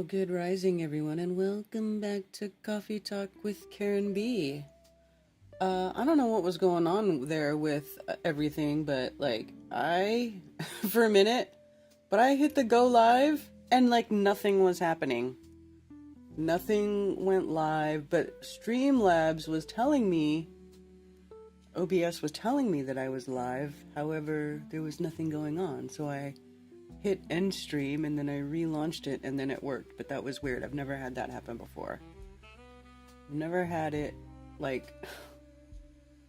Well, good rising, everyone, and welcome back to Coffee Talk with Karen B. I don't know what was going on there with everything, but for a minute, but I hit the go live and nothing was happening. Nothing went live, but Streamlabs was telling me, OBS was telling me that I was live. However, there was nothing going on, so I hit end stream and then I relaunched it and then it worked, but that was weird. I've never had that happen before. I've never had it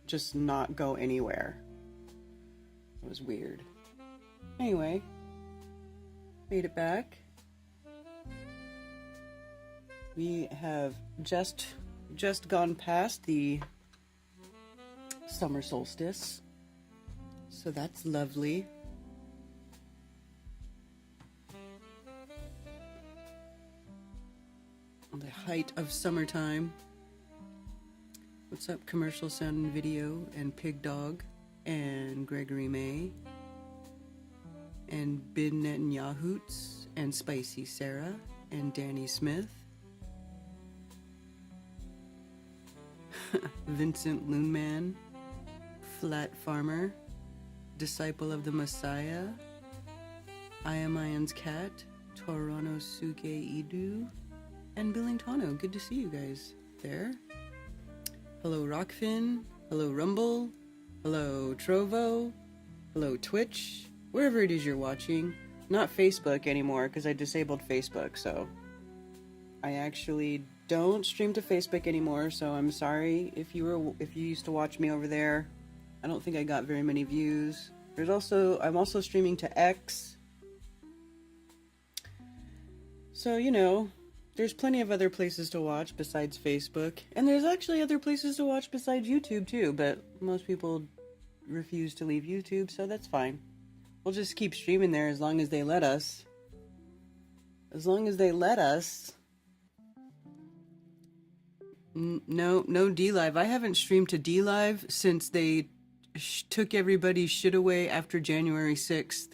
just not go anywhere. It was weird. Anyway, made it back. We have just gone past the summer solstice, so that's lovely. The height of summertime. What's up, Commercial Sound and Video, and Pig Dog, and Gregory May, and Bin Netanyahoots, and Spicy Sarah, and Danny Smith, Vincent Loonman, Flat Farmer, Disciple of the Messiah, Iamion's Cat, Torano Suke Idu, and Billingtano. Good to see you guys there. Hello Rockfin, hello Rumble, hello Trovo, hello Twitch, wherever it is you're watching. Not Facebook anymore because I disabled Facebook, so I actually don't stream to Facebook anymore, so I'm sorry if you used to watch me over there. I don't think I got very many views. I'm also streaming to X. So, there's plenty of other places to watch besides Facebook, and there's actually other places to watch besides YouTube too, but most people refuse to leave YouTube, so that's fine. We'll just keep streaming there as long as they let us. As long as they let us. No DLive. I haven't streamed to DLive since they took everybody's shit away after January 6th.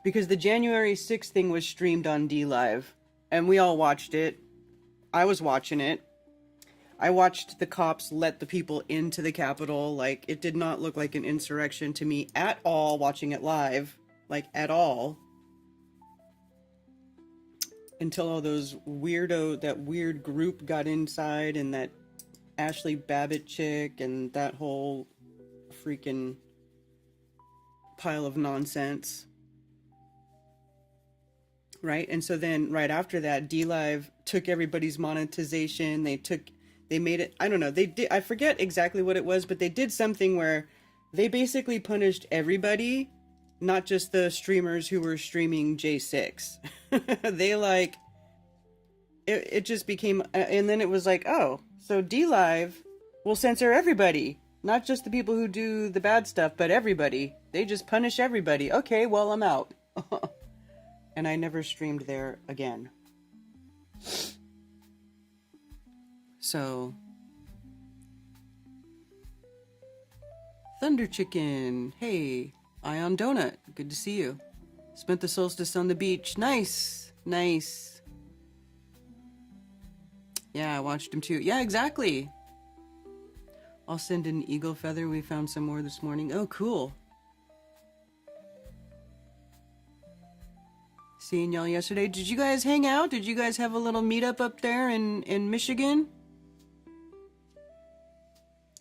Because the January 6th thing was streamed on DLive. And we all watched it. I was watching it. I watched the cops let the people into the Capitol. It did not look like an insurrection to me at all watching it live. At all. Until all those that weird group got inside, and that Ashley Babbitt chick, and that whole freaking pile of nonsense. Right? And so then right after that, DLive took everybody's monetization. They made it, I don't know, I forget exactly what it was, but they did something where they basically punished everybody, not just the streamers who were streaming J6. It just became, and then it was oh, so DLive will censor everybody, not just the people who do the bad stuff, but everybody. They just punish everybody. Okay, well, I'm out. And I never streamed there again. So, Thunder Chicken, hey, Ion Donut, good to see you. Spent the solstice on the beach, nice. Yeah, I watched him too. Yeah, exactly. I'll send an eagle feather. We found some more this morning. Oh, cool. Seeing y'all yesterday. Did you guys hang out? Did you guys have a little meetup up there in Michigan?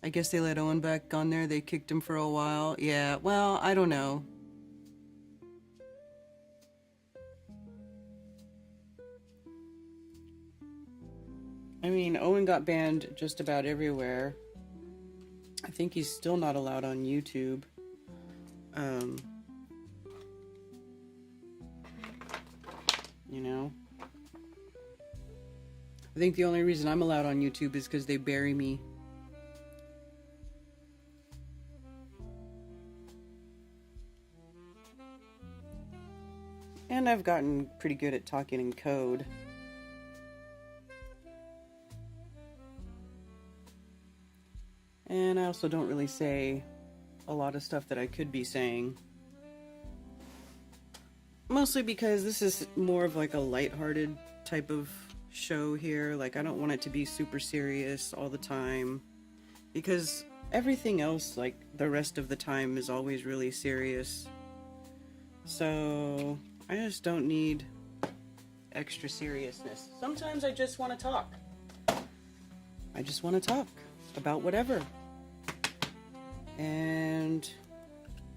I guess they let Owen back on there. They kicked him for a while. Yeah, well, I don't know. I mean, Owen got banned just about everywhere. I think he's still not allowed on YouTube. I think the only reason I'm allowed on YouTube is because they bury me. And I've gotten pretty good at talking in code. And I also don't really say a lot of stuff that I could be saying. Mostly because this is more of a lighthearted type of show here. Like, I don't want it to be super serious all the time, because everything else, like, the rest of the time is always really serious. So I just don't need extra seriousness. Sometimes I just want to talk. I just want to talk about whatever. And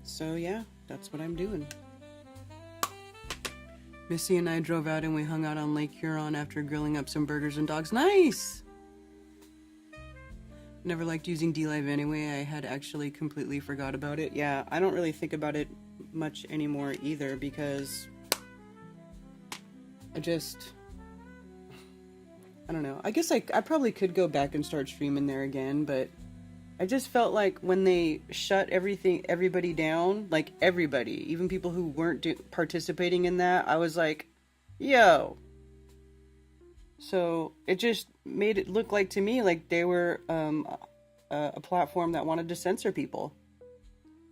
so yeah, that's what I'm doing. Missy and I drove out and we hung out on Lake Huron after grilling up some burgers and dogs. Nice! Never liked using D-Live anyway. I had actually completely forgot about it. Yeah, I don't really think about it much anymore either, because I don't know. I guess I probably could go back and start streaming there again, but I just felt like when they shut everybody down, like everybody, even people who weren't participating in that, I was like, yo. So it just made it look like to me like they were a platform that wanted to censor people.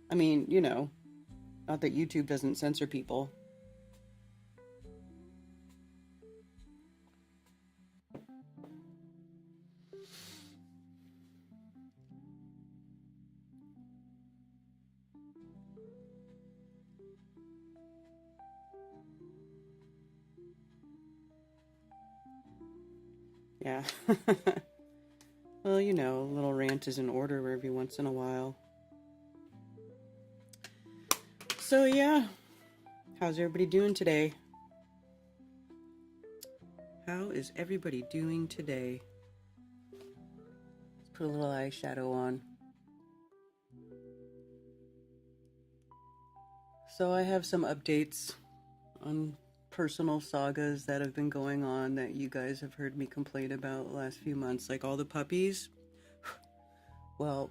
I mean, you know, not that YouTube doesn't censor people. Yeah. Well, you know, a little rant is in order every once in a while. So yeah, how's everybody doing today? How is everybody doing today? Let's put a little eyeshadow on. So I have some updates on personal sagas that have been going on that you guys have heard me complain about the last few months, like all the puppies. Well,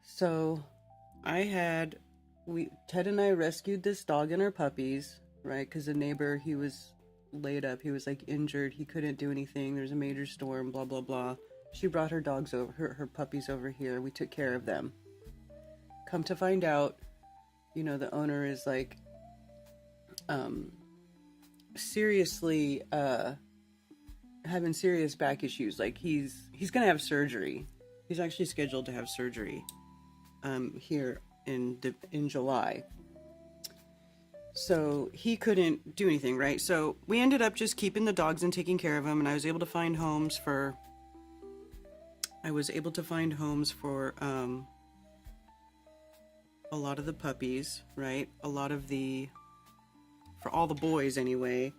so Ted and I rescued this dog and her puppies, right? Because the neighbor, he was laid up, he was like injured, he couldn't do anything, there's a major storm, blah blah blah. She brought her dogs over, her puppies over here, we took care of them. Come to find out, you know, the owner is like seriously having serious back issues. Like he's gonna have surgery. He's actually scheduled to have surgery here in July. So he couldn't do anything, right? So we ended up just keeping the dogs and taking care of them, and I was able to find homes for a lot of the puppies, right? For all the boys anyway.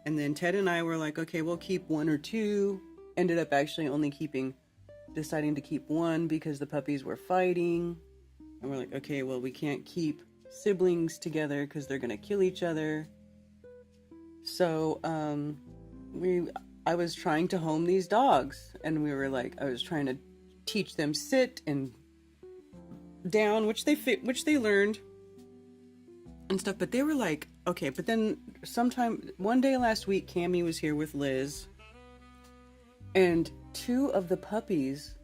And then Ted and I were like, okay, we'll keep one or two. Ended up actually only deciding to keep one because the puppies were fighting. And we're like, okay, well, we can't keep siblings together because they're gonna kill each other. So I was trying to home these dogs, and I was trying to teach them sit and down, which they learned and stuff, but they were like, okay. But then one day last week, Cammie was here with Liz, and two of the puppies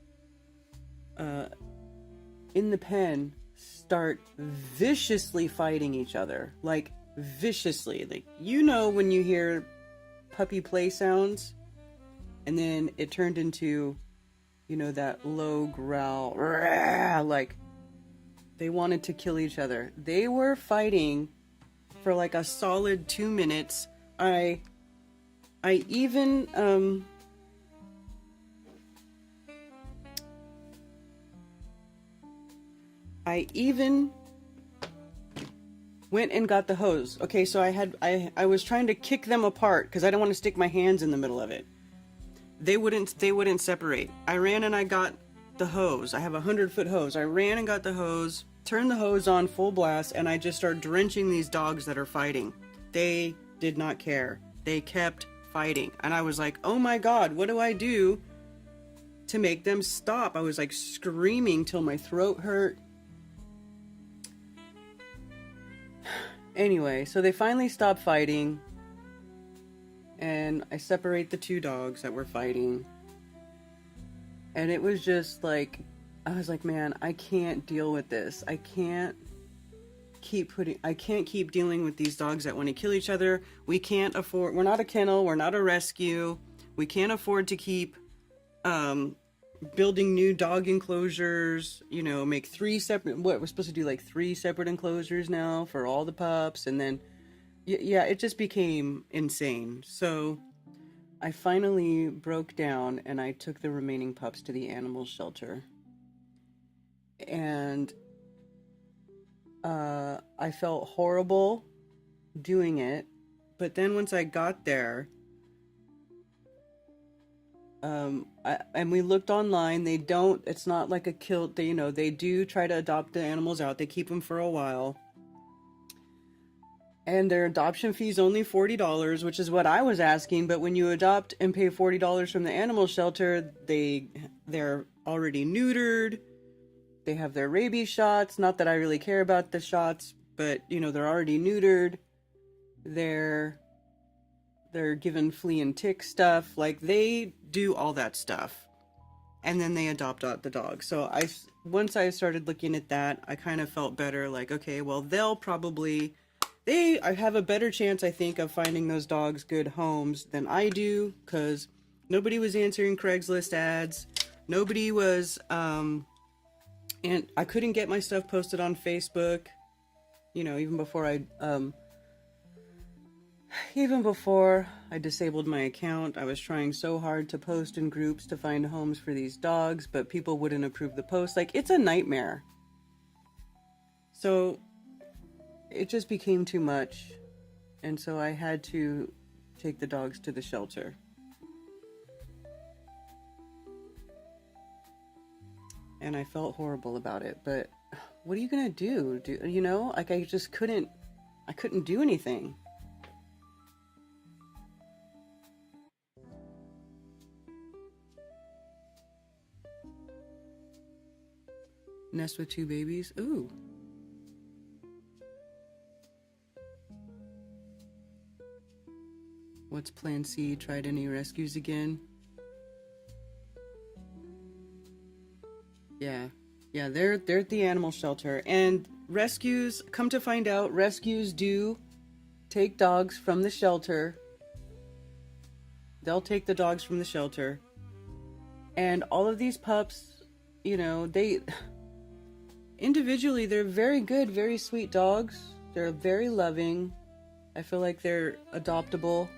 in the pen start viciously fighting each other, like viciously. Like, you know, when you hear puppy play sounds and then it turned into, you know, that low growl, like they wanted to kill each other. They were fighting for like a solid 2 minutes. I even went and got the hose. Okay, so I was trying to kick them apart because I don't want to stick my hands in the middle of it. They wouldn't separate. I ran and I got the hose. I have a 100-foot hose. I ran and got the hose, turned the hose on full blast, and I just started drenching these dogs that are fighting. They did not care. They kept fighting. And I was like, oh my God, what do I do to make them stop? I was like screaming till my throat hurt. Anyway, so they finally stopped fighting, and I separate the two dogs that were fighting. And it was just like, I was like, man, I can't deal with this. I can't I can't keep dealing with these dogs that want to kill each other. We're not a kennel, we're not a rescue. We can't afford to keep building new dog enclosures, make we're supposed to do like 3 separate enclosures now for all the pups. And then, yeah, it just became insane. So I finally broke down and I took the remaining pups to the animal shelter. And I felt horrible doing it. But then once I got there, and we looked online, it's not like a kill, they do try to adopt the animals out. They keep them for a while. And their adoption fee is only $40, which is what I was asking. But when you adopt and pay $40 from the animal shelter, they're already neutered. They have their rabies shots. Not that I really care about the shots, but they're already neutered. They're given flea and tick stuff. Like, they do all that stuff. And then they adopt out the dog. So once I started looking at that, I kind of felt better. Like, okay, well, I have a better chance, I think, of finding those dogs good homes than I do, because nobody was answering Craigslist ads. Nobody was, and I couldn't get my stuff posted on Facebook, even before I disabled my account. I was trying so hard to post in groups to find homes for these dogs, but people wouldn't approve the post. Like, it's a nightmare. So it just became too much, and so I had to take the dogs to the shelter. And I felt horrible about it, but what are you gonna do? Like, I couldn't do anything. Nest with 2 babies? Ooh. What's Plan C? Tried any rescues again? Yeah, they're at the animal shelter. And rescues, come to find out, rescues do take dogs from the shelter. They'll take the dogs from the shelter. And all of these pups, they individually, they're very good, very sweet dogs. They're very loving. I feel like they're adoptable.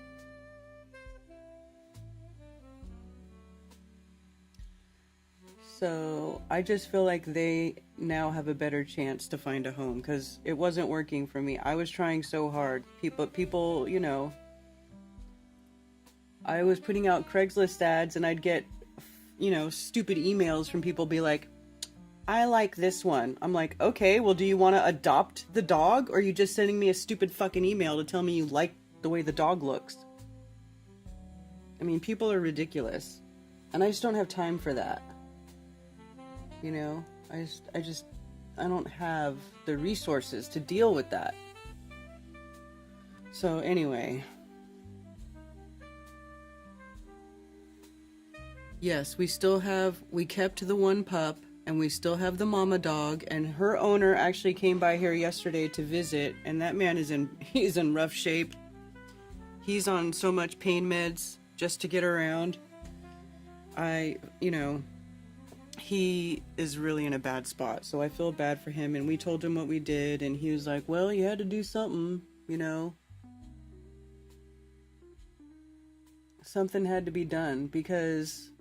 So I just feel like they now have a better chance to find a home, because it wasn't working for me. I was trying so hard. People, I was putting out Craigslist ads, and I'd get, stupid emails from people be like, I like this one. I'm like, okay, well, do you want to adopt the dog, or are you just sending me a stupid fucking email to tell me you like the way the dog looks? I mean, people are ridiculous, and I just don't have time for that. I don't have the resources to deal with that. So anyway, yes, we kept the 1 pup, and we still have the mama dog, and her owner actually came by here yesterday to visit, and that man he's in rough shape. He's on so much pain meds just to get around. He is really in a bad spot, so I feel bad for him. And we told him what we did, and he was like, well, you had to do something, Something had to be done, because,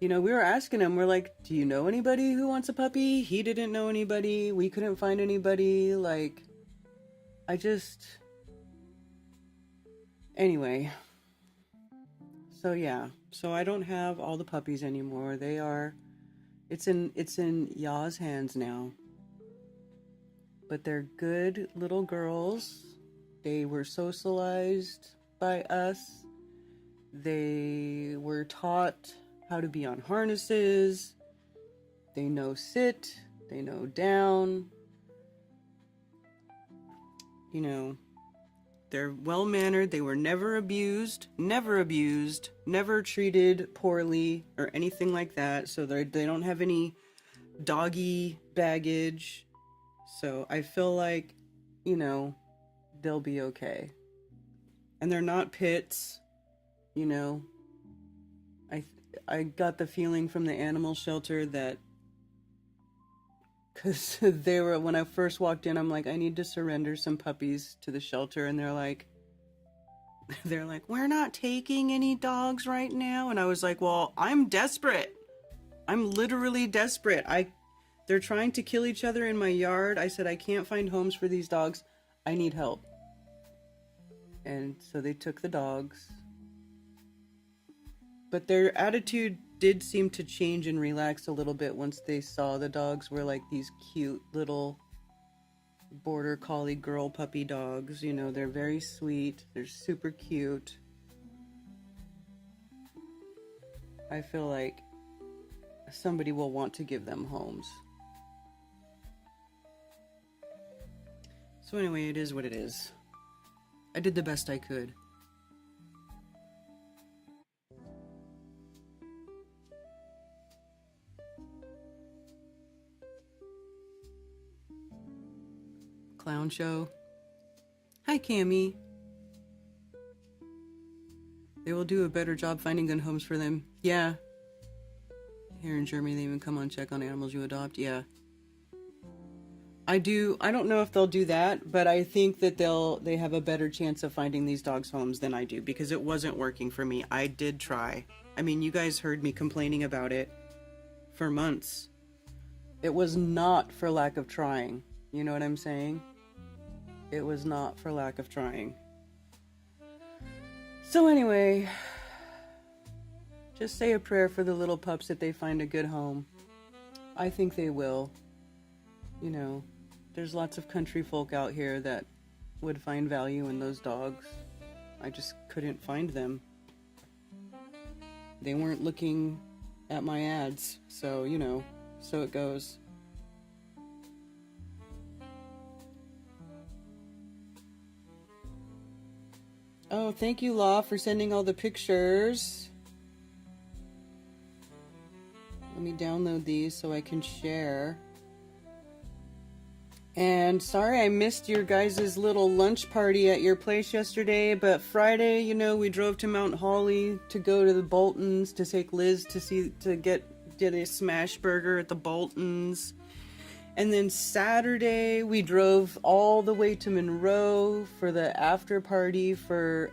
we were asking him, we're like, do you know anybody who wants a puppy? He didn't know anybody. We couldn't find anybody. Like, anyway. So yeah, so I don't have all the puppies anymore. It's in Ya's hands now. But they're good little girls. They were socialized by us. They were taught how to be on harnesses. They know sit. They know down. They're well-mannered. They were never abused, never treated poorly or anything like that. So they don't have any doggy baggage. So I feel like you know, they'll be okay. And they're not pits, you know. I I got the feeling from the animal shelter that, because they were, when I first walked in, I'm like, I need to surrender some puppies to the shelter, and they're like, we're not taking any dogs right now. And I was like, well, I'm desperate. I'm literally desperate. They're trying to kill each other in my yard. I said, I can't find homes for these dogs. I need help. And so they took the dogs. But their attitude did seem to change and relax a little bit once they saw the dogs were like these cute little border collie girl puppy dogs. You know, they're very sweet. They're super cute. I feel like somebody will want to give them homes. So anyway, it is what it is. I did the best I could. Clown show. Hi, Cammy. They will do a better job finding good homes for them. Yeah. Here in Germany, they even come on check on animals you adopt. Yeah. I don't know if they'll do that, but I think that they have a better chance of finding these dogs homes than I do, because it wasn't working for me. I did try. I mean, you guys heard me complaining about it for months. It was not for lack of trying. You know what I'm saying? It was not for lack of trying. So anyway, just say a prayer for the little pups that they find a good home. I think they will. You know, there's lots of country folk out here that would find value in those dogs. I just couldn't find them. They weren't looking at my ads, so, you know, so it goes. Oh, thank you, Law, for sending all the pictures. Let me download these so I can share. And sorry I missed your guys' little lunch party at your place yesterday, but Friday, you know, we drove to Mount Holly to go to the Boltons to take Liz to get a smash burger at the Boltons. And then Saturday, we drove all the way to Monroe for the after party for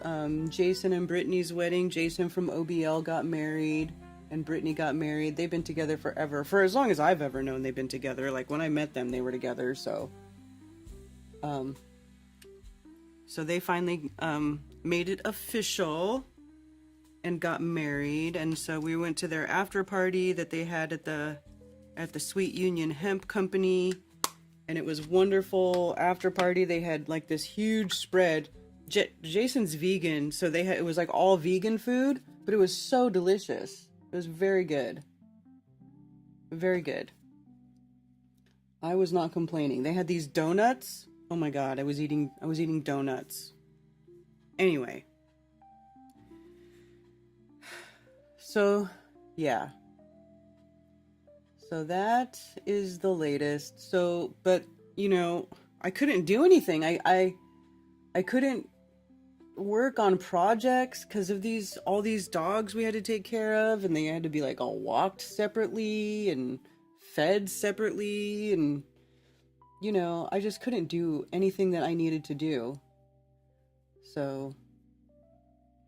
Jason and Brittany's wedding. Jason from OBL got married, and Brittany got married. They've been together forever. For as long as I've ever known, they've been together. Like, when I met them, they were together, so... So they finally made it official and got married. And so we went to their after party that they had at the Sweet Union Hemp Company, and it was wonderful. After party, they had like this huge spread. Jason's vegan, so it was like all vegan food, but it was so delicious. It was very good. Very good. I was not complaining. They had these donuts. Oh my god, I was eating donuts. Anyway. So, yeah. So that is the latest. So, but, you know, I couldn't do anything. I couldn't work on projects because of all these dogs we had to take care of, and they had to be like all walked separately and fed separately, and, you know, I just couldn't do anything that I needed to do. So,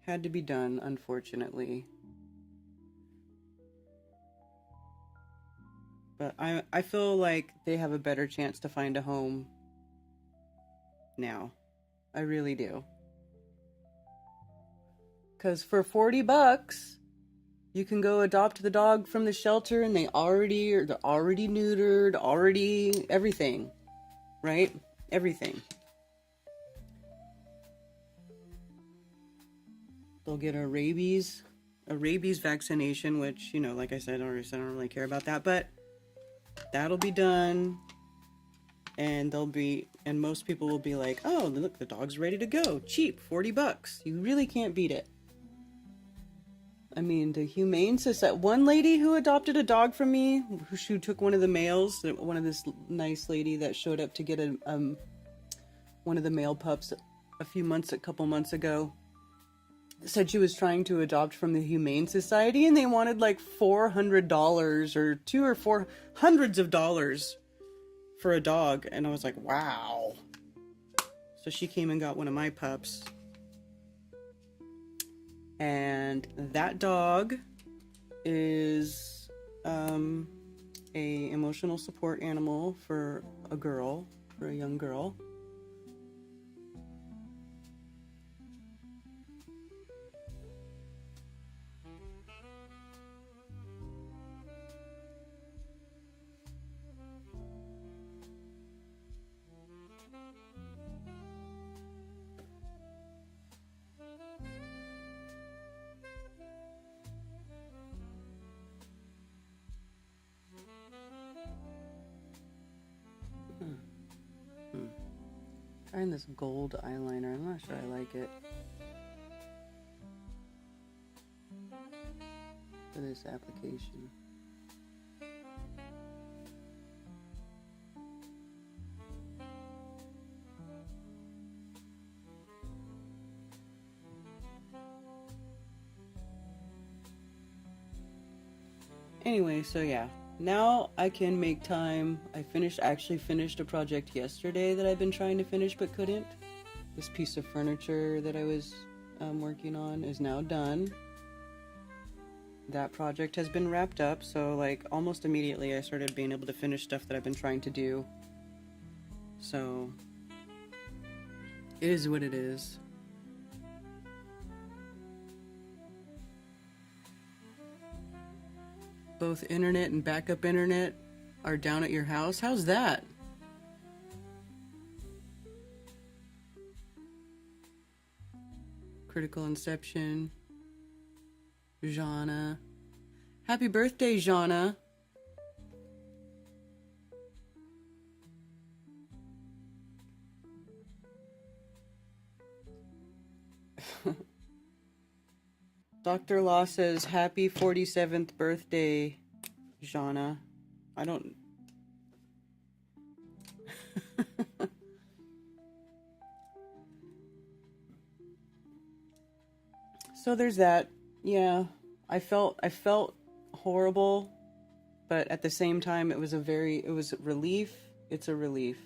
had to be done, unfortunately. But I feel like they have a better chance to find a home now. I really do. Because for $40, you can go adopt the dog from the shelter, and they're already neutered, already everything, right? Everything. They'll get a rabies vaccination, which, you know, like I said, I don't really care about that, but that'll be done, and most people will be like, oh, look, the dog's ready to go. Cheap, $40. You really can't beat it. I mean, the Humane Society, one lady who adopted a dog from me, who took one of the males, one of this nice lady that showed up to get one of the male pups a couple months ago, said she was trying to adopt from the Humane Society, and they wanted like $400 or two or four hundreds of dollars for a dog. And I was like, wow. So she came and got one of my pups. And that dog is a emotional support animal for a young girl. Trying this gold eyeliner. I'm not sure I like it for this application. Anyway, so yeah. Now I can make time. I actually finished a project yesterday that I've been trying to finish but couldn't. This piece of furniture that I was working on is now done. That project has been wrapped up, so like almost immediately I started being able to finish stuff that I've been trying to do. So it is what it is. Both internet and backup internet are down at your house? How's that? Critical Inception. Jana. Happy birthday, Jana. Dr. Law says, happy 47th birthday, Jana. I don't... So there's that. Yeah, I felt horrible, but at the same time, it was relief. It's a relief.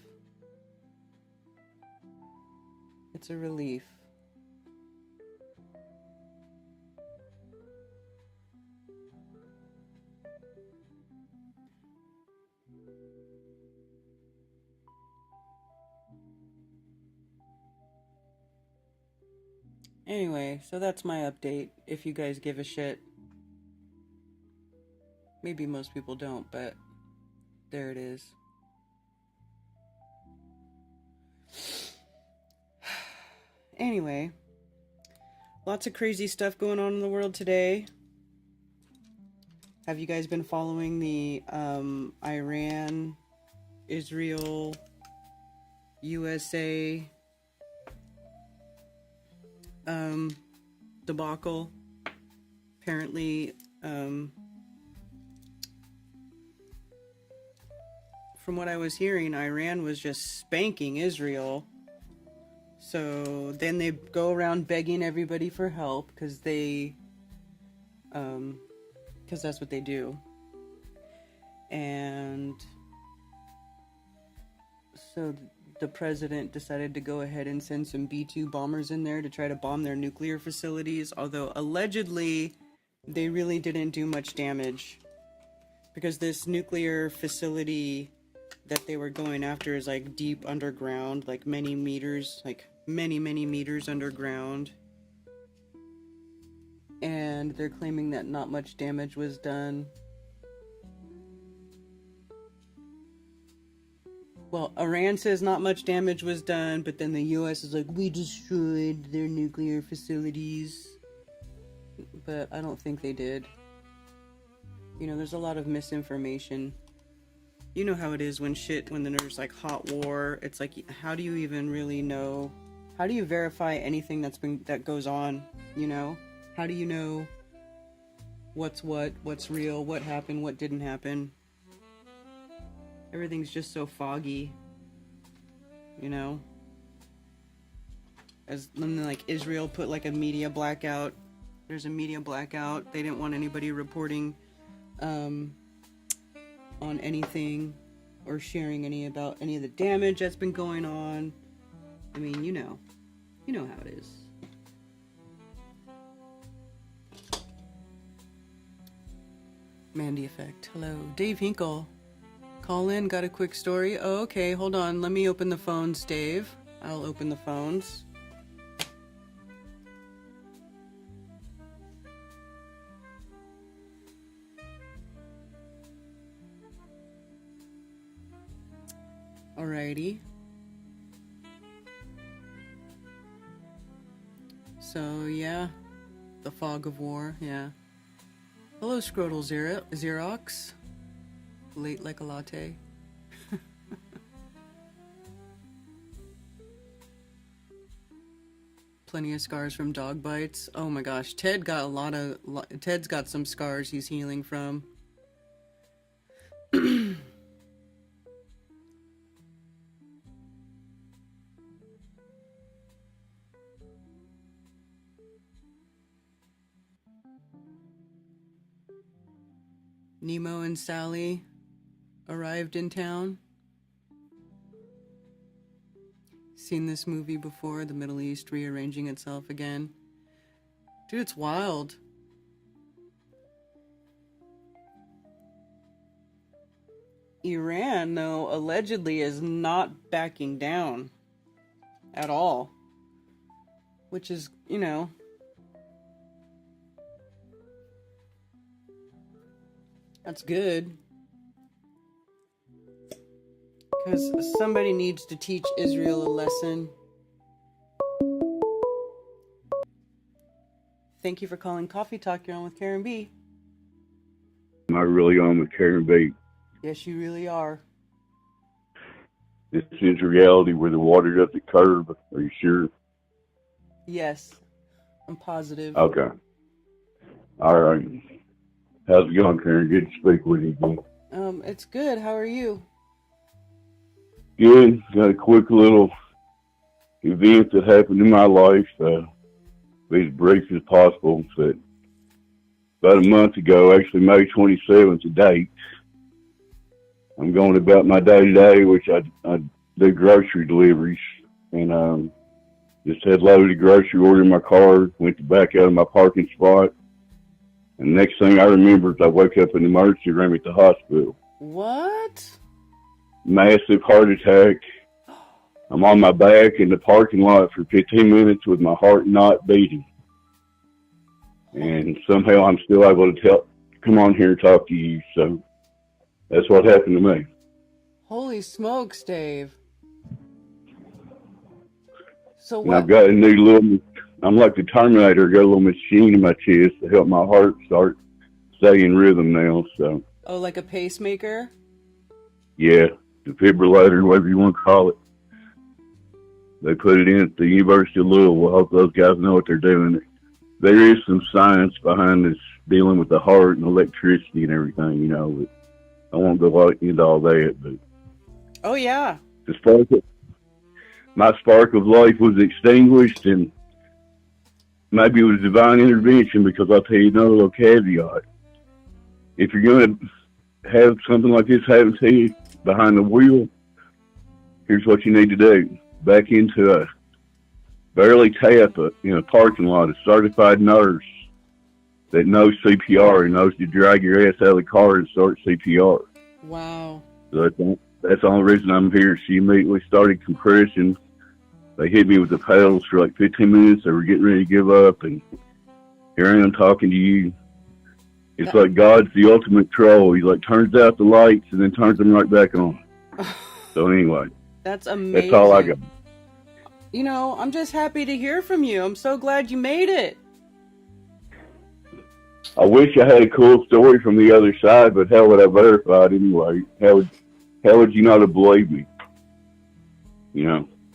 It's a relief. Anyway, so that's my update, if you guys give a shit. Maybe most people don't, but there it is. Anyway, lots of crazy stuff going on in the world today. Have you guys been following the Iran, Israel, USA debacle? Apparently, from what I was hearing, Iran was just spanking Israel. So then they go around begging everybody for help because that's what they do. And so the president decided to go ahead and send some B-2 bombers in there to try to bomb their nuclear facilities, although allegedly they really didn't do much damage, because this nuclear facility that they were going after is like deep underground, like many meters underground, and they're claiming that not much damage was done. Well, Iran says not much damage was done, but then the US is like, we destroyed their nuclear facilities. But I don't think they did. You know, there's a lot of misinformation. You know how it is when there's like hot war. It's like, how do you even really know? How do you verify anything that goes on? You know, how do you know what's real, what happened, what didn't happen? Everything's just so foggy, you know? And then, like, Israel put like a media blackout. There's a media blackout. They didn't want anybody reporting on anything or sharing about any of the damage that's been going on. I mean, you know how it is. Mandy Effect. Hello. Dave Hinkle. Call in, got a quick story. Oh, okay, hold on. Let me open the phones, Dave. I'll open the phones. Alrighty. So, yeah. The fog of war, yeah. Hello, Scrotal Xerox. Late like a latte. Plenty of scars from dog bites. Oh my gosh, Ted's got some scars he's healing from. Nemo and Sally arrived in town. Seen this movie before, the Middle East rearranging itself again. Dude, it's wild. Iran, though, allegedly is not backing down at all. Which is, that's good. Because somebody needs to teach Israel a lesson. Thank you for calling Coffee Talk. You're on with Karen B. Am I really on with Karen B? Yes, you really are. This is reality where the water doesn't curb. Are you sure? Yes, I'm positive. Okay. All right. How's it going, Karen? Good to speak with you again. It's good. How are you? Good. Got a quick little event that happened in my life. Be as brief as possible. That about a month ago, actually May 27th, to date, I'm going about my day-to-day, which I do grocery deliveries, and just had loaded a grocery order in my car, went to back out of my parking spot, and next thing I remember is I woke up in the emergency room at the hospital. What? Massive heart attack. I'm on my back in the parking lot for 15 minutes with my heart not beating. And somehow I'm still able to come on here and talk to you. So that's what happened to me. Holy smokes, Dave. So and what? I've got a new little, I'm like the Terminator, got a little machine in my chest to help my heart start stay in rhythm now. So. Oh, like a pacemaker? Yeah, defibrillator, whatever you want to call it. They put it in at the University of Louisville. I hope those guys know what they're doing. There is some science behind this dealing with the heart and electricity and everything, but I won't go into all that. But oh yeah, my spark of life was extinguished, and maybe it was divine intervention, because I'll tell you another little caveat. If you're going to have something like this happen to you behind the wheel, here's what you need to do. Back into a barely tap in a parking lot, a certified nurse that knows CPR and knows to drag your ass out of the car and start CPR. Wow. So that's the only reason I'm here. She immediately started compression. They hit me with the paddles for like 15 minutes. They were getting ready to give up, and here I am talking to you. It's like God's the ultimate troll. He like turns out the lights and then turns them right back on. So anyway. That's amazing. That's all I got. I'm just happy to hear from you. I'm so glad you made it. I wish I had a cool story from the other side, but how would I verify it anyway? How would you not have believed me?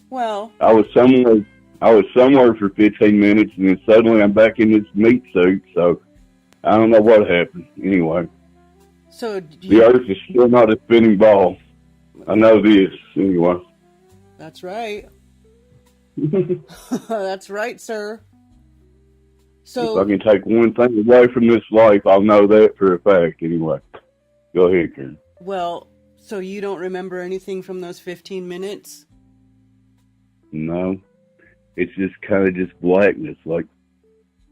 Well, I was somewhere for 15 minutes, and then suddenly I'm back in this meat suit. So I don't know what happened. Anyway, so the Earth is still not a spinning ball. I know this anyway. That's right. That's right, sir. If I So, can take one thing away from this life, I'll know that for a fact. Anyway, go ahead, Karen. well, so you don't remember anything from those 15 minutes? No, it's just kind of just blackness. Like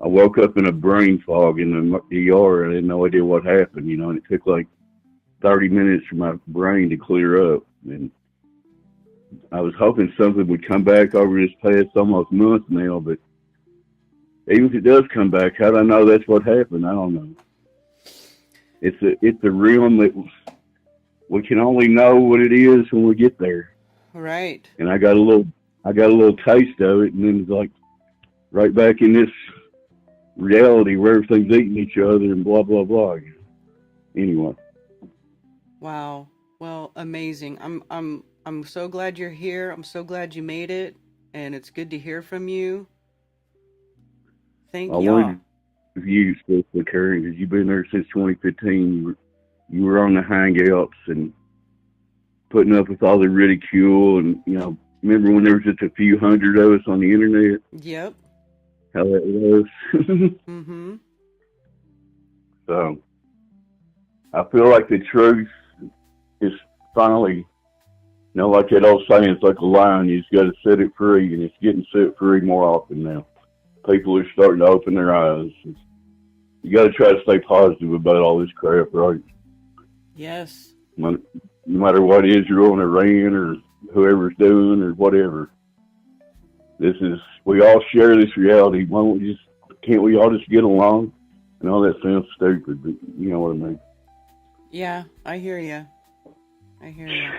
I woke up in a brain fog in the ER and I had no idea what happened. And it took like 30 minutes for my brain to clear up. And I was hoping something would come back over this past almost month now, but even if it does come back, how do I know that's what happened? I don't know. It's a realm that we can only know what it is when we get there. Right. And I got a little taste of it, and then it's like right back in this reality where everything's eating each other and blah blah blah. Anyway, Wow. Well, amazing. I'm so glad you're here. I'm so glad you made it, and it's good to hear from you. I Thank y'all. wanted you, especially Karen, because you've been there since 2015. You were on the Hangouts and putting up with all the ridicule, and remember when there was just a few hundred of us on the internet? Yep. How that was. Mm-hmm. So I feel like the truth is finally, like that old saying, it's like a lion, you just got to set it free, and it's getting set free more often now. People are starting to open their eyes. You got to try to stay positive about all this crap, right? Yes. No matter what it is you're on Iran or whoever's doing or whatever. We all share this reality. Can't we all just get along? I know that sounds stupid, but you know what I mean. Yeah, I hear you. I hear you.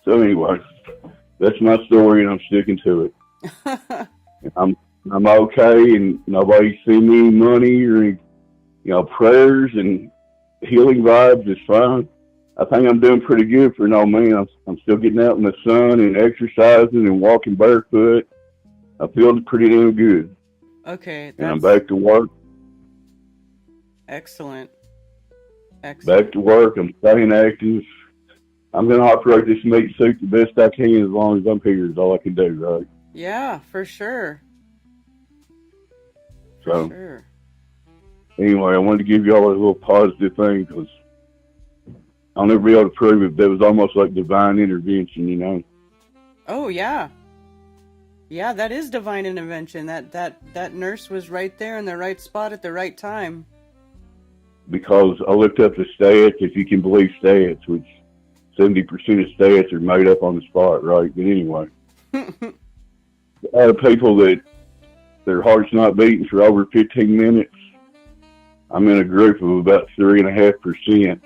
So anyway, that's my story, and I'm sticking to it. I'm okay, and nobody sent me any money or any, prayers and healing vibes is fine. I think I'm doing pretty good for an old man. I'm still getting out in the sun and exercising and walking barefoot. I feel pretty damn good. Okay, And I'm that's back to work. excellent. Back Excellent. to work. I'm staying active. I'm going to operate this meat suit the best I can as long as I'm here is all I can do, right? Yeah, for sure. For So, sure. anyway, I wanted to give you all a little positive thing because I'll never be able to prove it. That was almost like divine intervention. Oh yeah. Yeah, that is divine intervention. That nurse was right there in the right spot at the right time. Because I looked up the stats, if you can believe stats, which 70% of stats are made up on the spot, right? But anyway, a lot of people that their heart's not beating for over 15 minutes, I'm in a group of about 3.5%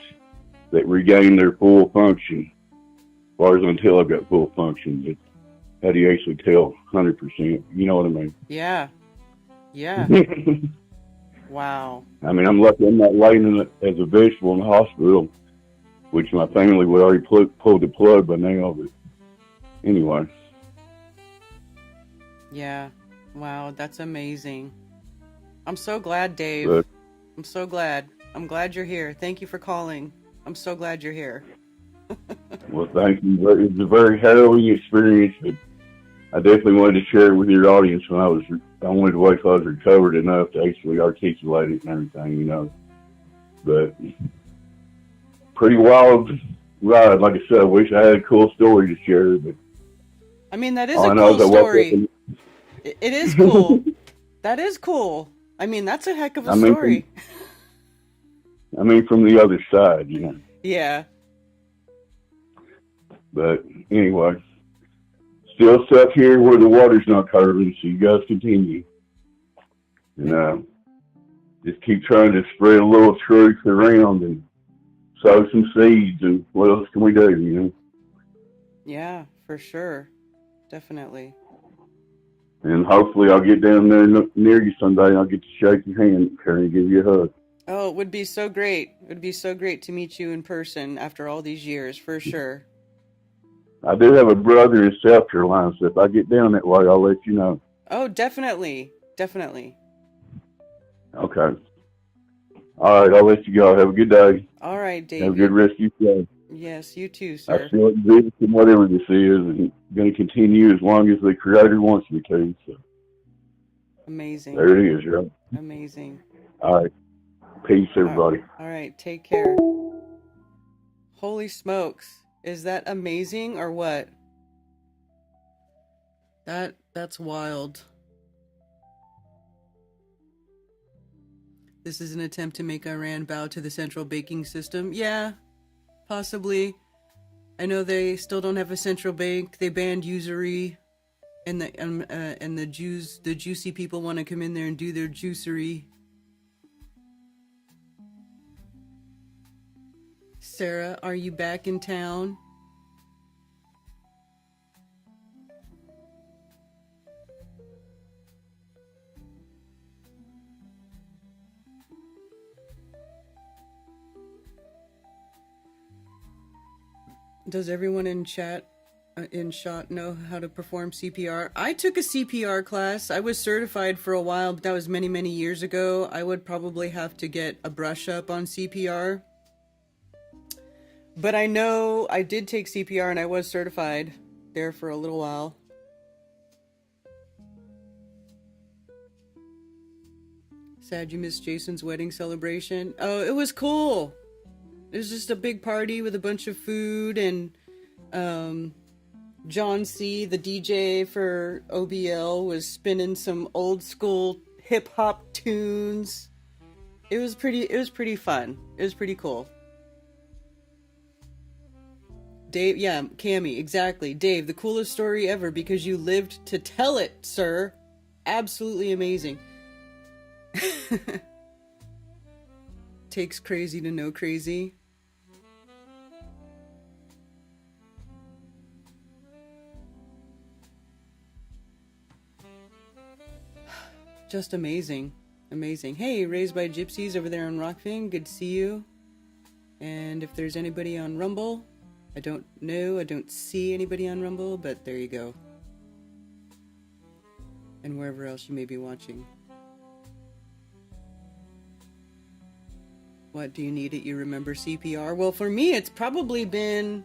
that regain their full function. As far as until I've got full function, but how do you actually tell 100%? You know what I mean? Yeah. Yeah. Wow. I mean, I'm lucky I'm not laying as a vegetable in the hospital, which my family would already pulled the plug by now. But anyway. Yeah. Wow, that's amazing. I'm so glad, Dave. But, I'm so glad. I'm glad you're here. Thank you for calling. I'm so glad you're here. well, thank you. It was a very harrowing experience, but I definitely wanted to share it with your audience I wanted to wait till I was recovered enough to actually articulate it and everything. But pretty wild ride. Like I said, I wish I had a cool story to share, but I mean, that is all a I know cool is I woke up story. and It is cool. That is cool. I mean, that's a heck of a I mean, story. from the other side. Yeah. But anyway, still stuck here where the water's not curving, so you guys continue. And just keep trying to spread a little truth around and sow some seeds. And what else can we do? Yeah, for sure. Definitely. And hopefully I'll get down there near you someday and I'll get to shake your hand, Karen, and give you a hug. Oh, it would be so great. It would be so great to meet you in person after all these years, for sure. I do have a brother in South Carolina, so if I get down that way, I'll let you know. Oh, definitely. Definitely. Okay. All right, I'll let you go. Have a good day. All right, Have a good David. rest of your day. Yes, you too, I sir. still exist in whatever this is, and going to continue as long as the Creator wants me to. So Amazing. there it is, right? Amazing. All right. Peace, All everybody. right, take care. Holy smokes. Is that amazing or what? That's wild. This is an attempt to make Iran bow to the central banking system. Yeah, possibly. I know they still don't have a central bank. They banned usury, and the the juicy people want to come in there and do their juicery. Sarah, are you back in town? Does everyone in chat in shot know how to perform CPR? I took a CPR class. I was certified for a while, but that was many, many years ago. I would probably have to get a brush up on CPR. But I know I did take CPR and I was certified there for a little while. Sad you missed Jason's wedding celebration. Oh, it was cool. It was just a big party with a bunch of food, and John C., the DJ for OBL, was spinning some old school hip hop tunes. It was pretty fun. It was pretty cool. Dave, yeah, Cammy, exactly. Dave, the coolest story ever because you lived to tell it, sir. Absolutely amazing. Takes crazy to know crazy. Just amazing. Amazing. Hey, Raised by Gypsies over there on Rockfin. Good to see you. And if there's anybody on Rumble, I don't know. I don't see anybody on Rumble, but there you go. And wherever else you may be watching. What do you need it? You remember CPR? Well, for me, it's probably been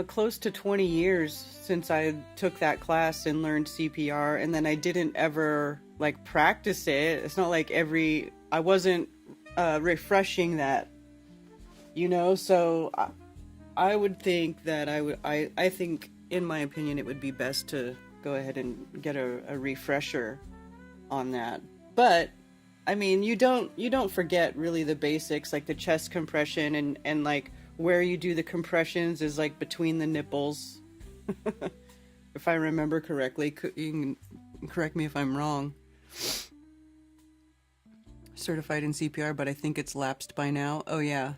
close to 20 years since I took that class and learned CPR, and then I didn't ever like practice it. It's not like I wasn't refreshing that, you know. So I would think that I think, in my opinion, it would be best to go ahead and get a refresher on that. But I mean, you don't forget really the basics, like the chest compression and like where you do the compressions is like between the nipples. If I remember correctly, you can correct me if I'm wrong. Certified in CPR, but I think it's lapsed by now. Oh yeah.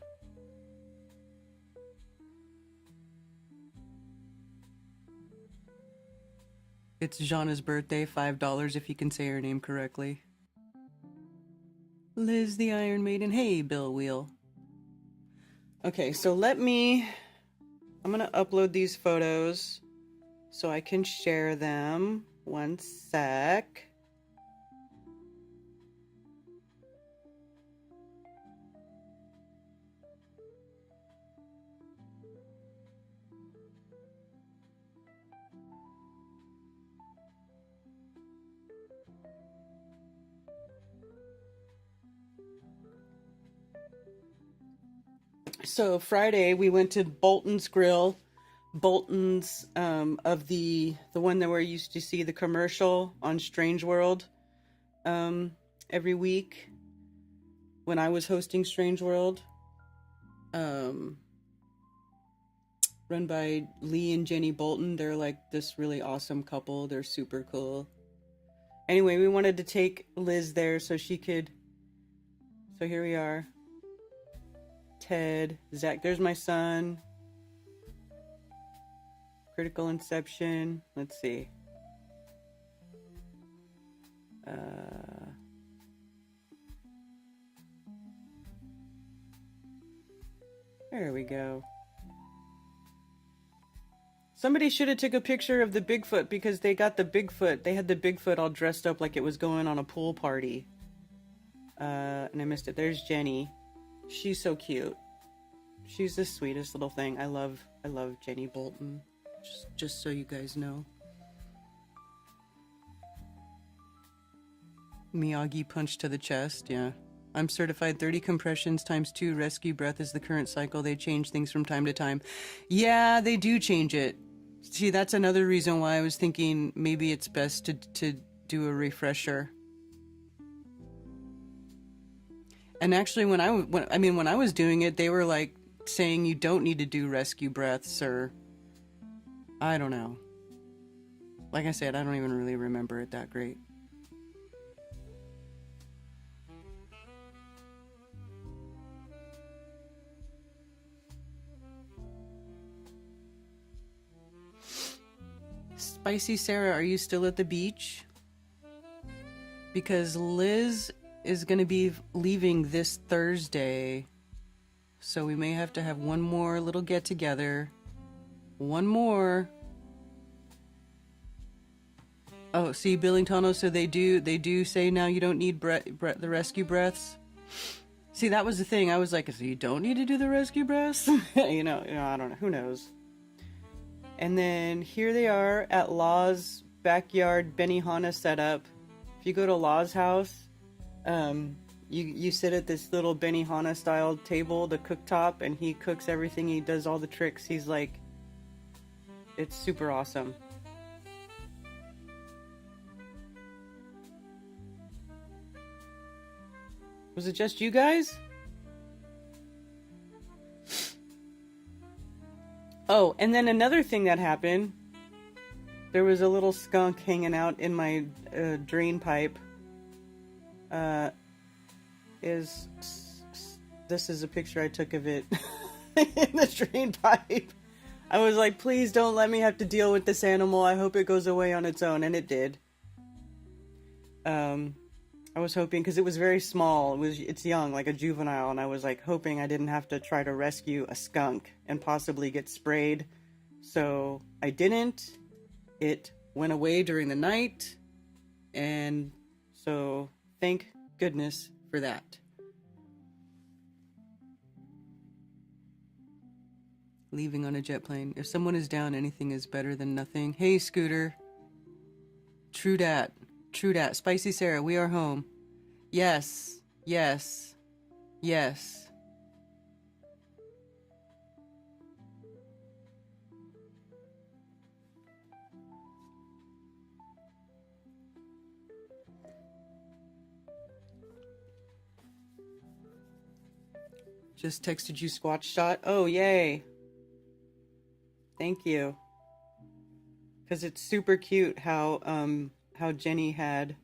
It's Jana's birthday, $5 if you can say her name correctly. Liz the Iron Maiden. Hey, Bill Wheel. Okay, so I'm gonna upload these photos so I can share them. One sec. So Friday we went to Bolton's Grill. Bolton's of the one that where you used to see the commercial on Strange World every week when I was hosting Strange World. Run by Lee and Jenny Bolton. They're like this really awesome couple. They're super cool. Anyway, we wanted to take Liz there so she could. So here we are. Ted, Zach, there's my son. Critical Inception. Let's see. There we go. Somebody should have took a picture of the Bigfoot because they got the Bigfoot. They had the Bigfoot all dressed up like it was going on a pool party. And I missed it. There's Jenny. She's so cute. She's the sweetest little thing. I love Jenny Bolton. Just so you guys know. Miyagi punch to the chest, yeah. I'm certified 30 compressions times 2 rescue breath is the current cycle. They change things from time to time. Yeah, they do change it. See, that's another reason why I was thinking maybe it's best to do a refresher. And actually, when I was doing it, they were like saying you don't need to do rescue breaths, or I don't know. Like I said, I don't even really remember it that great. Spicy Sarah, are you still at the beach? Because Liz is going to be leaving this Thursday. So we may have to have one more little get together. One more. Oh, see, Billingtano, so they do say now you don't need the rescue breaths. See, that was the thing. I was like, so you don't need to do the rescue breaths? you know, I don't know. Who knows? And then here they are at Law's backyard Benihana setup. If you go to Law's house, you sit at this little Benihana style table, the cooktop, and he cooks everything. He does all the tricks. He's like, it's super awesome. Was it just you guys? Oh, and then another thing that happened, there was a little skunk hanging out in my drain pipe. This is a picture I took of it in the drain pipe. I was like, please don't let me have to deal with this animal. I hope it goes away on its own, and it did. I was hoping, because it was very small, it's young, like a juvenile, and I was like hoping I didn't have to try to rescue a skunk and possibly get sprayed. So I didn't. It went away during the night, and so thank goodness for that. Leaving on a jet plane. If someone is down, anything is better than nothing. Hey, Scooter. True dat. True dat. Spicy Sarah, we are home. Yes. Yes. Yes. Just texted you Squatch Shot. Oh, yay. Thank you. Because it's super cute how Jenny had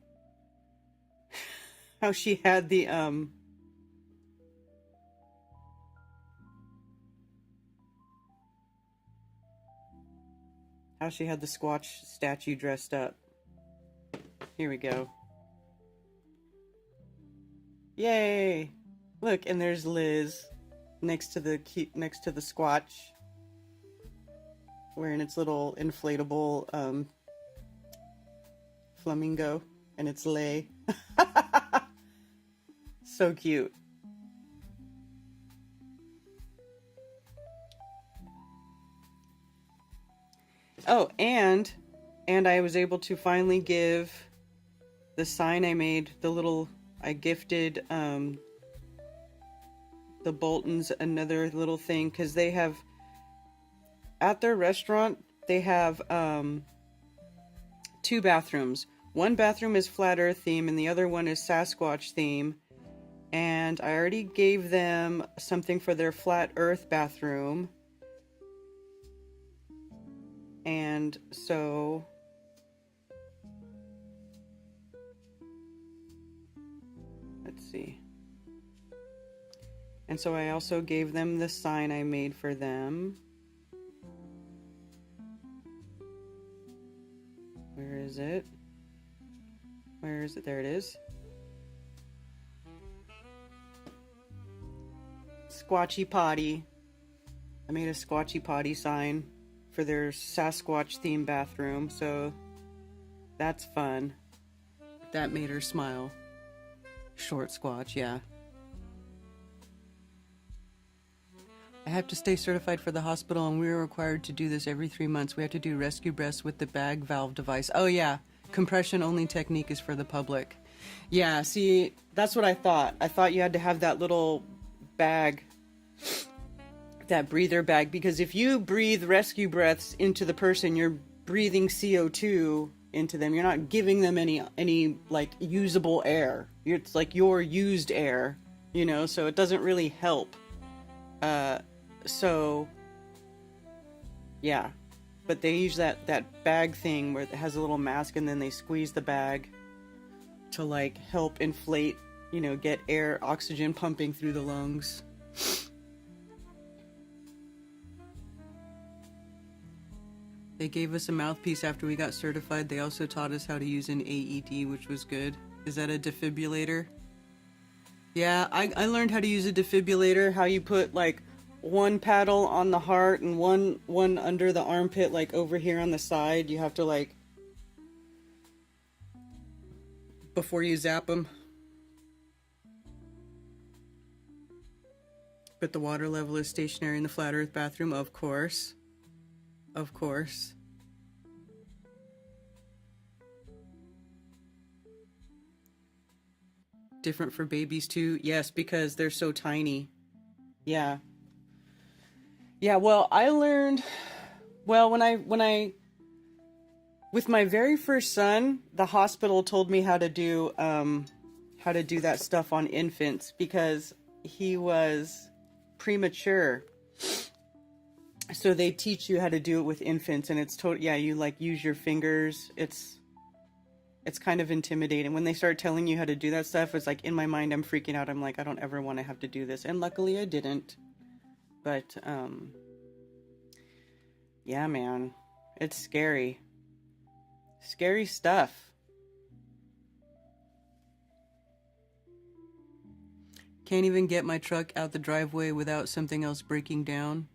how she had the how she had the Squatch statue dressed up. Here we go. Yay! Look, and there's Liz next to the Squatch, wearing its little inflatable flamingo, and its lei. So cute. Oh, and I was able to finally give the sign I made, I gifted the Boltons another little thing, because they have, at their restaurant, they have 2 bathrooms. One bathroom is Flat Earth theme, and the other one is Sasquatch theme. And I already gave them something for their Flat Earth bathroom. And so let's see. And so I also gave them the sign I made for them. Where is it? Where is it? There it is. Squatchy Potty. I made a Squatchy Potty sign for their Sasquatch themed bathroom, so that's fun. That made her smile. Short Squatch, yeah. I have to stay certified for the hospital, and we are required to do this every 3 months. We have to do rescue breaths with the bag valve device. Oh, yeah. Compression only technique is for the public. Yeah, see, that's what I thought. I thought you had to have that little bag, that breather bag, because if you breathe rescue breaths into the person, you're breathing CO2 into them. You're not giving them any like usable air. It's like your used air, you know, so it doesn't really help. So yeah, but they use that bag thing where it has a little mask, and then they squeeze the bag to like help inflate, you know, get air, oxygen pumping through the lungs. They gave us a mouthpiece after we got certified. They also taught us how to use an AED, which was good. Is that a defibrillator? Yeah, I learned how to use a defibrillator, how you put like one paddle on the heart and one under the armpit, like over here on the side. You have to like, before you zap them. But the water level is stationary in the flat earth bathroom, of course. Of course. Different for babies too? Yes, because they're so tiny. Yeah. Yeah, well, I learned, well, when I with my very first son, the hospital told me how to do that stuff on infants because he was premature. So they teach you how to do it with infants, and it's yeah, you like use your fingers. It's kind of intimidating. When they start telling you how to do that stuff, it's like in my mind I'm freaking out. I'm like, I don't ever want to have to do this. And luckily I didn't. But yeah, man. It's scary. Scary stuff. Can't even get my truck out the driveway without something else breaking down.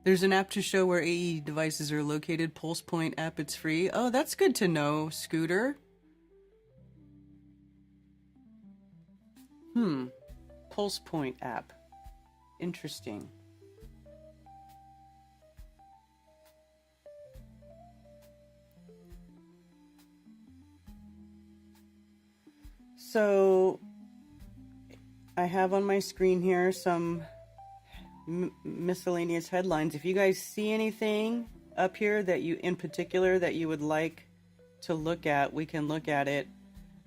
There's an app to show where AE devices are located. Pulse Point app, it's free. Oh, that's good to know, Scooter. Pulse Point app. Interesting. So, I have on my screen here some miscellaneous headlines. If you guys see anything up here that you, in particular, that you would like to look at, we can look at it.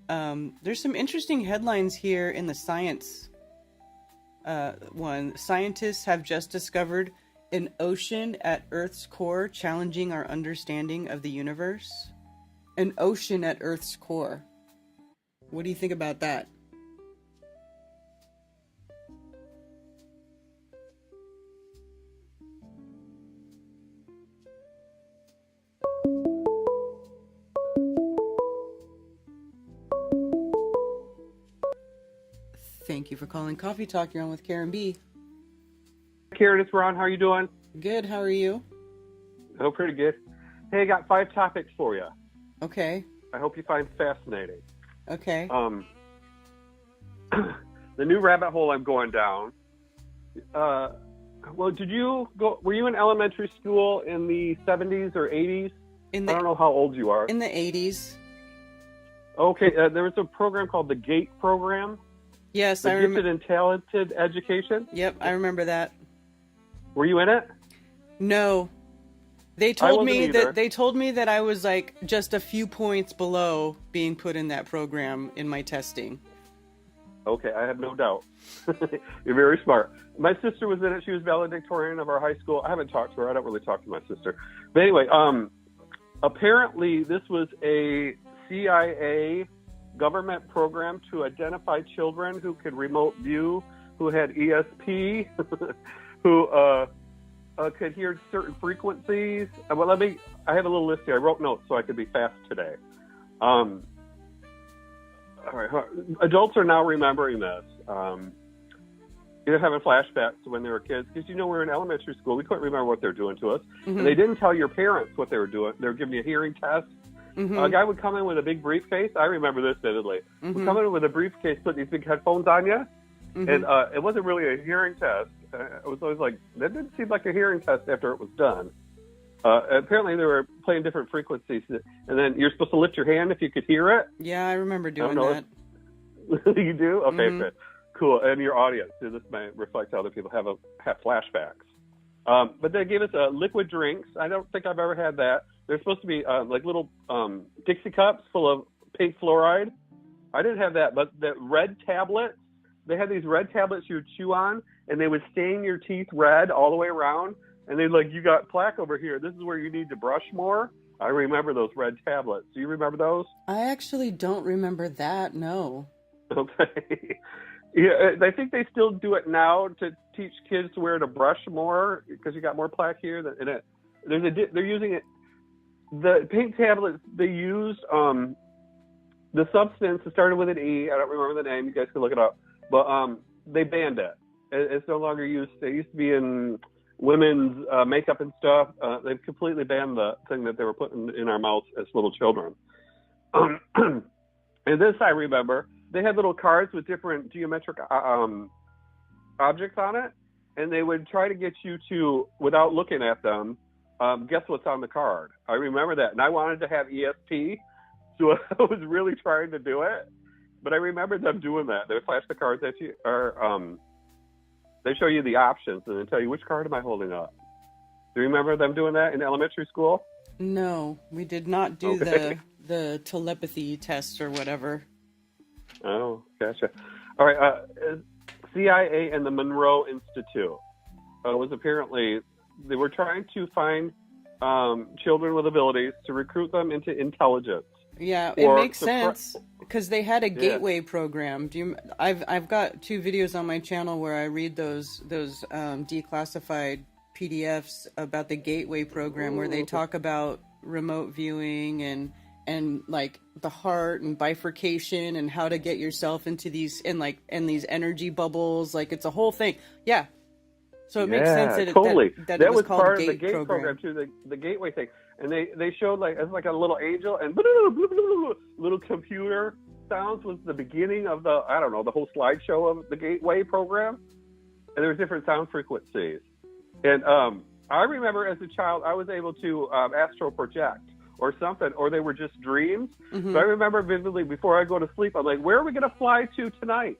There's some interesting headlines here in the science one. Scientists have just discovered an ocean at Earth's core, challenging our understanding of the universe. An ocean at Earth's core. What do you think about that? Thank you for calling Coffee Talk. You're on with Karen B. Karen, it's Ron. How are you doing? Good. How are you? Oh, pretty good. Hey, I got 5 topics for you. Okay. I hope you find fascinating. Okay. The new rabbit hole I'm going down. Well, did you go? Were you in elementary school in the 70s or 80s? I don't know how old you are. In the 80s. Okay. There was a program called the GATE program. Yes, I remember. Gifted and Talented Education. Yep, I remember that. Were you in it? No. They told me that I was like just a few points below being put in that program in my testing. Okay, I have no doubt. You're very smart. My sister was in it. She was valedictorian of our high school. I haven't talked to her. I don't really talk to my sister. But anyway, apparently this was a CIA government program to identify children who could remote view, who had ESP, who could hear certain frequencies. Well, I have a little list here. I wrote notes so I could be fast today. All right. Adults are now remembering this. They're having flashbacks to when they were kids because, we were in elementary school. We couldn't remember what they were doing to us. Mm-hmm. And they didn't tell your parents what they were doing. They were giving you a hearing test. Mm-hmm. A guy would come in with a big briefcase. I remember this vividly. Mm-hmm. Would come in with a briefcase, put these big headphones on you, And it wasn't really a hearing test. It was always like, that didn't seem like a hearing test after it was done. Apparently they were playing different frequencies, and then you're supposed to lift your hand if you could hear it. Yeah, I remember doing that. You do? Okay, good. Cool. And your audience, so this may reflect how other people have flashbacks. But they gave us liquid drinks. I don't think I've ever had that. They're supposed to be like little Dixie cups full of pink fluoride. I didn't have that, but the red tablets, they had these red tablets you would chew on, and they would stain your teeth red all the way around. And they're like, you got plaque over here. This is where you need to brush more. I remember those red tablets. Do you remember those? I actually don't remember that, no. Okay. Yeah, I think they still do it now to teach kids where to brush more because you got more plaque here. They're using it. The pink tablets, they used the substance. It started with an E. I don't remember the name. You guys can look it up. But they banned it. It's no longer used. It used to be in women's makeup and stuff. They've completely banned the thing that they were putting in our mouths as little children. And this I remember. They had little cards with different geometric objects on it, and they would try to get you to, without looking at them, guess what's on the card. I remember that, and I wanted to have ESP, so I was really trying to do it. But I remember them doing that. They would flash the cards at you, or they show you the options, and then tell you, which card am I holding up? Do you remember them doing that in elementary school? No, we did not do the telepathy test or whatever. Oh, gotcha. All right. CIA and the Monroe Institute was apparently, they were trying to find children with abilities to recruit them into intelligence. Yeah, it makes sense because they had a gateway program. I've got 2 videos on my channel where I read those declassified PDFs about the gateway program where they talk about remote viewing and like the heart and bifurcation and how to get yourself into these and these energy bubbles. Like it's a whole thing. Yeah. So it makes sense that totally. that it was called part GATE of the GATE program too, the gateway thing. And they showed like as like a little angel and little computer sounds was the beginning of the whole slideshow of the gateway program. And there was different sound frequencies. And I remember as a child I was able to astral project or something, or they were just dreams. Mm-hmm. So I remember vividly before I go to sleep, I'm like, where are we going to fly to tonight?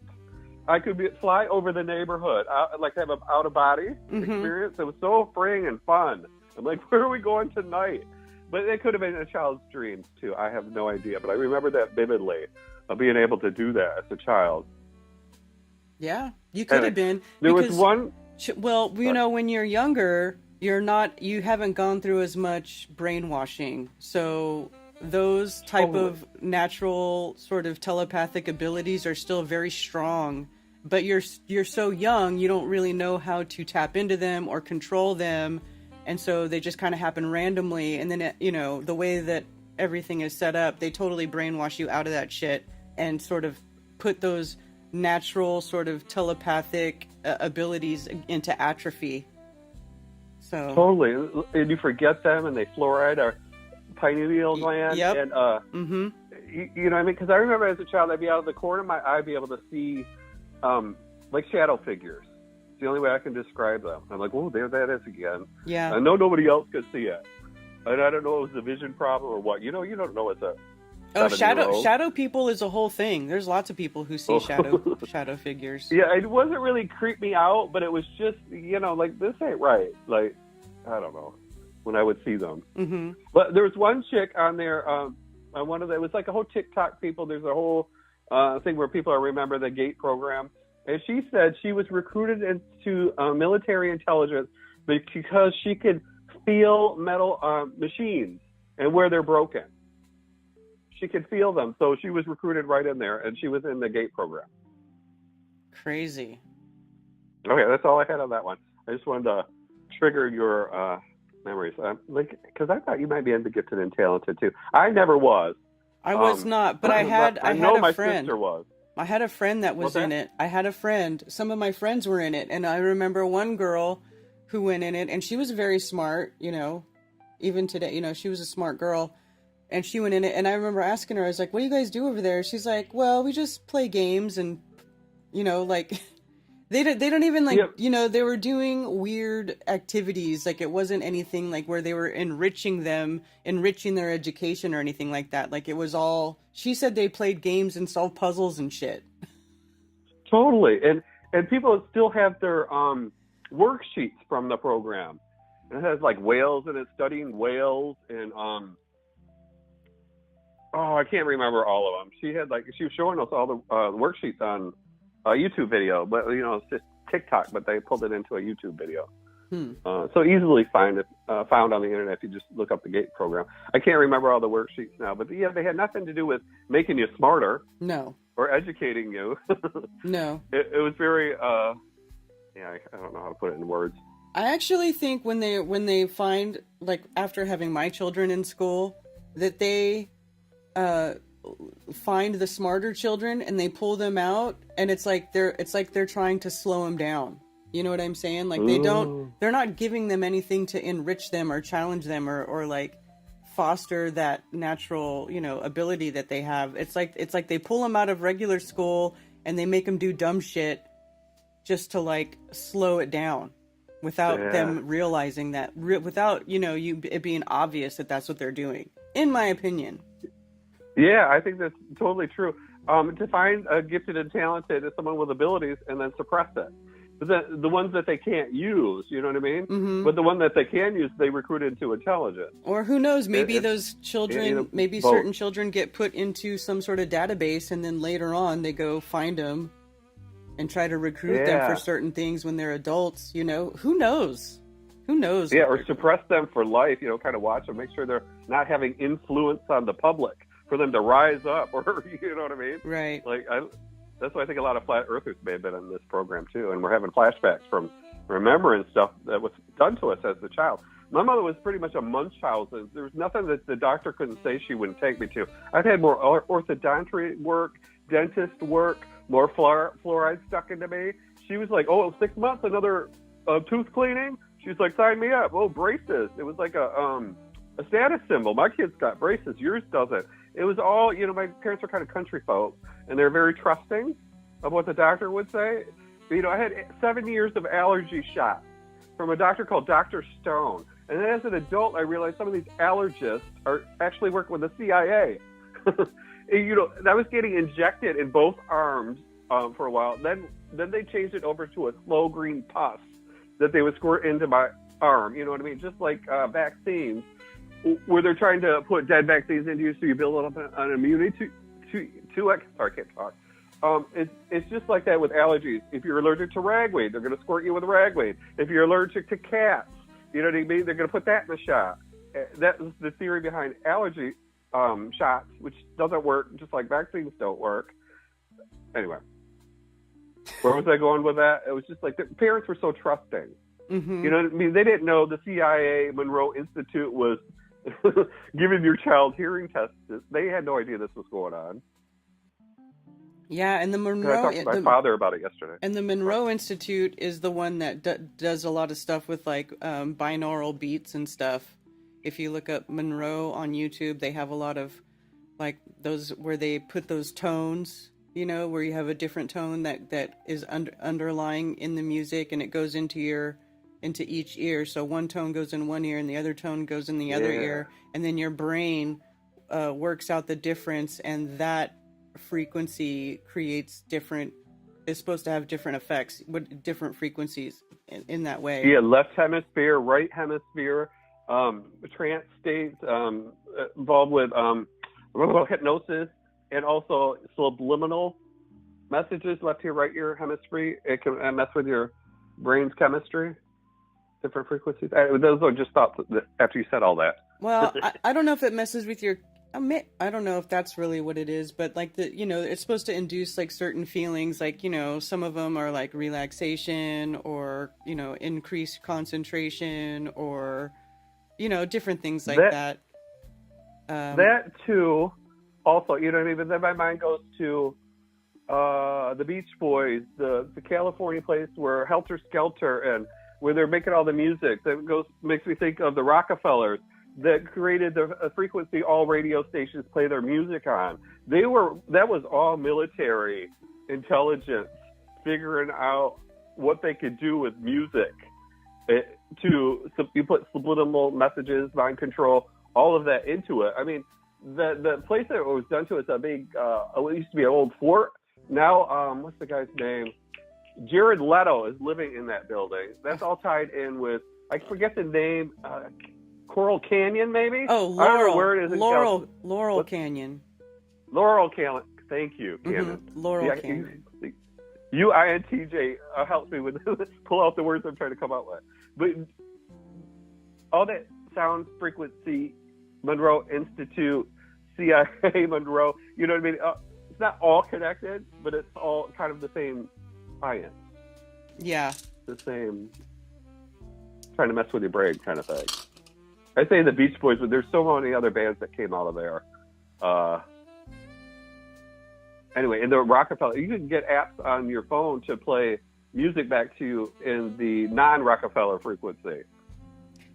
I could fly over the neighborhood, like have an out-of-body experience. It was so freeing and fun. I'm like, where are we going tonight? But it could have been a child's dreams, too. I have no idea. But I remember that vividly, of being able to do that as a child. Yeah, you could have been. There was one... Well, you know, when you're younger... you haven't gone through as much brainwashing. So those type of natural sort of telepathic abilities are still very strong, but you're so young, you don't really know how to tap into them or control them. And so they just kind of happen randomly. And then, you know, the way that everything is set up, they totally brainwash you out of that shit and sort of put those natural sort of telepathic abilities into atrophy. So. Totally, and you forget them, and they fluoride our pineal gland. Yep. And you know what I mean? Because I remember as a child, I'd be out of the corner of my eye, be able to see like shadow figures. It's the only way I can describe them. I'm like, oh, there that is again. Yeah. I know nobody else could see it, and I don't know if it was a vision problem or what. You know, you don't know it's a. Shadow people is a whole thing. There's lots of people who see shadow figures. Yeah, it wasn't really creep me out, but it was just, you know, like, this ain't right. Like, I don't know, when I would see them. Mm-hmm. But there was one chick on there, on one of the, it was like a whole TikTok people. There's a whole thing where people remember the GATE program. And she said she was recruited into military intelligence because she could feel metal machines and where they're broken. She could feel them, so she was recruited right in there, and she was in the GATE program. Crazy. Okay, that's all I had on that one. I just wanted to trigger your memories, because I thought you might be into gifted and talented too. I never was. I was not, but I had a my friend. Sister was. I had a friend that was in it. I had a friend. Some of my friends were in it, and I remember one girl who went in it, and she was very smart. You know, even today, you know, she was a smart girl. And she went in it, and I remember asking her, I was like, what do you guys do over there? She's like, well, we just play games and, you know, like, They don't even like, Yep. they were doing weird activities. Like it wasn't anything like where they were enriching their education or anything like that. Like it was all, she said they played games and solved puzzles and shit. Totally. And people still have their worksheets from the program. And it has like whales in it, studying whales, and I can't remember all of them. She was showing us all the worksheets on a YouTube video, but it's just TikTok, but they pulled it into a YouTube video. So easily found on the internet if you just look up the GATE program. I can't remember all the worksheets now, but yeah, they had nothing to do with making you smarter. No. Or educating you. No. It was very, I don't know how to put it in words. I actually think when they find, like, after having my children in school, that they find the smarter children and they pull them out, and it's like they're trying to slow them down. You know what I'm saying? Like they're not giving them anything to enrich them or challenge them or like foster that natural, ability that they have. It's like they pull them out of regular school and they make them do dumb shit just to like slow it down without them realizing that, without, it being obvious that that's what they're doing, in my opinion. Yeah, I think that's totally true. To find a gifted and talented as someone with abilities and then suppress it. But the ones that they can't use, you know what I mean? Mm-hmm. But the one that they can use, they recruit into intelligence. Or who knows, maybe those children, certain children get put into some sort of database, and then later on they go find them and try to recruit them for certain things when they're adults, Who knows? Who knows? Yeah, or suppress them for life, kind of watch them, make sure they're not having influence on the public for them to rise up, or, you know what I mean? Right. That's why I think a lot of flat earthers may have been in this program too, and we're having flashbacks from remembering stuff that was done to us as a child. My mother was pretty much a Munchausen. There was nothing that the doctor couldn't say she wouldn't take me to. I've had more orthodontic work, dentist work, more fluoride stuck into me. She was like, 6 months, another tooth cleaning. She's like, sign me up. Oh, braces. It was like a status symbol. My kids got braces. Yours doesn't. It was all, my parents were kind of country folk, and they're very trusting of what the doctor would say. I had 7 years of allergy shots from a doctor called Dr. Stone. And then as an adult, I realized some of these allergists are actually working with the CIA. I was getting injected in both arms for a while. Then they changed it over to a slow green pus that they would squirt into my arm. You know what I mean? Just like vaccines, where they're trying to put dead vaccines into you so you build up an immunity to it. Sorry, I can't talk. It's just like that with allergies. If you're allergic to ragweed, they're going to squirt you with ragweed. If you're allergic to cats, you know what I mean? They're going to put that in the shot. That was the theory behind allergy shots, which doesn't work, just like vaccines don't work. Anyway, where was I going with that? It was just like the parents were so trusting. Mm-hmm. You know what I mean? They didn't know the CIA Monroe Institute was giving your child hearing tests. They had no idea this was going on. Yeah, and the Monroe... I talked to my father about it yesterday. And the Monroe Institute is the one that does a lot of stuff with, like, binaural beats and stuff. If you look up Monroe on YouTube, they have a lot of, like, those where they put those tones, where you have a different tone that is underlying in the music, and it goes into each ear. So one tone goes in one ear and the other tone goes in the other ear, and then your brain works out the difference, and that frequency creates is supposed to have different effects with different frequencies in that way. Yeah, left hemisphere, right hemisphere, trance states, involved with hypnosis, and also subliminal messages, left ear, right ear hemisphere. It can mess with your brain's chemistry, different frequencies. Those are just thoughts after you said all that. Well, I don't know if it messes with your... I don't know if that's really what it is, but like it's supposed to induce like certain feelings, like, some of them are like relaxation or, increased concentration or, different things like that. That too, also, you know what I mean? But then my mind goes to the Beach Boys, the California place where Helter Skelter and where they're making all the music that makes me think of the Rockefellers that created the frequency all radio stations play their music on. That was all military intelligence figuring out what they could do with music. You put subliminal messages, mind control, all of that into it. I mean, the place that it was done to is a big, it used to be an old fort. Now, what's the guy's name? Jared Leto is living in that building. That's all tied in with, I forget the name, Coral Canyon, maybe? Oh, Laurel. I don't know where it is in Laurel Canyon. Laurel Canyon. Thank you, Canyon. Laurel Canyon. UINTJ helps me with pull out the words I'm trying to come out with. But all that sound frequency, Monroe Institute, CIA, Monroe, you know what I mean? It's not all connected, but it's all kind of the same science. Yeah. The same, trying to mess with your brain kind of thing. I say the Beach Boys, but there's so many other bands that came out of there. Anyway, in the Rockefeller, you can get apps on your phone to play music back to you in the non-Rockefeller frequency.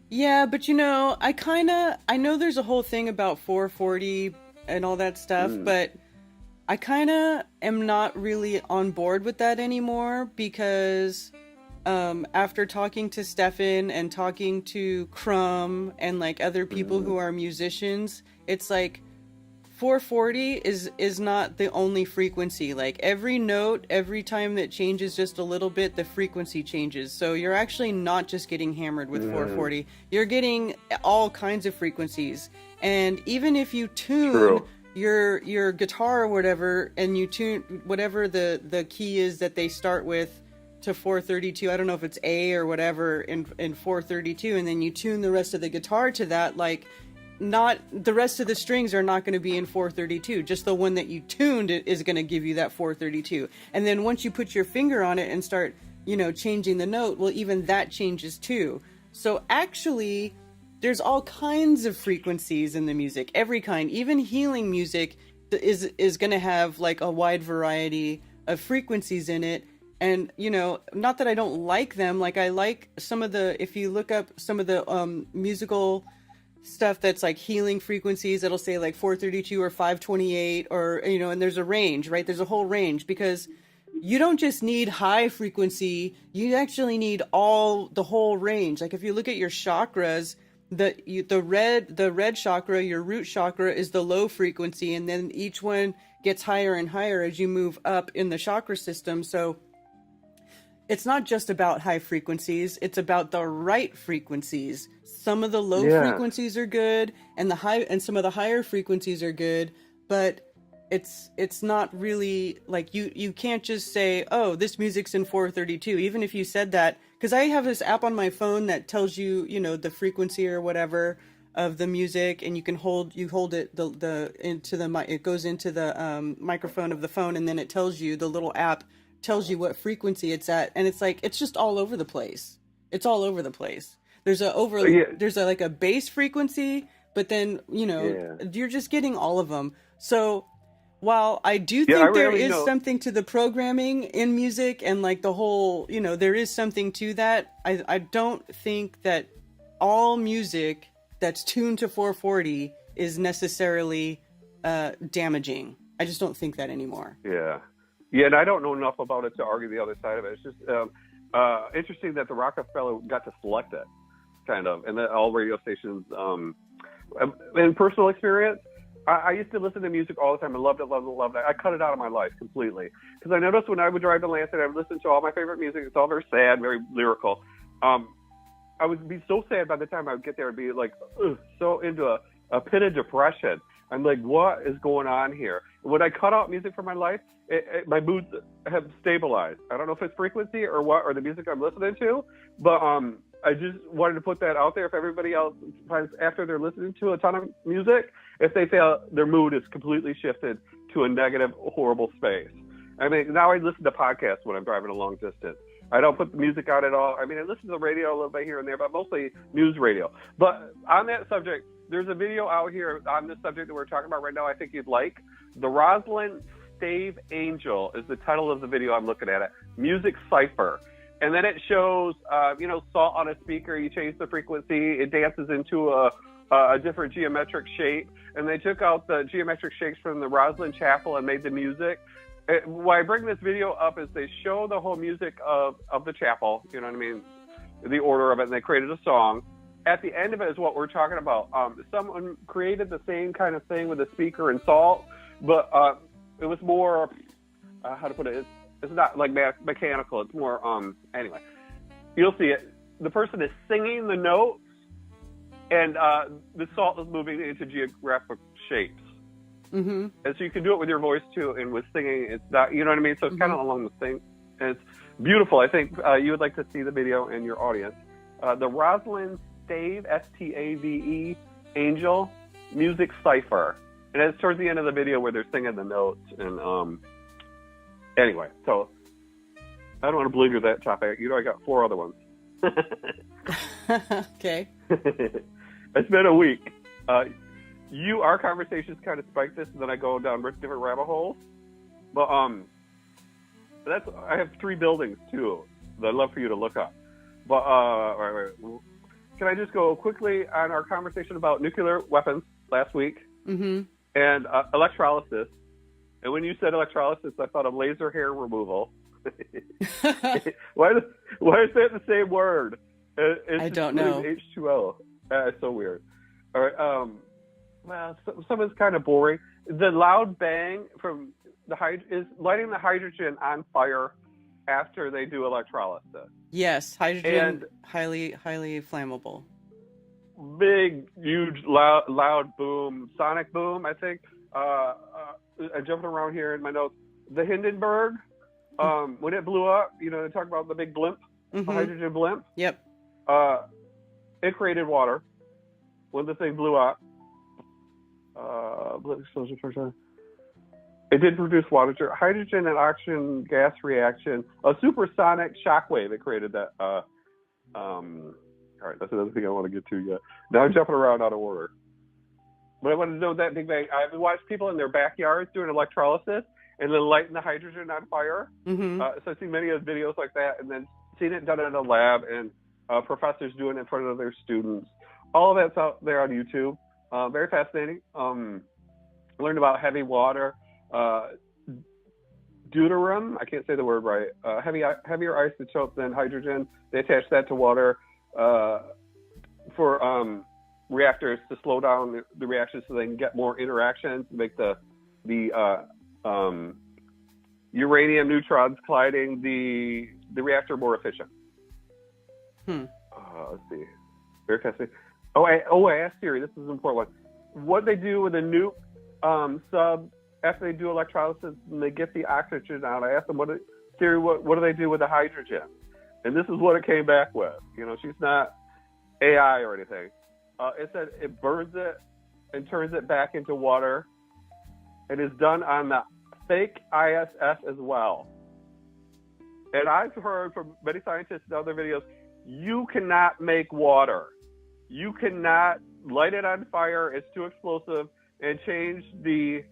Yeah, but I know there's a whole thing about 440 and all that stuff, but I kind of am not really on board with that anymore because after talking to Stefan and talking to Crumb and like other people who are musicians, it's like 440 is not the only frequency. Like every note, every time that changes just a little bit, the frequency changes. So you're actually not just getting hammered with 440. You're getting all kinds of frequencies. And even if you tune your guitar or whatever, and you tune whatever the key is that they start with to 432, I don't know if it's A or whatever in 432, and then you tune the rest of the guitar to that, like not the rest of the strings are not going to be in 432, just the one that you tuned is going to give you that 432. And then once you put your finger on it and start changing the note, well, even that changes too. So actually there's all kinds of frequencies in the music, every kind. Even healing music is going to have like a wide variety of frequencies in it. And not that I don't like them, like I like some of the, if you look up some of the musical stuff that's like healing frequencies, it'll say like 432 or 528 or and there's a range, right? There's a whole range, because you don't just need high frequency, you actually need the whole range. Like if you look at your chakras, the red chakra, your root chakra, is the low frequency, and then each one gets higher and higher as you move up in the chakra system. So it's not just about high frequencies, it's about the right frequencies. Some of the low frequencies are good, and some of the higher frequencies are good, but it's not really like you can't just say, oh, this music's in 432, even if you said that, because I have this app on my phone that tells you, the frequency or whatever of the music, and you hold it it goes into the microphone of the phone, and then it tells you, the little app tells you what frequency it's at, and it's like it's just all over the place. It's all over the place. There's like a base frequency, but then you're just getting all of them. So while I do think there is something to the programming in music and like the whole, there is something to that, I don't think that all music that's tuned to 440 is necessarily damaging. I just don't think that anymore. Yeah, and I don't know enough about it to argue the other side of it. It's just interesting that the Rockefeller got to select it, kind of, and that all radio stations, in personal experience, I used to listen to music all the time. I loved it. I cut it out of my life completely. Because I noticed when I would drive to Lansing, I would listen to all my favorite music. It's all very sad, very lyrical. I would be so sad by the time I would get there and be like, so into a pit of depression. I'm like, what is going on here? When I cut out music from my life, my moods have stabilized. I don't know if it's frequency or what, or the music I'm listening to, but I just wanted to put that out there. If everybody else finds, after they're listening to a ton of music, if they feel their mood is completely shifted to a negative, horrible space. I mean, now I listen to podcasts when I'm driving a long distance. I don't put the music on at all. I mean, I listen to the radio a little bit here and there, but mostly news radio. But on that subject, there's a video out here on this subject that we're talking about right now I think you'd like. The Rosalind Stave Angel is the title of the video. I'm looking at it. Music Cipher. And then it shows, salt on a speaker. You change the frequency. It dances into a different geometric shape. And they took out the geometric shapes from the Rosalind Chapel and made the music. why I bring this video up is they show the whole music of the chapel, you know what I mean, the order of it, and they created a song. At the end of it is what we're talking about. Someone created the same kind of thing with a speaker and salt, but it was more, how to put it, it's not like mechanical, it's more, anyway. You'll see it. The person is singing the notes, and the salt is moving into geographic shapes. Mm-hmm. And so you can do it with your voice too, and with singing, it's not, you know what I mean? So it's kind of along the thing. And it's beautiful. I think you would like to see the video in your audience. The Rosalind Stave, Stave, Angel Music Cipher. And it's towards the end of the video where they're singing the notes. And anyway, so I don't want to believe you're that topic. You know, I got 4 other ones. Okay. It's been a week. Our conversations kind of spike this, and then I go down different rabbit holes. But I have 3 buildings too that I'd love for you to look up. But can I just go quickly on our conversation about nuclear weapons last week and electrolysis? And when you said electrolysis, I thought of laser hair removal. Why is that the same word? I don't know. H2O. It's so weird. All right. Well, some of it's kind of boring. The loud bang from is lighting the hydrogen on fire after they do electrolysis. Yes, hydrogen, and highly flammable. Big, huge, loud boom, sonic boom. I think. I'm jumping around here in my notes. The Hindenburg, when it blew up, you know, they talk about the big blimp, the hydrogen blimp. Yep. It created water when the thing blew up. It did produce water. Hydrogen and oxygen gas reaction, a supersonic shockwave. It created that. All right, that's another thing I want to get to yet. Now I'm jumping around out of order. But I want to know that Big Bang. I've watched people in their backyards doing electrolysis and then lighting the hydrogen on fire. So I've seen many of the videos like that, and then seen it done in a lab and professors doing it in front of their students. All of that's out there on YouTube. Very fascinating. Learned about heavy water, deuterium. I can't say the word right. Heavier isotope than hydrogen. They attach that to water for reactors to slow down the reactions so they can get more interactions, make the uranium neutrons colliding the reactor more efficient. Let's see. Very fascinating. I asked Siri, this is an important one. What they do with a nuke sub after they do electrolysis and they get the oxygen out. I asked them, Siri, what do they do with the hydrogen? And this is what it came back with. You know, she's not AI or anything. It said it burns it and turns it back into water. It is done on the fake ISS as well. And I've heard from many scientists in other videos, you cannot make water. You cannot light it on fire. It's too explosive, and change the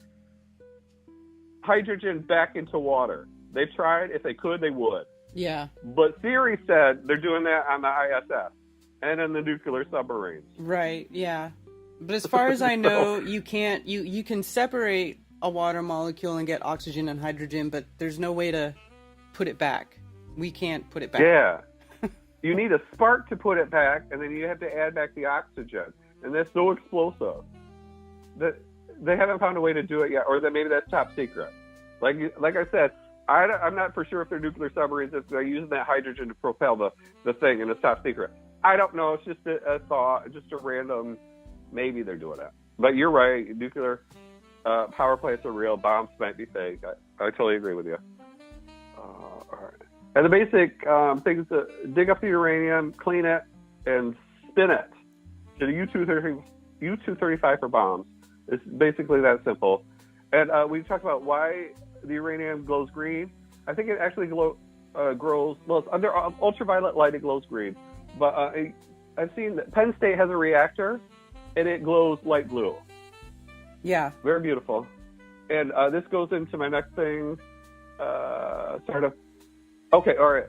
hydrogen back into water. They've tried. If they could, they would. Yeah. But Siri said they're doing that on the ISS and in the nuclear submarines. Right. Yeah. But as far as I know, you can't. You can separate a water molecule and get oxygen and hydrogen, but there's no way to put it back. We can't put it back. Yeah. You need a spark to put it back, and then you have to add back the oxygen, and that's so explosive that they haven't found a way to do it yet, or that maybe that's top secret. Like I said, I'm not for sure if they're nuclear submarines, if they're using that hydrogen to propel the thing, and it's top secret. I don't know. It's just a thought, just a random. Maybe they're doing that. But you're right. Nuclear power plants are real. Bombs might be fake. I totally agree with you. All right. And the basic things to dig up the uranium, clean it, and spin it to the U-235 for bombs. It's basically that simple. And we talked about why the uranium glows green. I think it actually grows, well, it's under ultraviolet light, it glows green. But I've seen that Penn State has a reactor, and it glows light blue. Yeah. Very beautiful. And this goes into my next thing, sort of. Okay, all right.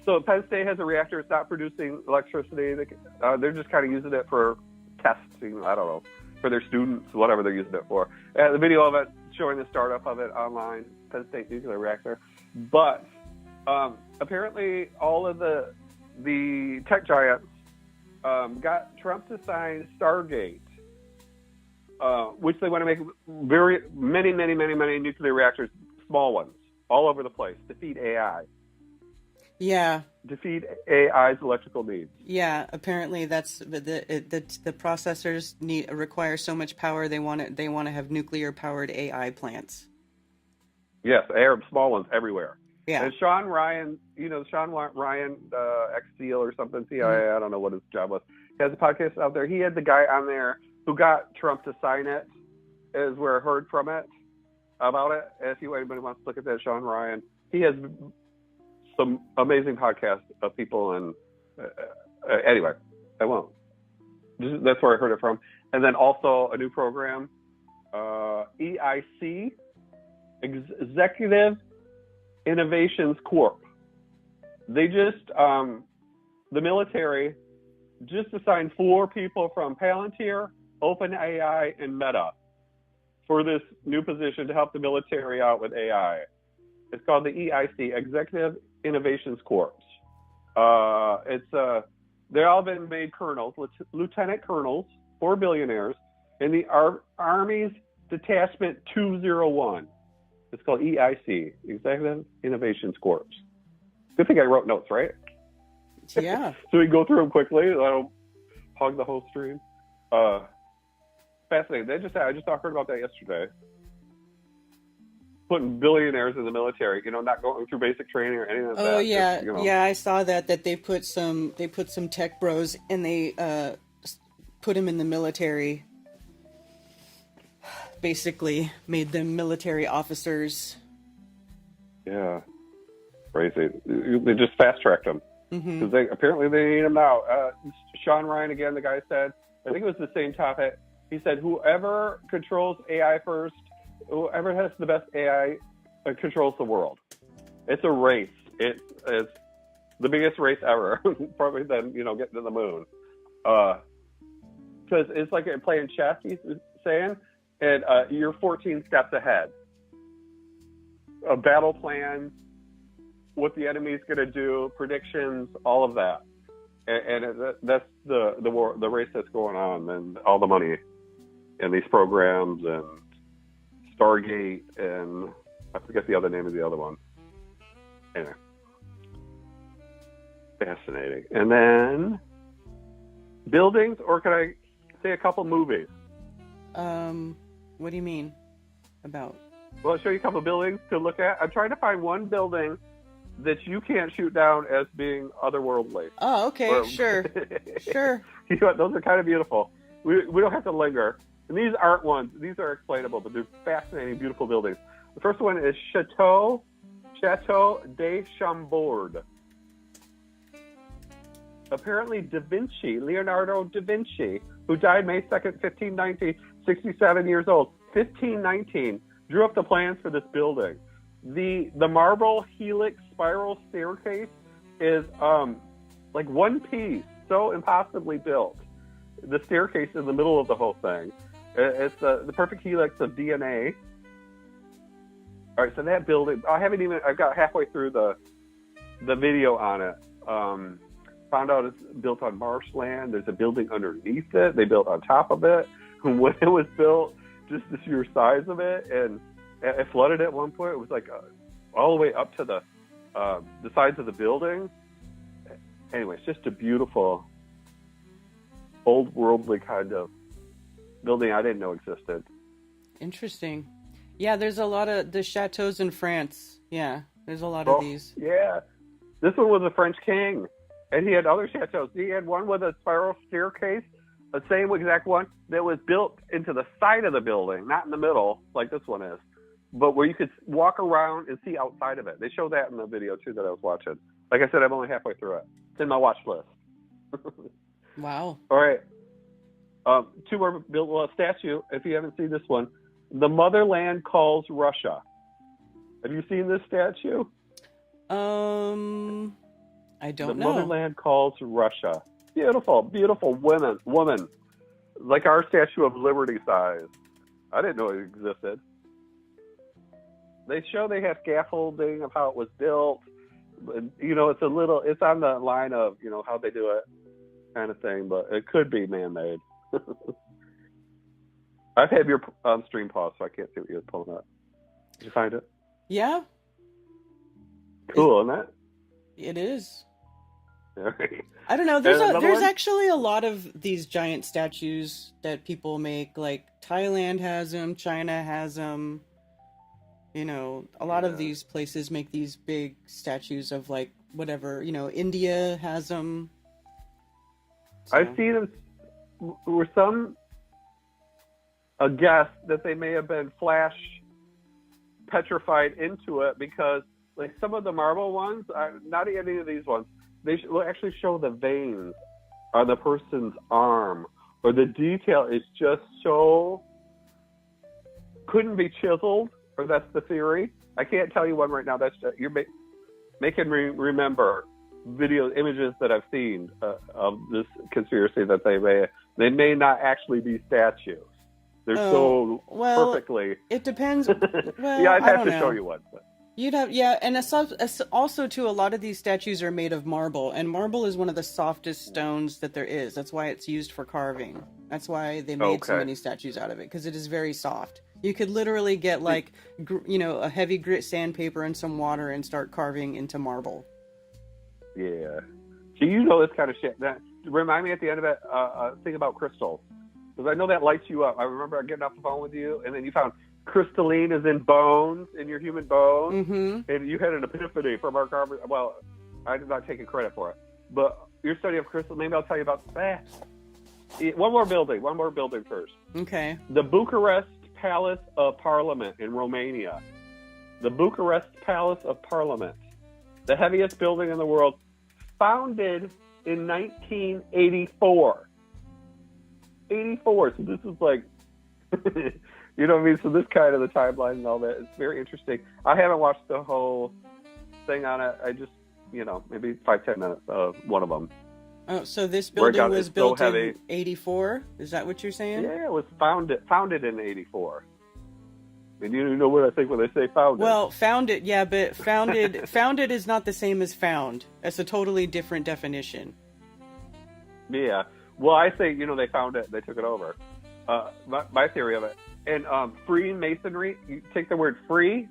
So Penn State has a reactor. It's not producing electricity. They're just kind of using it for testing, I don't know, for their students, whatever they're using it for. The video of it showing the startup of it online, Penn State nuclear reactor. But apparently all of the tech giants got Trump to sign Stargate, which they want to make many nuclear reactors, small ones, all over the place to feed AI. Yeah. To feed AI's electrical needs. Yeah, apparently that's the processors require so much power they want to have nuclear powered AI plants. Yes, Arab small ones everywhere. Yeah. And Sean Ryan, Sean Ryan, ex-SEAL or something, CIA, I don't know what his job was. He has a podcast out there. He had the guy on there who got Trump to sign it, is where I heard from it, about it. If anybody wants to look at that, Sean Ryan, he has some amazing podcasts of people, and anyway, I won't. That's where I heard it from. And then also a new program, EIC, Executive Innovations Corp. They just, the military just assigned 4 people from Palantir, OpenAI, and Meta for this new position to help the military out with AI. It's called the EIC, Executive Innovations Corps. They've all been made colonels, lieutenant colonels, 4 billionaires in the Army's Detachment 201. It's called EIC, Executive Innovations Corps. Good thing I wrote notes, right? Yeah. So we can go through them quickly. I don't hog the whole stream. Fascinating. I just heard about that yesterday. Putting billionaires in the military, not going through basic training or anything like that. Oh yeah, just, yeah. I saw that they put some tech bros and they put them in the military. Basically, made them military officers. Yeah, crazy. They just fast tracked them because apparently they need them now. Sean Ryan again, the guy said, I think it was the same topic. He said, whoever controls AI first, whoever has the best AI controls the world. It's a race. It's the biggest race ever, probably than getting to the moon. Because it's like playing chess. He's saying. And you're 14 steps ahead. A battle plan, what the enemy's going to do, predictions, all of that. And that's the war, the race that's going on, and all the money in these programs and Stargate, and I forget the other name of the other one. Anyway, fascinating. And then buildings, or can I say a couple movies? What do you mean about? Well, I'll show you a couple of buildings to look at. I'm trying to find one building that you can't shoot down as being otherworldly. Oh, okay, sure. Sure. Those are kind of beautiful. We don't have to linger. And these aren't ones. These are explainable, but they're fascinating, beautiful buildings. The first one is Chateau de Chambord. Apparently Leonardo da Vinci, who died May 2nd, 1519, 67 years old, 1519, drew up the plans for this building. The marble helix spiral staircase is like one piece, so impossibly built. The staircase in the middle of the whole thing. It's the perfect helix of DNA. All right, so that building, I've got halfway through the video on it. Found out it's built on marshland. There's a building underneath it. They built on top of it. When it was built, just the sheer size of it, and it flooded at one point. It was like all the way up to the sides of the building. Anyway, it's just a beautiful, old worldly kind of building I didn't know existed. Interesting. Yeah, there's a lot of the chateaus in France. Yeah, there's a lot of these. Yeah. This one was a French king, and he had other chateaus. He had one with a spiral staircase, the same exact one that was built into the side of the building, not in the middle like this one is, but where you could walk around and see outside of it. They showed that in the video, too, that I was watching. Like I said, I'm only halfway through it. It's in my watch list. Wow. All right. Two more statue, if you haven't seen this one. The Motherland Calls Russia. Have you seen this statue? I don't know. The Motherland Calls Russia. Beautiful, beautiful woman. Like our Statue of Liberty size. I didn't know it existed. they show they have scaffolding of how it was built. It's on the line of, how they do it kind of thing, but it could be man-made. I've had your stream pause, so I can't see what you're pulling up. Did you find it? Yeah. Cool, isn't it? It is. Yeah. I don't know. There's actually a lot of these giant statues that people make. Like Thailand has them, China has them. A lot of these places make these big statues of like whatever. India has them. So. I've seen them. Were some a guess that they may have been flash petrified into it because, like, some of the marble ones, not any of these ones, they will actually show the veins on the person's arm, or the detail is just so couldn't be chiseled, or that's the theory. I can't tell you one right now. That's you're making me remember images that I've seen of this conspiracy that they may not actually be statues. They're so perfectly. It depends. Well, yeah, I'd have to know. show you one. But. You'd have, yeah, and also too, a lot of these statues are made of marble, and marble is one of the softest stones that there is. That's why it's used for carving. That's why they made so many statues out of it, because it is very soft. You could literally get like, a heavy grit sandpaper and some water and start carving into marble. Yeah. So this kind of shit. That remind me at the end of it, thing about crystals, because I know that lights you up. I remember getting off the phone with you, and then you found crystalline is in bones, in your human bones, and you had an epiphany from our carver. Well, I did not take credit for it, but your study of crystal. Maybe I'll tell you about that. One more building first. Okay. The Bucharest Palace of Parliament in Romania. The Bucharest Palace of Parliament, the heaviest building in the world, founded in 1984. 84. So this is like. You know what I mean? So this kind of the timeline and all that, it's very interesting. I haven't watched the whole thing on it. I just, maybe 5-10 minutes of one of them. Oh, so this building was built in 84? Is that what you're saying? Yeah, it was founded in 84. And you know what I think when they say founded? Well, founded, yeah, but founded is not the same as found. That's a totally different definition. Yeah. Well, I say, they found it, they took it over. My theory of it. And free masonry, you take the word free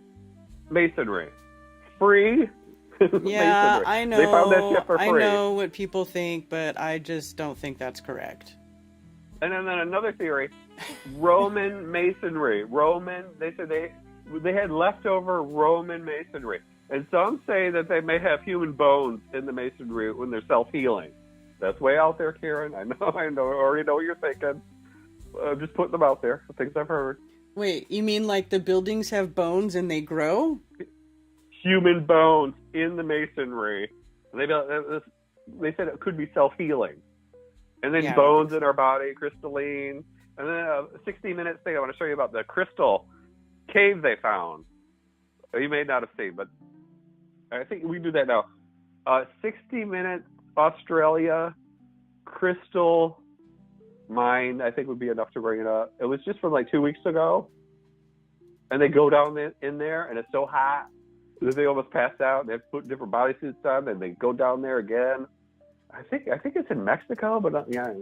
masonry. Free yeah, masonry. I know. They found that shit for free. I know what people think, but I just don't think that's correct. And then another theory, Roman masonry. They said they had leftover Roman masonry. And some say that they may have human bones in the masonry when they're self-healing. That's way out there, Karen. I already know what you're thinking. Just putting them out there, the things I've heard. Wait, you mean like the buildings have bones and they grow? Human bones in the masonry. They said it could be self-healing. And then bones in our body, crystalline. And then a 60-minute thing I want to show you about the crystal cave they found. You may not have seen, but I think we do that now. 60-minute Australia crystal mine, I think would be enough to bring it up. It was just from like 2 weeks ago, and they go down in there, and it's so hot that they almost pass out. And they have to put different bodysuits on, and they go down there again. I think it's in Mexico, but yeah.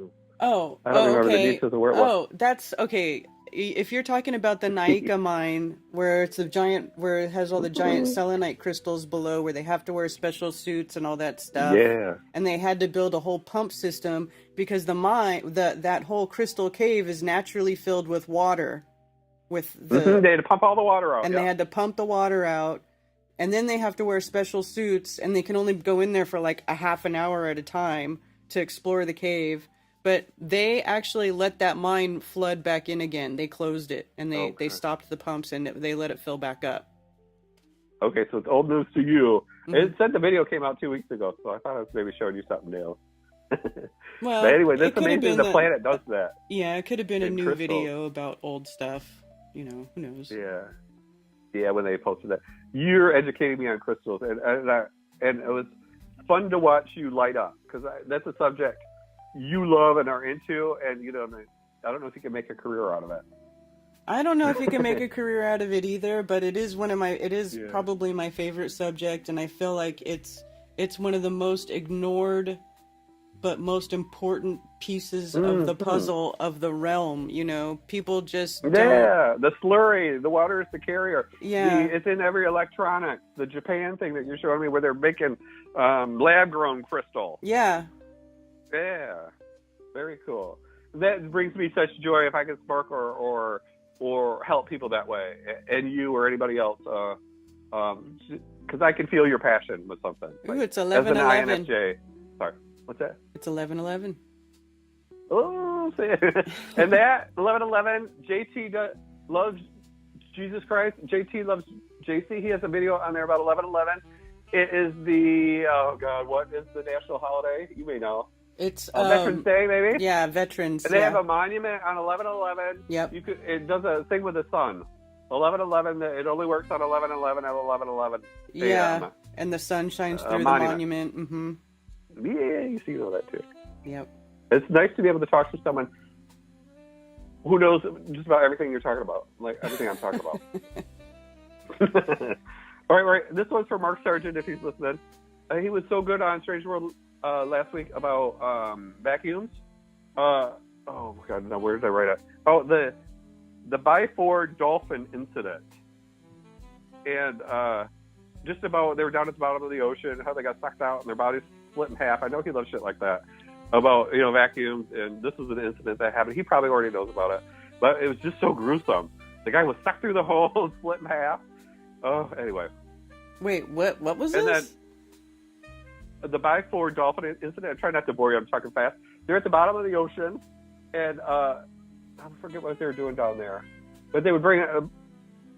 Oh, I don't remember okay. the details of where it was. Oh, that's okay. If you're talking about the Naika mine, where it's where it has all the giant selenite crystals below, where they have to wear special suits and all that stuff. Yeah. And they had to build a whole pump system because the mine, that whole crystal cave is naturally filled with water. They had to pump all the water out. And they had to pump the water out. And then they have to wear special suits, and they can only go in there for like a half an hour at a time to explore the cave. But they actually let that mine flood back in again. They closed it, and they stopped the pumps, and they let it fill back up. Okay, so it's old news to you. Mm-hmm. It said the video came out 2 weeks ago, so I thought I was maybe showing you something new. Well, but anyway, that's amazing the planet does that. Yeah, it could have been a new video about old stuff. Who knows? Yeah, when they posted that. You're educating me on crystals, and it was fun to watch you light up, because that's a subject you love and are into, and I don't know if you can make a career out of it. I don't know if you can make a career out of it either, but it is Yeah. probably my favorite subject, and I feel like it's one of the most ignored but most important pieces of the Mm-hmm. puzzle of the realm. You know, people just don't. Yeah, the slurry, the water is the carrier. Yeah, It's in every electronics. The Japan thing that you're showing me, where they're making lab grown crystal. yeah. Yeah, very cool. That brings me such joy if I can spark or help people that way, and you or anybody else, because I can feel your passion with something. Ooh, it's as 11:11. an INFJ. Sorry, what's that? It's 11:11. Oh, see. And that 11:11. JT loves Jesus Christ. JT loves JC. He has a video on there about 11:11. It is the what is the national holiday? You may know. It's Veterans Day, maybe. Yeah, veterans. And they yeah. have a monument on 11:11. Yep. It does a thing with the sun. 11:11. It only works on 11:11 at 11:11. Yeah, and the sun shines through the monument. Mm-hmm. Yeah, you see that too. Yep. It's nice to be able to talk to someone who knows just about everything you're talking about, like everything I'm talking about. All right. This one's for Mark Sargent, if he's listening. He was so good on Strange World last week about vacuums. Oh my God, no, where did I write it? Oh, the Bifor dolphin incident, and just about they were down at the bottom of the ocean, how they got sucked out and their bodies split in half. I know he loves shit like that about vacuums, and this was an incident that happened. He probably already knows about it, but it was just so gruesome. The guy was sucked through the hole and split in half. Oh, anyway. Wait, what was and this? Then the Bifor dolphin incident. I try not to bore you. I'm talking fast. They're at the bottom of the ocean, and I forget what they were doing down there, but they would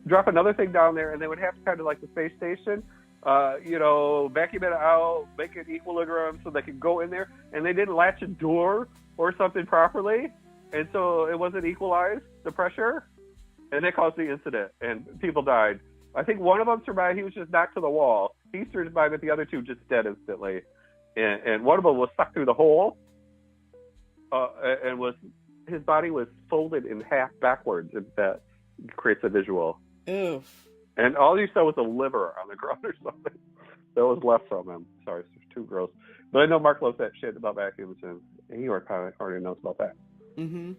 drop another thing down there, and they would have to kind of like the space station, vacuum it out, make it equilibrium so they could go in there, and they didn't latch a door or something properly, and so it wasn't equalized, the pressure, and it caused the incident, and people died. I think one of them survived. He was just knocked to the wall. He survived, but the other two just dead instantly, and one of them was sucked through the hole, and his body was folded in half backwards, if that creates a visual. Oof. And all you saw was a liver on the ground or something that was left from him. Sorry, it's too gross. But I know Mark loves that shit about vacuums, and he already knows about that. Mm-hmm.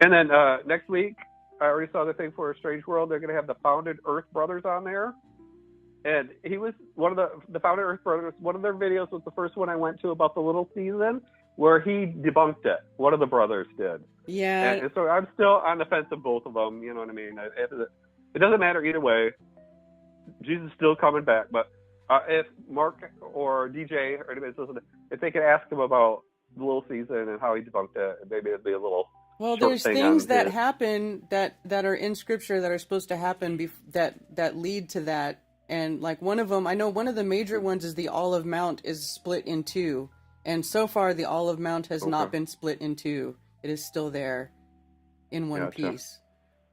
And then next week, I already saw the thing for A Strange World. They're going to have the Founded Earth Brothers on there. And he was one of the Founded Earth Brothers. One of their videos was the first one I went to about the little season, where he debunked it. One of the brothers did. Yeah. And so I'm still on the fence of both of them. You know what I mean? It doesn't matter either way. Jesus is still coming back. But if Mark or DJ or anybody's listening, if they could ask him about the little season and how he debunked it, maybe it'd be a little. Well, there's things that happen that are in Scripture that are supposed to happen that lead to that. And like one of them, I know one of the major ones is the Olive Mount is split in two. And so far, the Olive Mount has not been split in two. It is still there in one piece.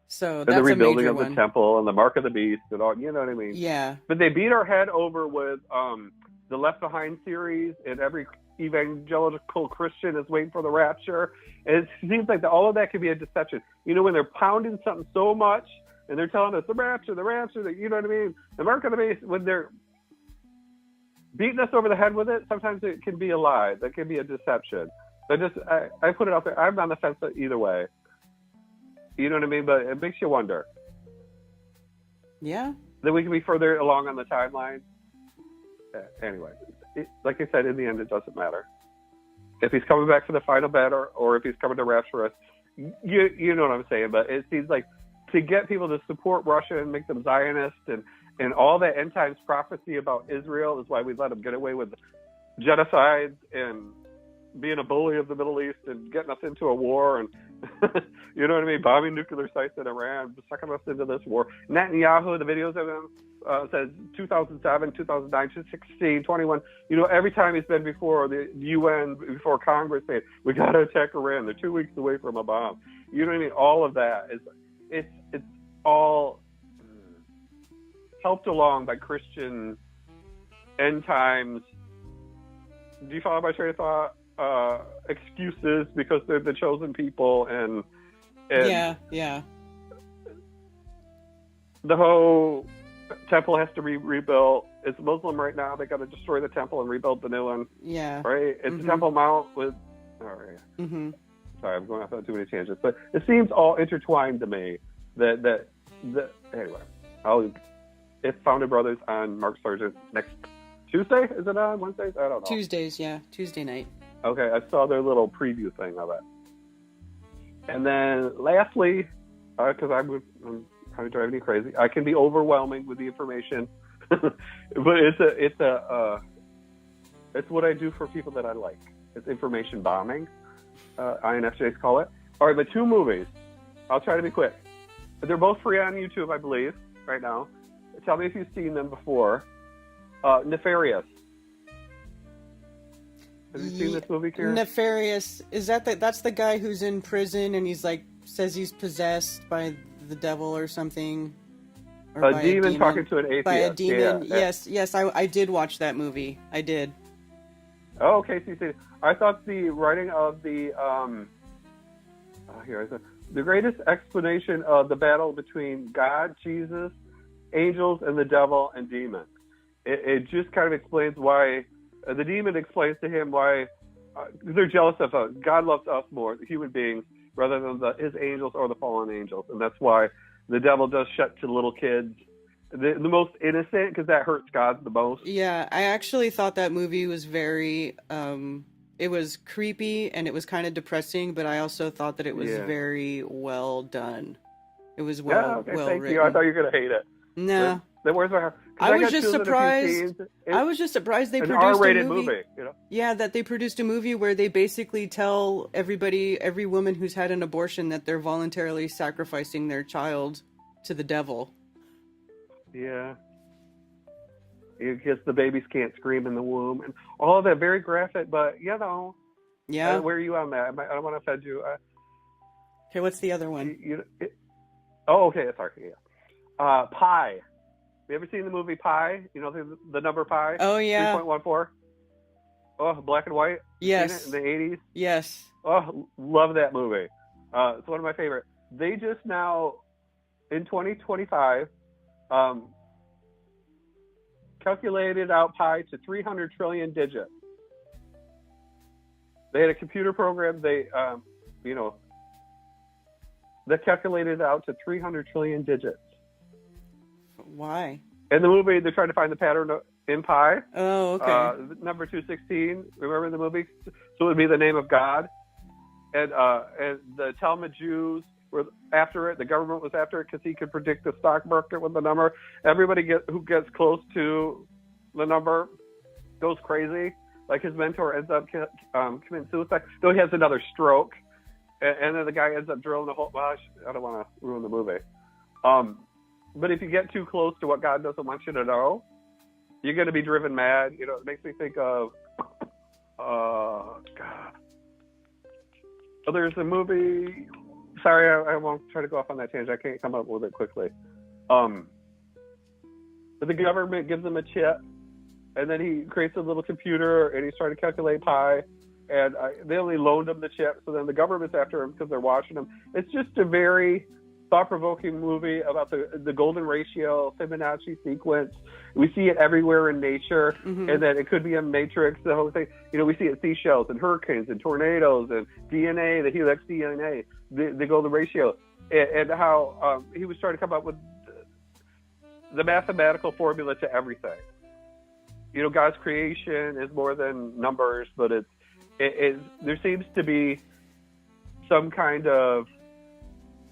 So that's a major one. And the rebuilding of the temple and the mark of the beast and all, you know what I mean? Yeah. But they beat our head over with the Left Behind series, and every evangelical Christian is waiting for the rapture. And it seems like all of that could be a deception. When they're pounding something so much and they're telling us the rapture, you know what I mean? The mark of the beast, when they're beating us over the head with it, sometimes it can be a lie. That can be a deception. But I put it out there. I'm on the fence either way. You know what I mean? But it makes you wonder. Yeah. Then we can be further along on the timeline. Anyway, like I said, in the end, it doesn't matter. If he's coming back for the final battle or if he's coming to rapture us, you know what I'm saying. But it seems like to get people to support Russia and make them Zionists and all that end times prophecy about Israel is why we let them get away with genocides and being a bully of the Middle East and getting us into a war and you know what I mean, bombing nuclear sites in Iran, sucking us into this war. Netanyahu, the videos of him says 2007, 2009, 2016, 21. Every time he's been before the UN, before Congress, saying we got to attack Iran. They're 2 weeks away from a bomb. You know what I mean? All of that it's all helped along by Christian end times. Do you follow my train of thought? Excuses because they're the chosen people and yeah the whole temple has to be rebuilt. It's Muslim right now. They got to destroy the temple and rebuild the new one. Yeah. Right? It's the Temple Mount with... All right. Mm-hmm. Sorry, I'm going off on too many tangents. But it seems all intertwined to me that anyway, it's Founded Brothers on Mark Sargent next Tuesday. Is it on Wednesdays? I don't know. Tuesdays, yeah. Tuesday night. Okay, I saw their little preview thing of it. And then lastly, because I'm probably driving me crazy, I can be overwhelming with the information, but it's what I do for people that I like. It's information bombing. INFJs call it. All right, the two movies. I'll try to be quick. They're both free on YouTube, I believe, right now. Tell me if you've seen them before. Nefarious. Have you seen this movie, Karen? Nefarious. Is that's the guy who's in prison and he's like says he's possessed by the devil or something? Or a demon talking to an atheist. By a demon. Yeah. Yes. I did watch that movie. I did. Oh, okay. So you see, I thought the writing of the the greatest explanation of the battle between God, Jesus, angels, and the devil and demons. It just kind of explains why the demon explains to him why they're jealous of us. God loves us more, the human beings, rather than his angels or the fallen angels, and that's why the devil does shut to little kids. The most innocent, because that hurts God the most. Yeah, I actually thought that movie was very, it was creepy and it was kind of depressing, but I also thought that it was very well done. It was well thank written. you. I thought you were going to hate it. No. Then where's my... I was just surprised. I was just surprised they produced R-rated a movie. You know? Yeah, that they produced a movie where they basically tell every woman who's had an abortion that they're voluntarily sacrificing their child to the devil. Yeah. Because the babies can't scream in the womb. And all of that, very graphic, but, you know. Yeah. Where are you on that? I don't want to offend you. Okay, what's the other one? Okay, sorry. Yeah. Pi. Have you ever seen the movie Pi? You know, the number Pi? Oh, yeah. 3.14? Oh, black and white? Yes. Seen it in the 80s? Yes. Oh, love that movie. It's one of my favorite. They just now, in 2025, calculated out pi to 300 trillion digits. They had a computer program, that calculated out to 300 trillion digits. Why? In the movie, they're trying to find the pattern in pi. Oh, okay. Number 216, remember the movie? So it would be the name of God. And the Talmud Jews were after it. The government was after it because he could predict the stock market with the number. Everybody who gets close to the number goes crazy. Like his mentor ends up committing suicide. So he has another stroke. And then the guy ends up drilling a hole. Well, I don't want to ruin the movie. But if you get too close to what God doesn't want you to know, you're going to be driven mad. You know, it makes me think of, God. So there's a movie. Sorry, I won't try to go off on that tangent. I can't come up with it quickly. But the government gives him a chip, and then he creates a little computer, and he's trying to calculate pi. And they only loaned him the chip, so then the government's after him because they're watching him. It's just a very thought-provoking movie about the golden ratio, Fibonacci sequence. We see it everywhere in nature, and that it could be a matrix, the whole thing. You know, we see it in seashells and hurricanes and tornadoes and DNA, the helix DNA, the golden ratio, and how he was trying to come up with the mathematical formula to everything. You know, God's creation is more than numbers, but there seems to be some kind of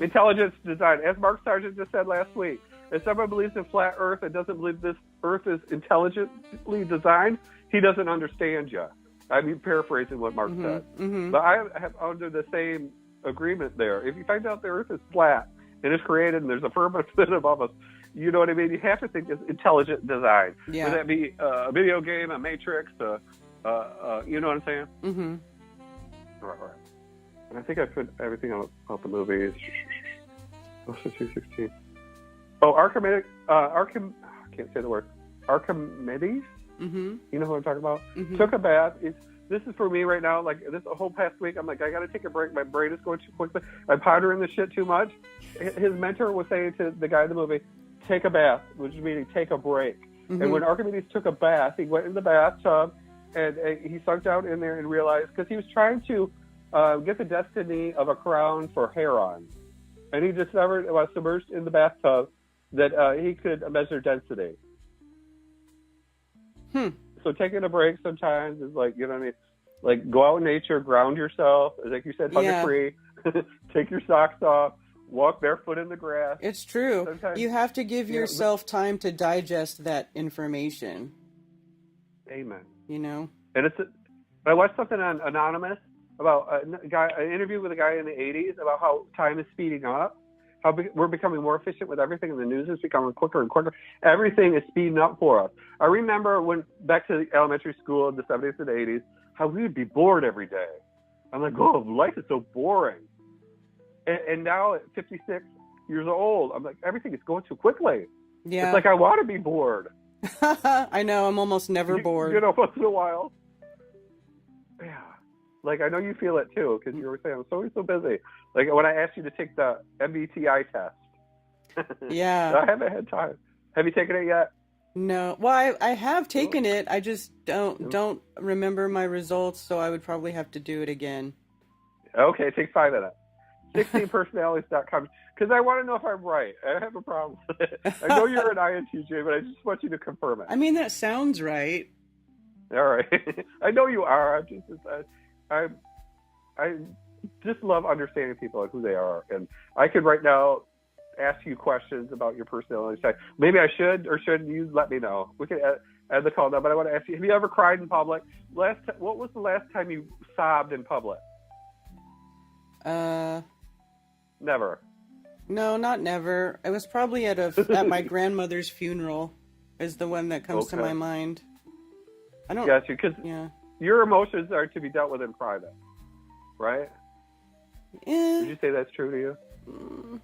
intelligence design. As Mark Sargent just said last week, if someone believes in flat Earth and doesn't believe this Earth is intelligently designed, he doesn't understand you. I'm paraphrasing what Mark said. But I have under the same agreement there. If you find out the Earth is flat and it's created and there's a firmament above us, you know what I mean? You have to think it's intelligent design. Yeah. Would that be a video game, a matrix, you know what I'm saying? Mm-hmm. Right. And I think I put everything out the movies. What's the 216? Oh, Archimedes. I can't say the word. Archimedes? Mm-hmm. You know who I'm talking about? Mm-hmm. Took a bath. This is for me right now. Like this whole past week, I'm like, I got to take a break. My brain is going too quickly. I'm pondering this shit too much. His mentor was saying to the guy in the movie, take a bath, which meaning take a break. And when Archimedes took a bath, he went in the bathtub and he sunk down in there and realized, because he was trying to get the destiny of a crown for Heron. And he discovered, while submerged in the bathtub, that he could measure density. So taking a break sometimes is like, you know what I mean? Like, go out in nature, ground yourself. Like you said, hug a tree, take your socks off, walk barefoot in the grass. It's true. Sometimes, you have to give yourself time to digest that information. Amen. You know? And I watched something on Anonymous about an interview with a guy in the 80s about how time is speeding up, how we're becoming more efficient with everything, and the news is becoming quicker and quicker. Everything is speeding up for us. I remember when, back to the elementary school in the 70s and 80s, how we would be bored every day. I'm like, oh, life is so boring. And now at 56 years old, I'm like, everything is going too quickly. Yeah. It's like I want to be bored. I know, I'm almost never bored. You know, once in a while. Yeah. Like, I know you feel it too, because you were saying, I'm so busy. Like, when I asked you to take the MBTI test. Yeah. I haven't had time. Have you taken it yet? No. Well, I have taken it. I just don't remember my results, so I would probably have to do it again. Okay, take 5 minutes. 16personalities.com, because I want to know if I'm right. I have a problem with it. I know you're an INTJ, but I just want you to confirm it. I mean, that sounds right. All right. I know you are. I just love understanding people and who they are. And I could right now ask you questions about your personality type. Maybe I should, or shouldn't you? Let me know. We can add the call now, but I want to ask you, have you ever cried in public? What was the last time you sobbed in public? Never. No, not never. It was probably at my grandmother's funeral is the one that comes to my mind. I don't. Got you, because your emotions are to be dealt with in private, right? Would you say that's true to you?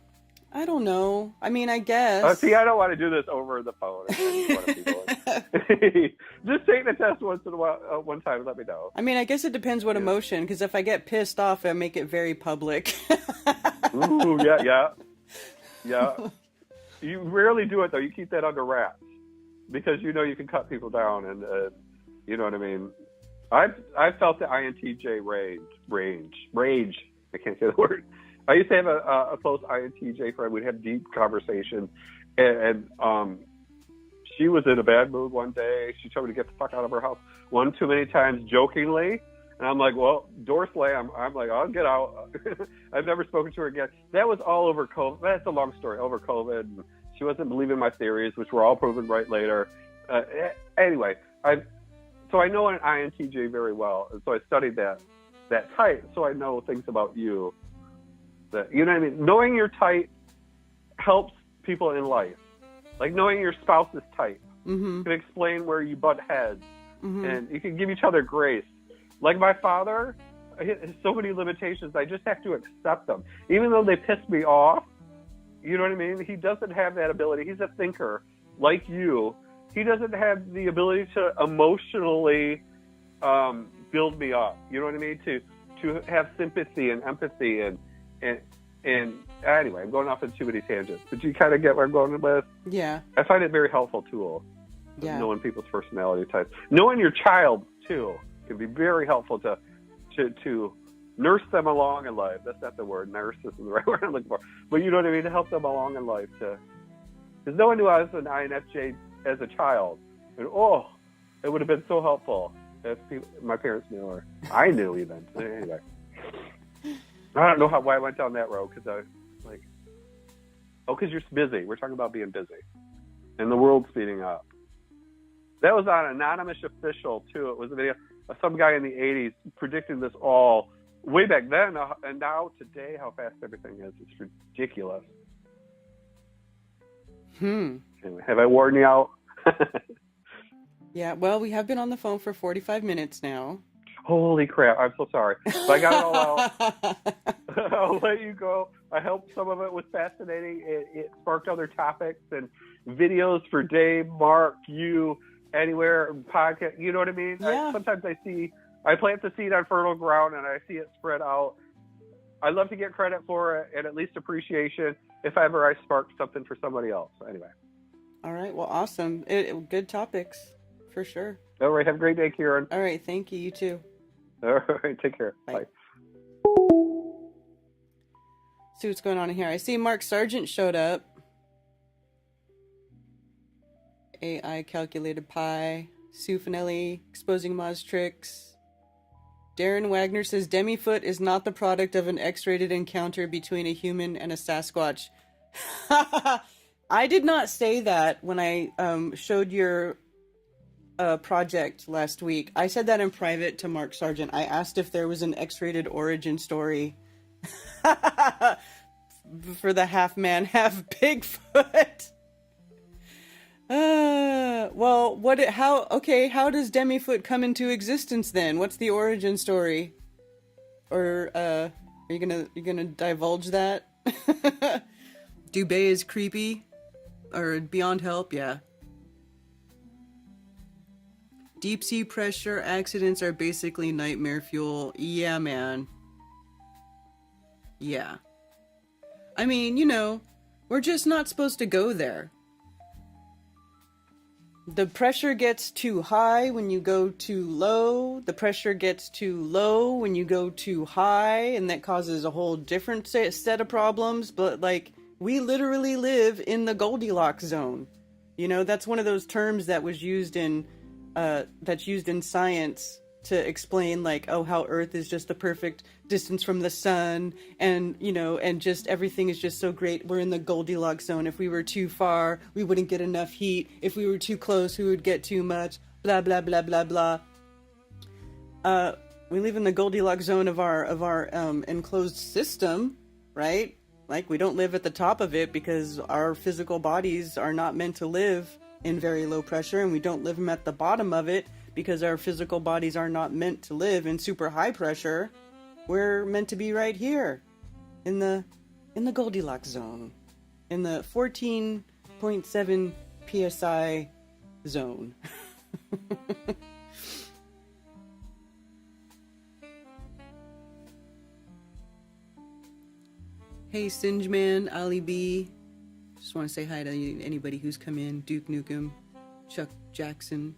I don't know. I mean, I guess. See, I don't want to do this over the phone. Just take the test once in a while, one time, and let me know. I mean, I guess it depends what emotion, because if I get pissed off, I make it very public. Ooh, yeah. You rarely do it, though. You keep that under wraps, because you know you can cut people down, and you know what I mean? I've felt the INTJ rage. I can't say the word. I used to have a close INTJ friend. We'd have deep conversations, and she was in a bad mood one day. She told me to get the fuck out of her house one too many times, jokingly. And I'm like, well, door slam. I'm like, I'll get out. I've never spoken to her again. That was all over COVID. That's a long story. Over COVID. And she wasn't believing my theories, which were all proven right later. Anyway, so I know an INTJ very well. And so I studied that type, so I know things about you. You know what I mean? Knowing your type helps people in life. Like knowing your spouse's type can explain where you butt heads, and you can give each other grace. Like my father, he has so many limitations. I just have to accept them, even though they piss me off. You know what I mean? He doesn't have that ability. He's a thinker, like you. He doesn't have the ability to emotionally build me up. You know what I mean? To have sympathy and empathy and anyway, I'm going off on too many tangents. But you kind of get where I'm going with? Yeah. I find it a very helpful tool. Yeah. Knowing people's personality types. Knowing your child, too, can be very helpful to nurse them along in life. That's not the word. Nurse isn't the right word I'm looking for. But you know what I mean? To help them along in life. Because no one knew I was an INFJ as a child. And, it would have been so helpful if my parents knew, or I knew even. Anyway. I don't know why I went down that road, because because you're busy. We're talking about being busy. And the world's speeding up. That was on Anonymous Official, too. It was a video of some guy in the 80s predicting this all way back then, and now today, how fast everything is. It's ridiculous. Anyway, have I worn you out? Yeah, well, we have been on the phone for 45 minutes now. Holy crap, I'm so sorry. But I got it all out. I'll let you go. I hope some of it was fascinating. It sparked other topics and videos for Dave, Mark, you, anywhere, podcast. You know what I mean? Yeah. Sometimes I plant the seed on fertile ground and I see it spread out. I love to get credit for it and at least appreciation if ever I sparked something for somebody else. Anyway. All right. Well, awesome. Good topics for sure. All right. Have a great day, Kieran. All right. Thank you. You too. All right. Take care. Bye. Bye. See what's going on here. I see Mark Sargent showed up. AI calculated pi. Sue Finelli exposing Moz tricks. Darren Wagner says Demifoot is not the product of an X-rated encounter between a human and a Sasquatch. I did not say that when I showed your project last week. I said that in private to Mark Sargent. I asked if there was an X-rated origin story for the half man, half Bigfoot. Well, how does Demifoot come into existence then? What's the origin story? Or, are you gonna divulge that? Dubé is creepy? Or beyond help? Yeah. Deep sea pressure accidents are basically nightmare fuel. Yeah, man. Yeah. I mean, we're just not supposed to go there. The pressure gets too high when you go too low. The pressure gets too low when you go too high, and that causes a whole different set of problems. But, we literally live in the Goldilocks zone. That's one of those terms that was used that's used in science to explain, how Earth is just the perfect distance from the sun, and just everything is just so great. We're in the Goldilocks zone. If we were too far, we wouldn't get enough heat. If we were too close, we would get too much. Blah blah blah blah blah. We live in the Goldilocks zone of our enclosed system, right? We don't live at the top of it because our physical bodies are not meant to live in very low pressure, and we don't live at the bottom of it because our physical bodies are not meant to live in super high pressure. We're meant to be right here in the Goldilocks zone, in the 14.7 psi zone. Hey, Singeman, Ali B. Just want to say hi to anybody who's come in. Duke Nukem, Chuck Jackson,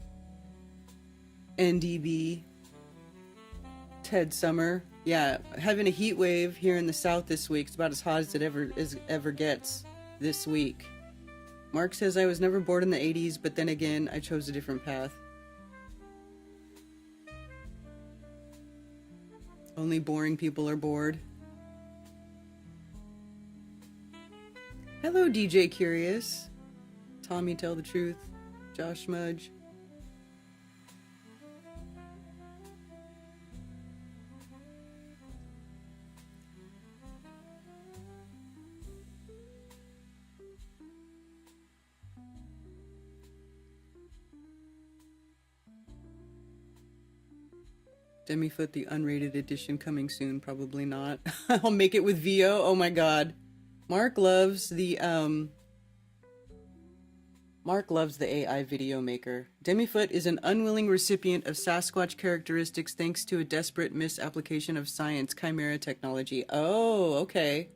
NDB, Ted Summer. Yeah, having a heat wave here in the south this week. It's about as hot as it ever gets this week. Mark says I was never bored in the 80s, but then again, I chose a different path. Only boring people are bored. Hello, DJ Curious. Tommy Tell the Truth. Josh Mudge. Demifoot, the unrated edition, coming soon. Probably not. I'll make it with VO. Oh my god. Mark loves the AI video maker. Demifoot is an unwilling recipient of Sasquatch characteristics thanks to a desperate misapplication of science chimera technology. Oh, okay.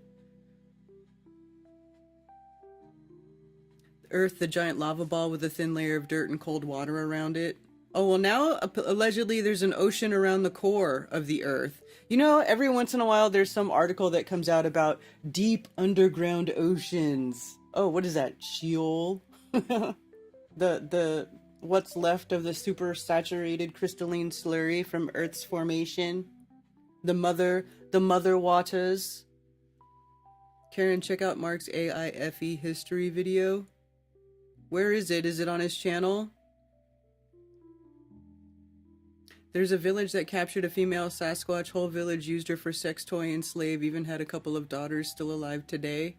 Earth, the giant lava ball with a thin layer of dirt and cold water around it. Oh, well, now allegedly there's an ocean around the core of the Earth. Every once in a while there's some article that comes out about deep underground oceans. Oh, what is that? Sheol? the what's left of the super saturated crystalline slurry from Earth's formation. The mother waters. Karen, check out Mark's AIFE history video. Where is it? Is it on his channel? There's a village that captured a female Sasquatch. Whole village used her for sex toy and slave. Even had a couple of daughters still alive today.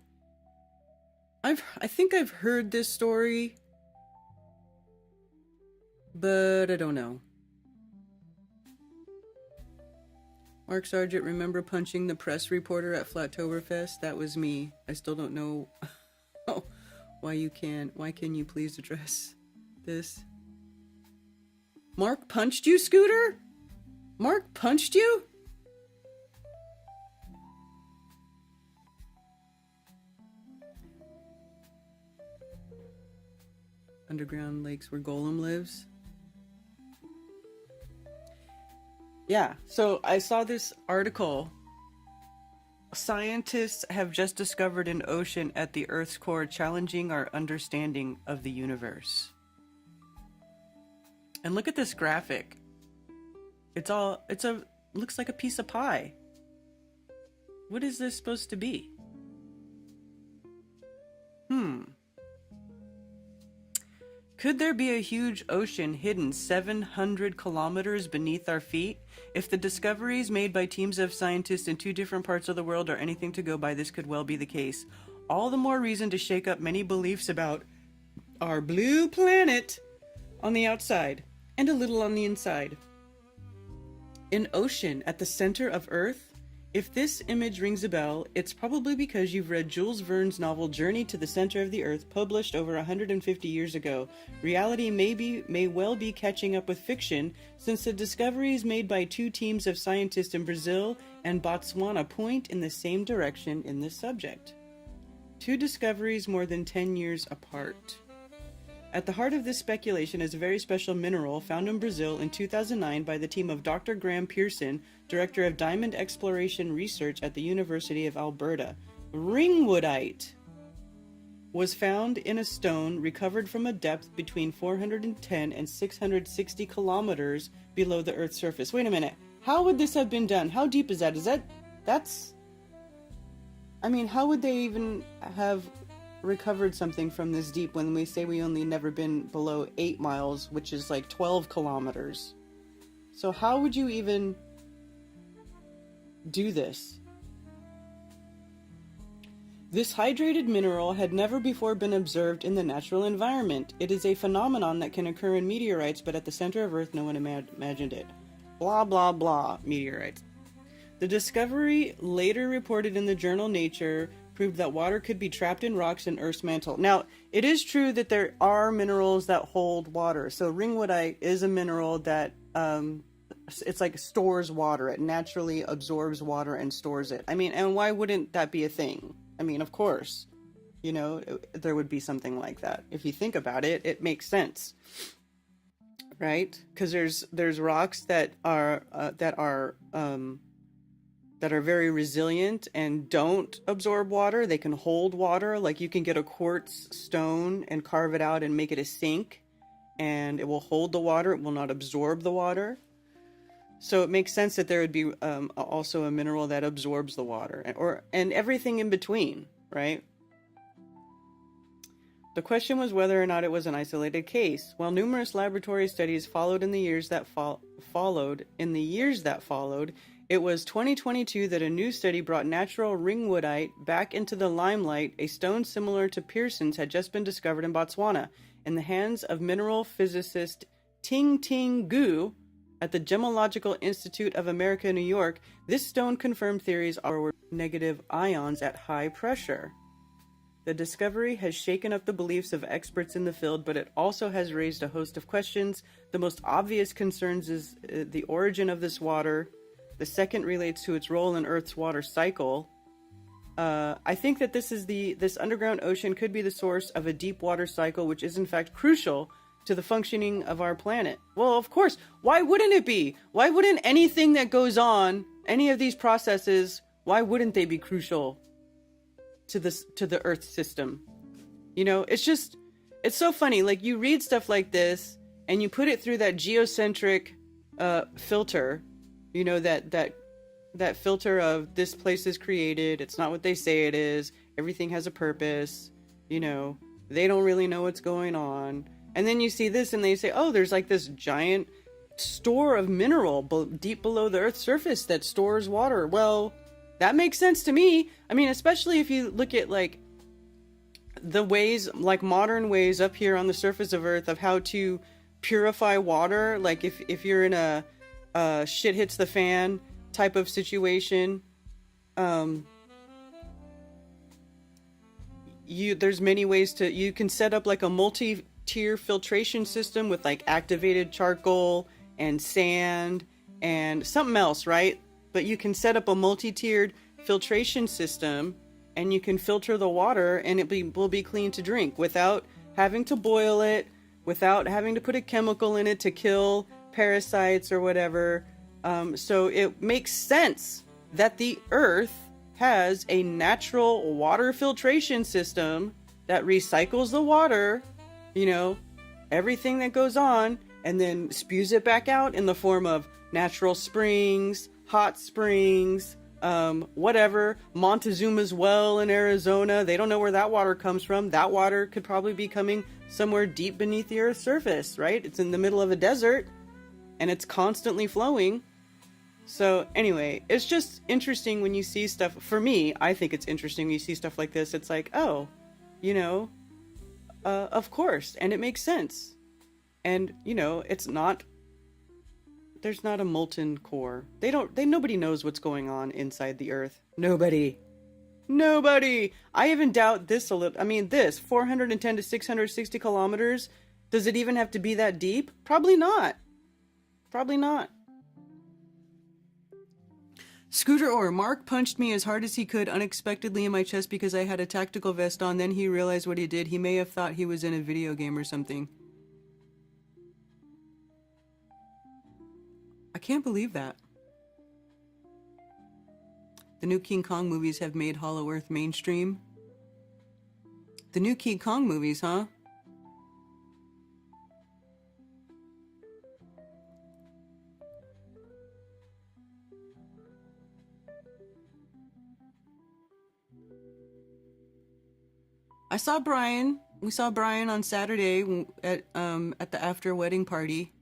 I think I've heard this story, but I don't know. Mark Sargent, remember punching the press reporter at Flattoberfest? That was me. I still don't know why can you please address this? Mark punched you, Scooter? Mark punched you? underground lakes where Golem lives. Yeah, so I saw this article. Scientists have just discovered an ocean at the Earth's core, challenging our understanding of the universe. And look at this graphic. Looks like a piece of pie. What is this supposed to be? Could there be a huge ocean hidden 700 kilometers beneath our feet? If the discoveries made by teams of scientists in 2 different parts of the world are anything to go by, this could well be the case. All the more reason to shake up many beliefs about our blue planet on the outside and a little on the inside. An ocean at the center of Earth? If this image rings a bell, it's probably because you've read Jules Verne's novel Journey to the Center of the Earth, published over 150 years ago. Reality may well be catching up with fiction, since the discoveries made by 2 teams of scientists in Brazil and Botswana point in the same direction in this subject. 2 discoveries more than 10 years apart. At the heart of this speculation is a very special mineral found in Brazil in 2009 by the team of Dr. Graham Pearson, Director of Diamond Exploration Research at the University of Alberta. Ringwoodite was found in a stone recovered from a depth between 410 and 660 kilometers below the Earth's surface. Wait a minute. How would this have been done? How deep is that? How would they even have recovered something from this deep when we say we only never been below 8 miles, which is like 12 kilometers? So how would you even do this? This hydrated mineral had never before been observed in the natural environment. It is a phenomenon that can occur in meteorites, but at the center of Earth no one imagined it. Blah blah blah, meteorites. The discovery, later reported in the journal Nature, proved that water could be trapped in rocks in Earth's mantle. Now, it is true that there are minerals that hold water. So ringwoodite is a mineral that it's like stores water. It naturally absorbs water and stores it. And why wouldn't that be a thing? Of course, there would be something like that. If you think about it, it makes sense, right? Because there's rocks that are very resilient and don't absorb water. They can hold water. Like you can get a quartz stone and carve it out and make it a sink, and it will hold the water. It will not absorb the water. So it makes sense that there would be also a mineral that absorbs the water, and everything in between, right? The question was whether or not it was an isolated case. While numerous laboratory studies followed in the years that followed, it was 2022 that a new study brought natural ringwoodite back into the limelight. A stone similar to Pearson's had just been discovered in Botswana in the hands of mineral physicist Ting Ting Gu at the Geopolitical Institute of America, New York. This stone confirmed theories are negative ions at high pressure. The discovery has shaken up the beliefs of experts in the field, but it also has raised a host of questions. The most obvious concerns is the origin of this water. The second relates to its role in Earth's water cycle. I think that this underground ocean could be the source of a deep water cycle, which is in fact crucial to the functioning of our planet. Well, of course. Why wouldn't it be? Why wouldn't anything that goes on, any of these processes, why wouldn't they be crucial to the Earth system? It's so funny. Like, you read stuff like this and you put it through that geocentric filter. That filter of this place is created, it's not what they say it is, everything has a purpose, they don't really know what's going on. And then you see this and they say, oh, there's like this giant store of mineral deep below the Earth's surface that stores water. Well, that makes sense to me. Especially if you look at like the ways, like modern ways up here on the surface of Earth of how to purify water. Like if you're in a shit hits the fan type of situation, there's many ways you can set up like a multi-tier filtration system with like activated charcoal and sand and something else, right? But you can set up a multi-tiered filtration system and you can filter the water and it will be clean to drink without having to boil it, without having to put a chemical in it to kill parasites or whatever. So it makes sense that the Earth has a natural water filtration system that recycles the water, everything that goes on, and then spews it back out in the form of natural springs, hot springs, whatever. Montezuma's well in Arizona, they don't know where that water comes from. That water could probably be coming somewhere deep beneath the Earth's surface, right? It's in the middle of a desert, and it's constantly flowing. So anyway, it's just interesting when you see stuff. For me, I think it's interesting when you see stuff like this. It's like, oh, of course, and it makes sense. And, it's not, there's not a molten core. Nobody knows what's going on inside the Earth. Nobody. I even doubt this a little. I mean, this 410 to 660 kilometers. Does it even have to be that deep? Probably not. Scooter or Mark punched me as hard as he could unexpectedly in my chest because I had a tactical vest on. Then he realized what he did. He may have thought he was in a video game or something. I can't believe that. The new King Kong movies have made Hollow Earth mainstream. The new King Kong movies, huh? I saw Brian. We saw Brian on Saturday at the after wedding party.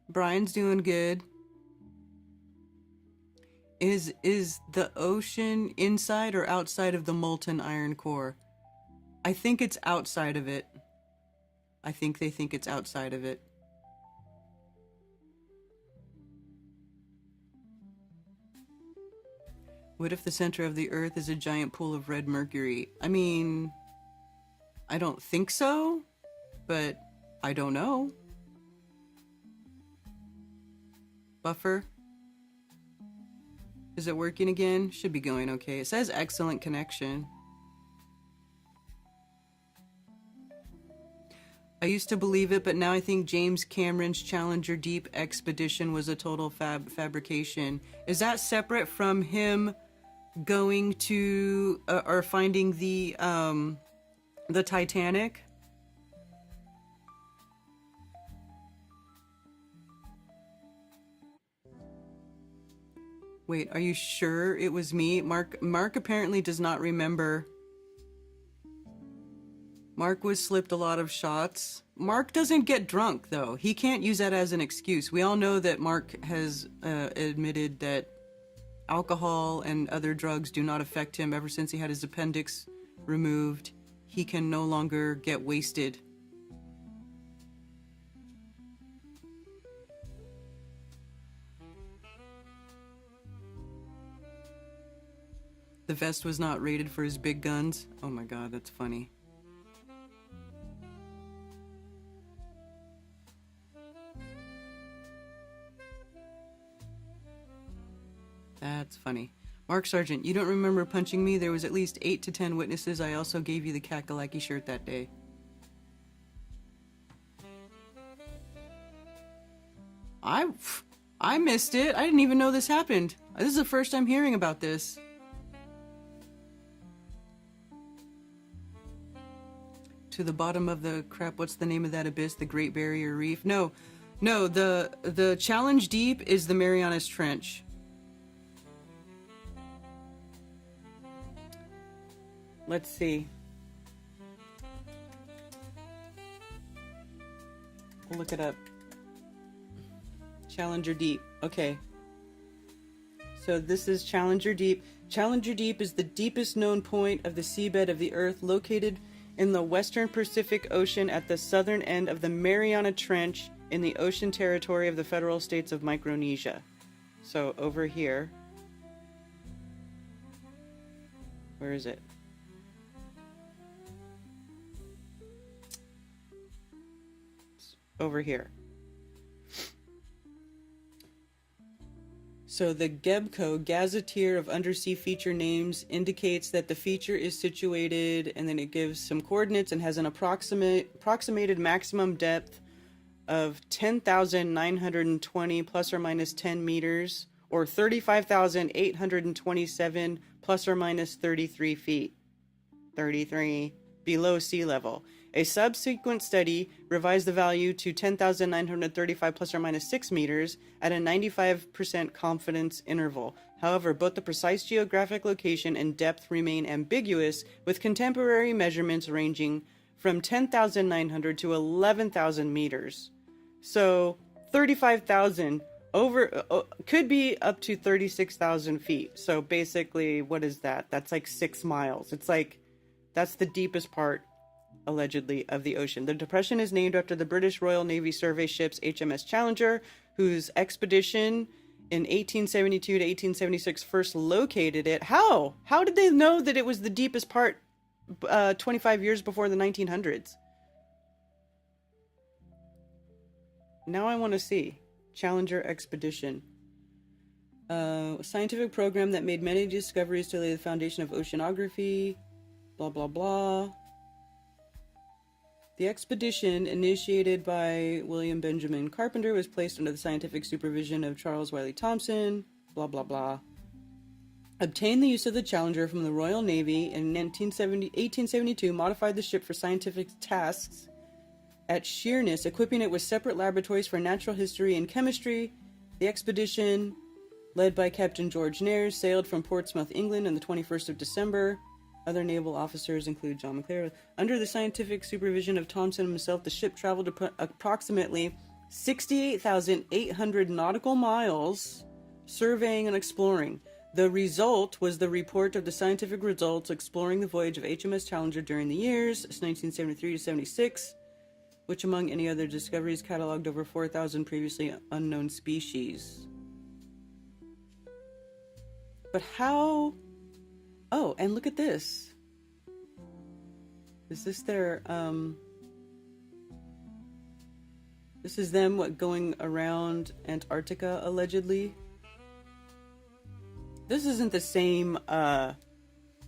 Brian's doing good. Is the ocean inside or outside of the molten iron core? I think it's outside of it. I think they think it's outside of it. What if the center of the Earth is a giant pool of red mercury? I mean, I don't think so, but I don't know. Buffer? Is it working again? Should be going okay. It says excellent connection. I used to believe it, but now I think James Cameron's Challenger Deep expedition was a total fabrication. Is that separate from him going to or finding the Titanic? Wait, are you sure it was me? Mark apparently does not remember. Mark was slipped a lot of shots. Mark doesn't get drunk, though. He can't use that as an excuse. We all know that Mark has admitted that alcohol and other drugs do not affect him ever since he had his appendix removed. He can no longer get wasted. The vest was not rated for his big guns. Oh my god, that's funny. That's funny. Mark Sargent, you don't remember punching me? There was at least 8 to 10 witnesses. I also gave you the Kakalaki shirt that day. I missed it. I didn't even know this happened. This is the first time hearing about this. To the bottom of the crap, what's the name of that abyss? The Great Barrier Reef? No, the Challenge Deep is the Marianas Trench. Let's see. We'll look it up. Challenger Deep. Okay. So this is Challenger Deep. Challenger Deep is the deepest known point of the seabed of the Earth, located in the western Pacific Ocean at the southern end of the Mariana Trench in the ocean territory of the federal states of Micronesia. So over here. Where is it? Over here. So the GEBCO, Gazetteer of Undersea Feature Names, indicates that the feature is situated, and then it gives some coordinates and has an approximated maximum depth of 10,920 plus or minus 10 meters, or 35,827 plus or minus 33 feet. 33 below sea level. A subsequent study revised the value to 10,935 plus or minus 6 meters at a 95% confidence interval. However, both the precise geographic location and depth remain ambiguous, with contemporary measurements ranging from 10,900 to 11,000 meters. So 35,000 over could be up to 36,000 feet. So basically, what is that? That's like 6 miles. It's like, that's the deepest part, allegedly, of the ocean. The depression is named after the British Royal Navy survey ships HMS Challenger, whose expedition in 1872 to 1876 first located it. How? How did they know that it was the deepest part 25 years before the 1900s? Now I want to see. Challenger expedition. A scientific program that made many discoveries to lay the foundation of oceanography. Blah, blah, blah. The expedition, initiated by William Benjamin Carpenter, was placed under the scientific supervision of Charles Wiley Thompson. Blah, blah, blah. Obtained the use of the Challenger from the Royal Navy in 1872, modified the ship for scientific tasks at Sheerness, equipping it with separate laboratories for natural history and chemistry. The expedition, led by Captain George Nares, sailed from Portsmouth, England on the 21st of December. Other naval officers include John McClure. Under the scientific supervision of Thompson himself, the ship traveled approximately 68,800 nautical miles, surveying and exploring. The result was the report of the scientific results exploring the voyage of HMS Challenger during the years 1973 to 76, which, among any other discoveries, cataloged over 4,000 previously unknown species. But how... Oh, and look at this. Is this their, This is them, going around Antarctica, allegedly? This isn't the same,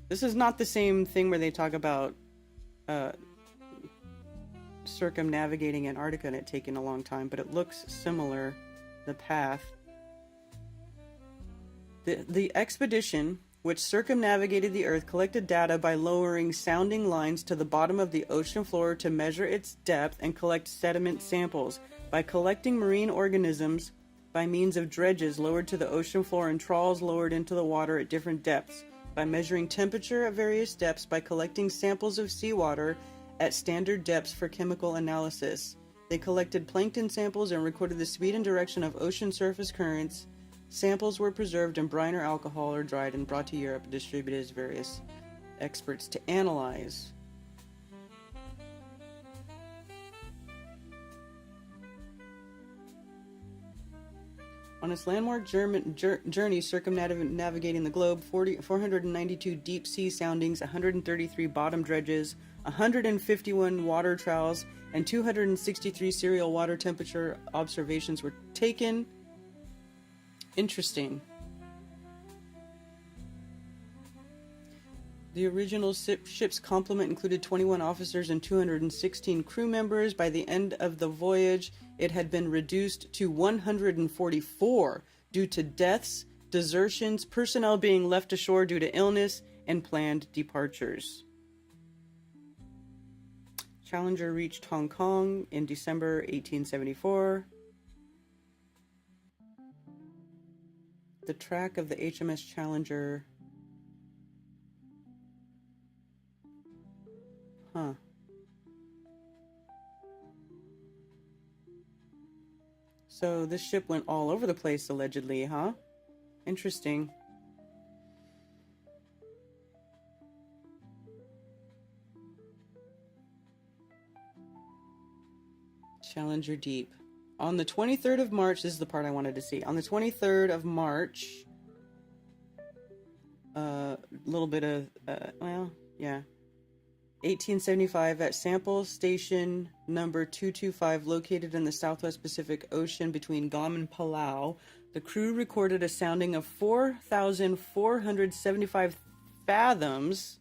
This is not the same thing where they talk about, circumnavigating Antarctica and it taking a long time, but it looks similar, the path. The expedition, which circumnavigated the Earth, collected data by lowering sounding lines to the bottom of the ocean floor to measure its depth and collect sediment samples, by collecting marine organisms by means of dredges lowered to the ocean floor and trawls lowered into the water at different depths, by measuring temperature at various depths, by collecting samples of seawater at standard depths for chemical analysis. They collected plankton samples and recorded the speed and direction of ocean surface currents. Samples were preserved in brine or alcohol or dried and brought to Europe and distributed as various experts to analyze. On its landmark journey circumnavigating the globe, 492 deep sea soundings, 133 bottom dredges, 151 water trials, and 263 serial water temperature observations were taken. Interesting. The original ship's complement included 21 officers and 216 crew members. By the end of the voyage, it had been reduced to 144 due to deaths, desertions, personnel being left ashore due to illness, and planned departures. Challenger reached Hong Kong in December 1874. The track of the HMS Challenger. Huh. So this ship went all over the place, allegedly, huh? Interesting. Challenger Deep. On the 23rd of March, this is the part I wanted to see. On the 23rd of March, a little bit of, well, yeah. 1875 at sample station number 225 located in the Southwest Pacific Ocean between Guam and Palau, the crew recorded a sounding of 4,475 fathoms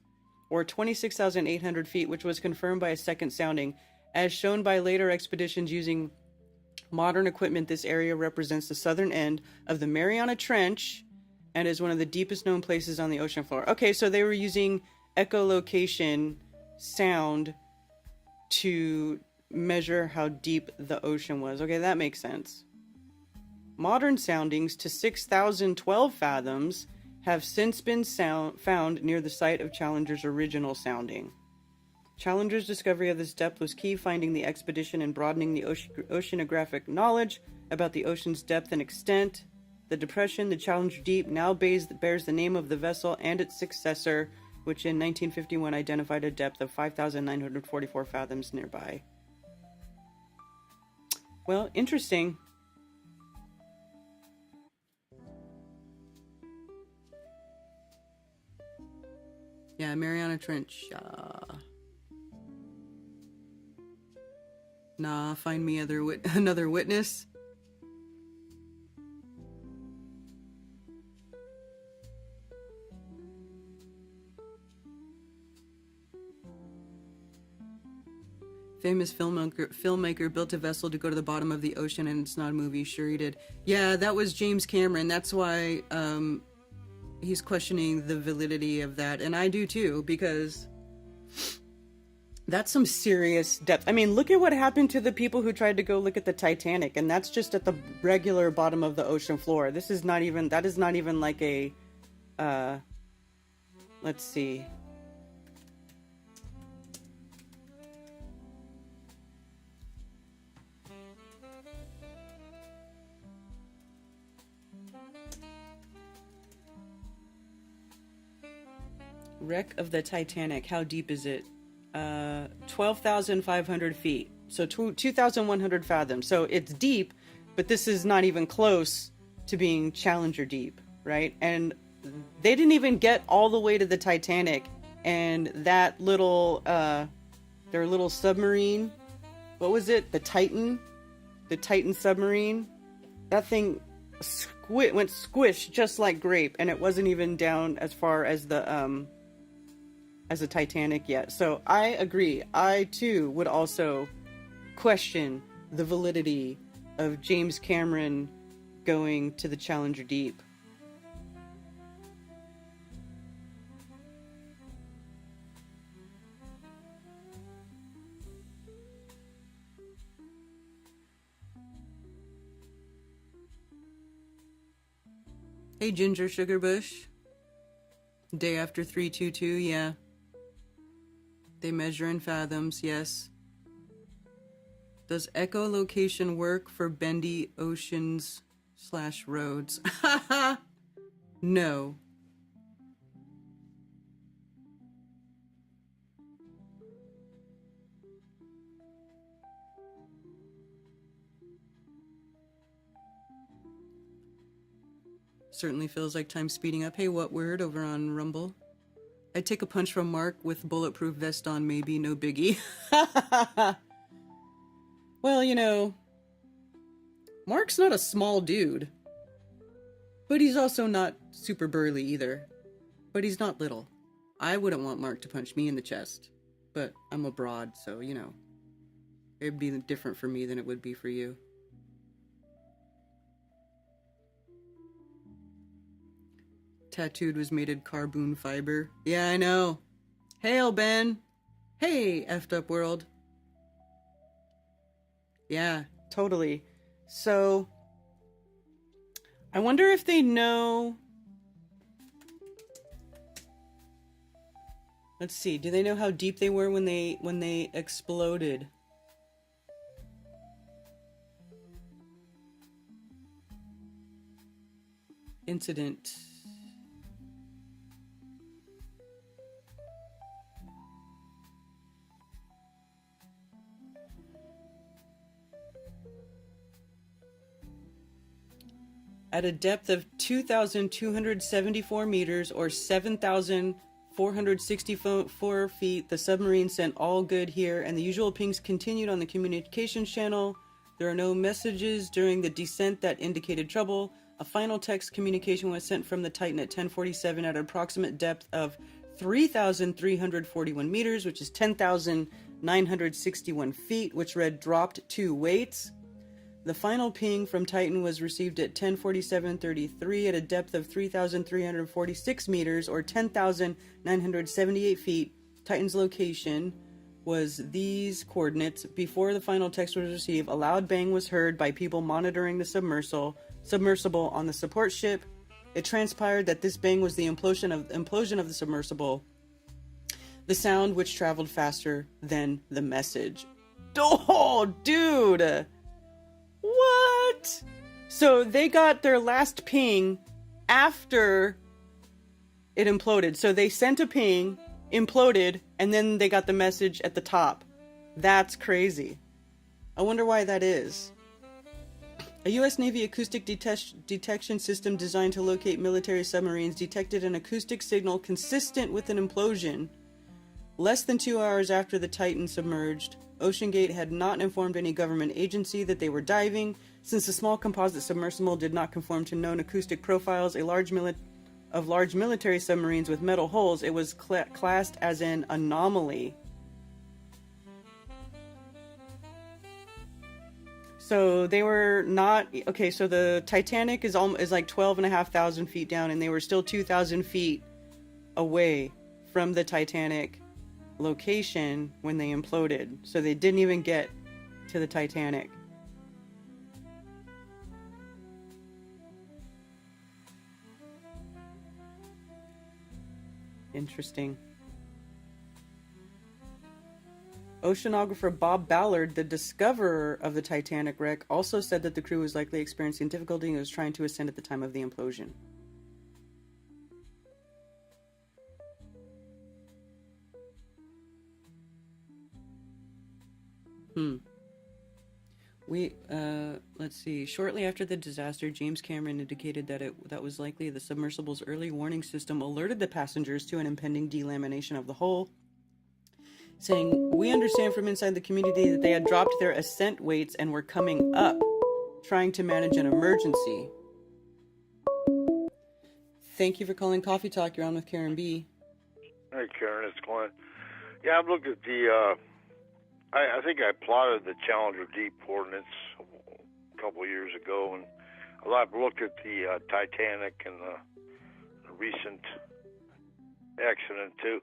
or 26,800 feet, which was confirmed by a second sounding. As shown by later expeditions using modern equipment, this area represents the southern end of the Mariana Trench and is one of the deepest known places on the ocean floor. Okay, so they were using echolocation sound to measure how deep the ocean was. Okay, that makes sense. Modern soundings to 6,012 fathoms have since been found near the site of Challenger's original sounding. Challenger's discovery of this depth was key, finding the expedition and broadening the oceanographic knowledge about the ocean's depth and extent. The depression, the Challenger Deep, now bears the name of the vessel and its successor, which in 1951 identified a depth of 5,944 fathoms nearby. Well, interesting. Yeah, Mariana Trench. Nah, find me another witness. Famous filmmaker built a vessel to go to the bottom of the ocean, and it's not a movie. Sure he did. Yeah, that was James Cameron. That's why he's questioning the validity of that. And I do too, because that's some serious depth. I mean, look at what happened to the people who tried to go look at the Titanic, and that's just at the regular bottom of the ocean floor. That is not even like a, let's see. Wreck of the Titanic. How deep is it? 12,500 feet. So 2,100 fathoms. So it's deep, but this is not even close to being Challenger deep, right? And they didn't even get all the way to the Titanic. And that little, their little submarine, what was it? The Titan submarine. That thing went squish just like grape, and it wasn't even down as far as the Titanic yet. So I agree. I too would also question the validity of James Cameron going to the Challenger Deep. Hey, Ginger Sugarbush. Day after 322, yeah. They measure in fathoms, yes. Does echolocation work for bendy oceans / roads? No. Certainly feels like time's speeding up. Hey, what word over on Rumble? I'd take a punch from Mark with bulletproof vest on, maybe, no biggie. Well, you know, Mark's not a small dude. But he's also not super burly either. But he's not little. I wouldn't want Mark to punch me in the chest. But I'm a broad, so, you know. It'd be different for me than it would be for you. Tattooed was made of carbon fiber. Yeah, I know. Hail, Ben. Hey, effed up world. Yeah, totally. So, I wonder if they know... Let's see. Do they know how deep they were when they exploded? Incident. At a depth of 2,274 meters or 7,500 464 feet. The submarine sent all good here, and the usual pings continued on the communications channel. There are no messages during the descent that indicated trouble. A final text communication was sent from the Titan at 10:47 at an approximate depth of 3,341 meters, which is 10,961 feet, which read dropped 2 weights. The final ping from Titan was received at 10:47:33 at a depth of 3,346 meters, or 10,978 feet. Titan's location was these coordinates. Before the final text was received, a loud bang was heard by people monitoring the submersible on the support ship. It transpired that this bang was the implosion of the submersible, the sound which traveled faster than the message. Oh, dude! What? So they got their last ping after it imploded. So they sent a ping, imploded, and then they got the message at the top. That's crazy. I wonder why that is. A U.S. Navy acoustic detection system designed to locate military submarines detected an acoustic signal consistent with an implosion. Less than 2 hours after the Titan submerged, OceanGate had not informed any government agency that they were diving. Since the small composite submersible did not conform to known acoustic profiles of large military submarines with metal hulls, it was classed as an anomaly. So they were not... Okay, so the Titanic is like 12,500 feet down, and they were still 2,000 feet away from the Titanic location when they imploded. So they didn't even get to the Titanic. Interesting. Oceanographer Bob Ballard, the discoverer of the Titanic wreck, also said that the crew was likely experiencing difficulty and was trying to ascend at the time of the implosion. Let's see. Shortly after the disaster, James Cameron indicated that was likely the submersible's early warning system alerted the passengers to an impending delamination of the hull, saying, "We understand from inside the community that they had dropped their ascent weights and were coming up, trying to manage an emergency." Thank you for calling Coffee Talk. You're on with Karen B. Hey, Karen, it's Glenn. Yeah, I've looked at the, I think I plotted the Challenger Deep coordinates a couple of years ago, and I've looked at the Titanic and the recent accident, too.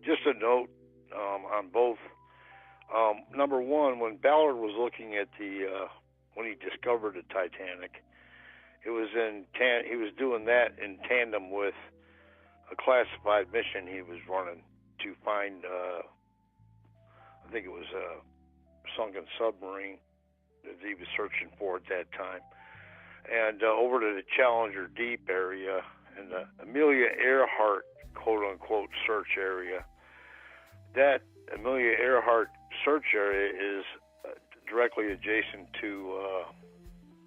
Just a note on both. Number one, when Ballard was looking at when he discovered the Titanic, he was doing that in tandem with a classified mission he was running to find, I think it was a sunken submarine that he was searching for at that time. And over to the Challenger Deep area and the Amelia Earhart quote-unquote search area. That Amelia Earhart search area is directly adjacent to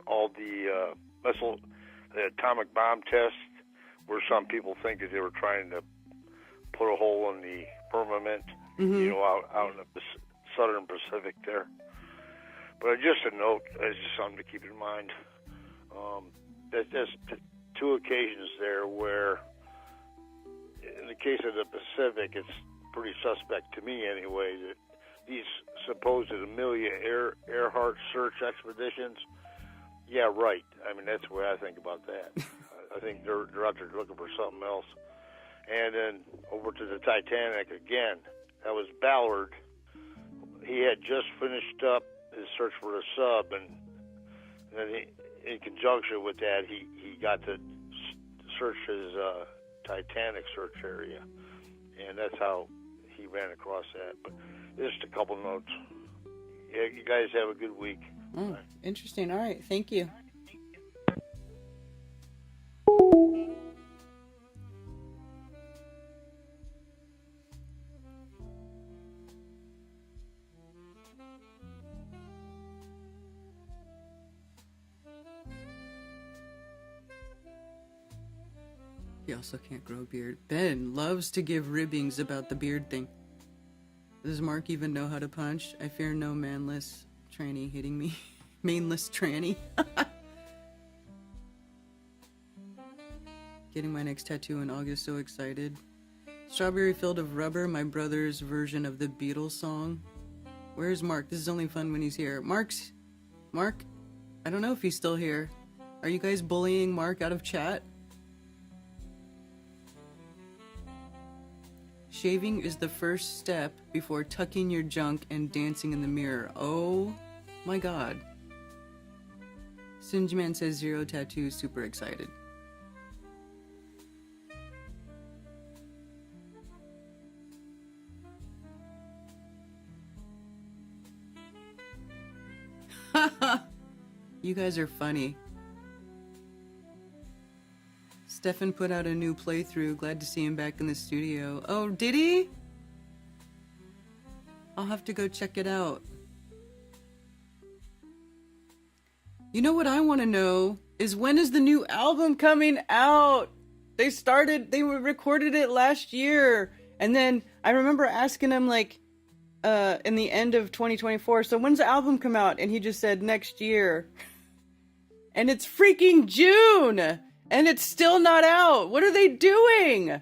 all the atomic bomb tests, where some people think that they were trying to put a hole in the firmament, out in the southern Pacific there. But just a note, as just something to keep in mind. There's two occasions there where, in the case of the Pacific, it's pretty suspect to me anyway, that these supposed Amelia Earhart search expeditions, yeah, right. I mean, that's the way I think about that. I think they're out there looking for something else. And then over to the Titanic again, that was Ballard. He had just finished up his search for the sub, and then in conjunction with that, he got to search his Titanic search area, and that's how he ran across that. But just a couple notes. Yeah, you guys have a good week. Oh, interesting. All right. Thank you. He also can't grow a beard. Ben loves to give ribbings about the beard thing. Does Mark even know how to punch? I fear no manless tranny hitting me. Mainless tranny. Getting my next tattoo in August, so excited. Strawberry Field of Rubber, my brother's version of the Beatles song. Where's Mark? This is only fun when he's here. Mark, I don't know if he's still here. Are you guys bullying Mark out of chat? Shaving is the first step before tucking your junk and dancing in the mirror. Oh my god. Singeman says 0 tattoos, super excited. You guys are funny. Stefan put out a new playthrough. Glad to see him back in the studio. Oh, did he? I'll have to go check it out. You know what I want to know is, when is the new album coming out? They recorded it last year. And then I remember asking him like, in the end of 2024, so when's the album come out? And he just said next year. And it's freaking June! And it's still not out! What are they doing?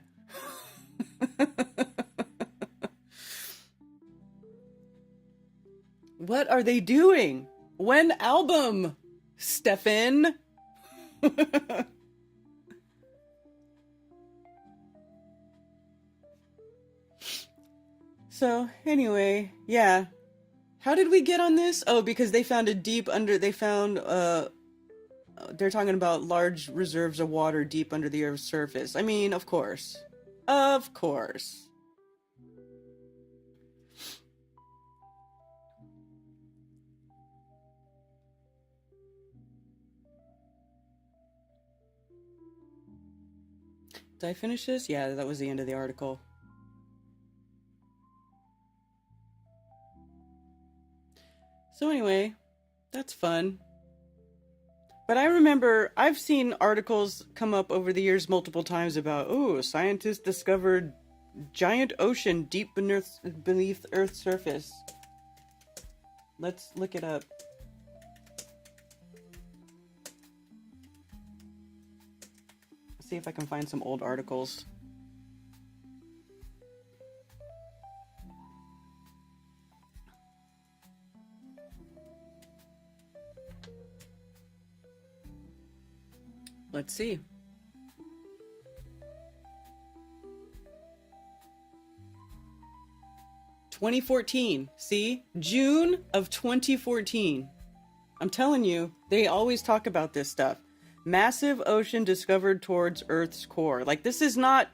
What are they doing? When album, Stefan? So, anyway, yeah. How did we get on this? Oh, because they found they're talking about large reserves of water deep under the Earth's surface. I mean, of course. Of course. Did I finish this? Yeah, that was the end of the article. So anyway, that's fun. But I remember I've seen articles come up over the years multiple times about, oh, scientists discovered giant ocean deep beneath Earth's surface. Let's look it up. See if I can find some old articles. Let's see. (2014). See? June of 2014. I'm telling you, they always talk about this stuff. Massive ocean discovered towards Earth's core. Like, this is not...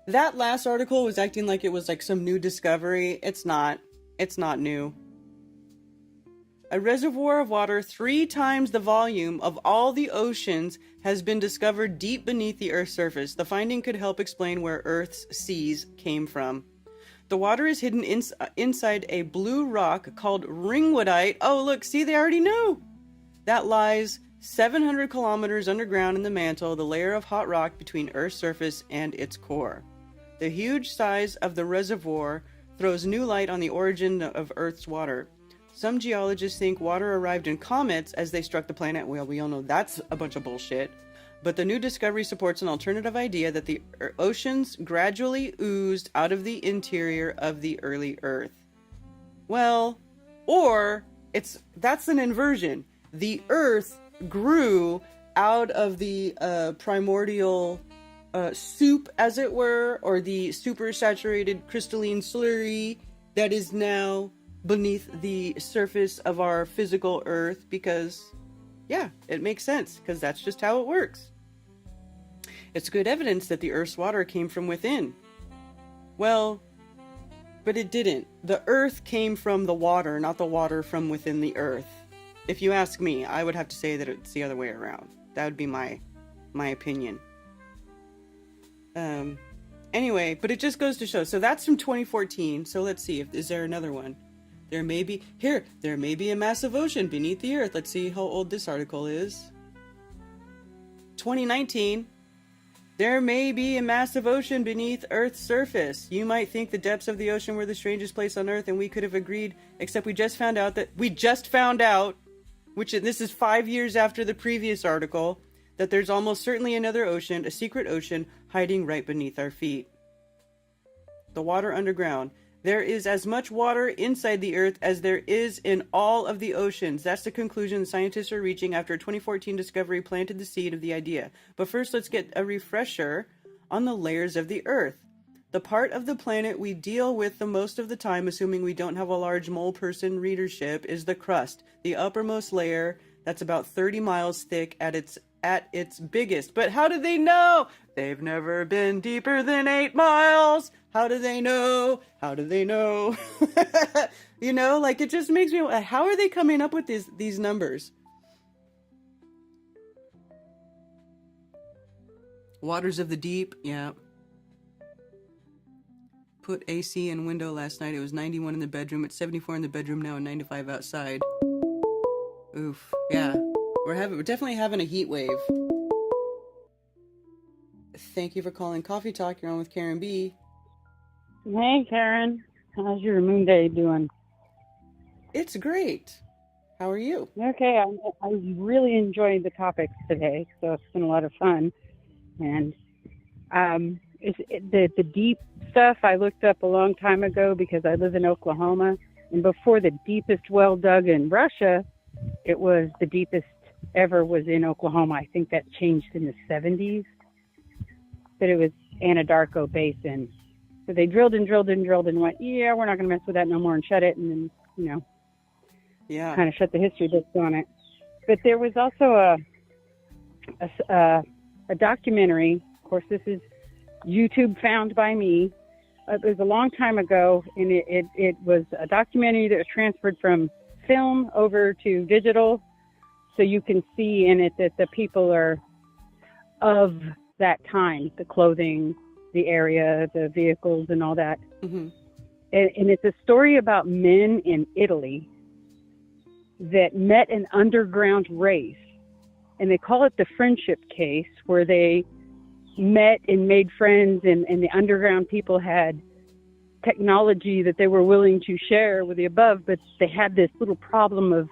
That last article was acting like it was like some new discovery. It's not. It's not new. A reservoir of water 3 times the volume of all the oceans has been discovered deep beneath the Earth's surface. The finding could help explain where Earth's seas came from. The water is hidden inside a blue rock called ringwoodite. Oh, look, see, they already knew. That lies 700 kilometers underground in the mantle, the layer of hot rock between Earth's surface and its core. The huge size of the reservoir throws new light on the origin of Earth's water. Some geologists think water arrived in comets as they struck the planet. Well, we all know that's a bunch of bullshit. But the new discovery supports an alternative idea that the oceans gradually oozed out of the interior of the early Earth. Well, or that's an inversion. The Earth grew out of the primordial soup, as it were, or the supersaturated crystalline slurry that is now beneath the surface of our physical Earth, because, yeah, it makes sense, because that's just how it works. It's good evidence that the Earth's water came from within. Well, but it didn't. The Earth came from the water, not the water from within the Earth. If you ask me, I would have to say that it's the other way around. That would be my opinion. Anyway, but it just goes to show. So that's from 2014. So let's see, is there another one? There may be a massive ocean beneath the Earth. Let's see how old this article is. 2019. There may be a massive ocean beneath Earth's surface. You might think the depths of the ocean were the strangest place on Earth, and we could have agreed, except we just found out, which this is 5 years after the previous article, that there's almost certainly another ocean, a secret ocean, hiding right beneath our feet. The water underground. There is as much water inside the Earth as there is in all of the oceans. That's the conclusion scientists are reaching after a 2014 discovery planted the seed of the idea. But first, let's get a refresher on the layers of the Earth. The part of the planet we deal with the most of the time, assuming we don't have a large mole person readership, is the crust. The uppermost layer, that's about 30 miles thick at its biggest. But how do they know? They've never been deeper than 8 miles. How do they know? How do they know? You know, like, it just makes me, how are they coming up with these numbers? Waters of the deep, yeah. Put AC in window last night. It was 91 in the bedroom. It's 74 in the bedroom now and 95 outside. Oof, yeah. We're definitely having a heat wave. Thank you for calling Coffee Talk. You're on with Karen B. Hey, Karen. How's your Moonday doing? It's great. How are you? Okay, I really enjoyed the topics today, so it's been a lot of fun. And the deep stuff I looked up a long time ago because I live in Oklahoma, and before the deepest well dug in Russia, it was the deepest ever was in Oklahoma. I think that changed in the 70s, but it was Anadarko Basin. So they drilled and went, yeah, we're not going to mess with that no more, and shut it, and then, yeah, kind of shut the history books on it. But there was also a documentary. Of course, this is YouTube found by me. It was a long time ago, and it was a documentary that was transferred from film over to digital, so you can see in it that the people are of that time, the clothing, the area, the vehicles, and all that. Mm-hmm. And it's a story about men in Italy that met an underground race, and they call it the friendship case, where they met and made friends, and the underground people had technology that they were willing to share with the above, but they had this little problem of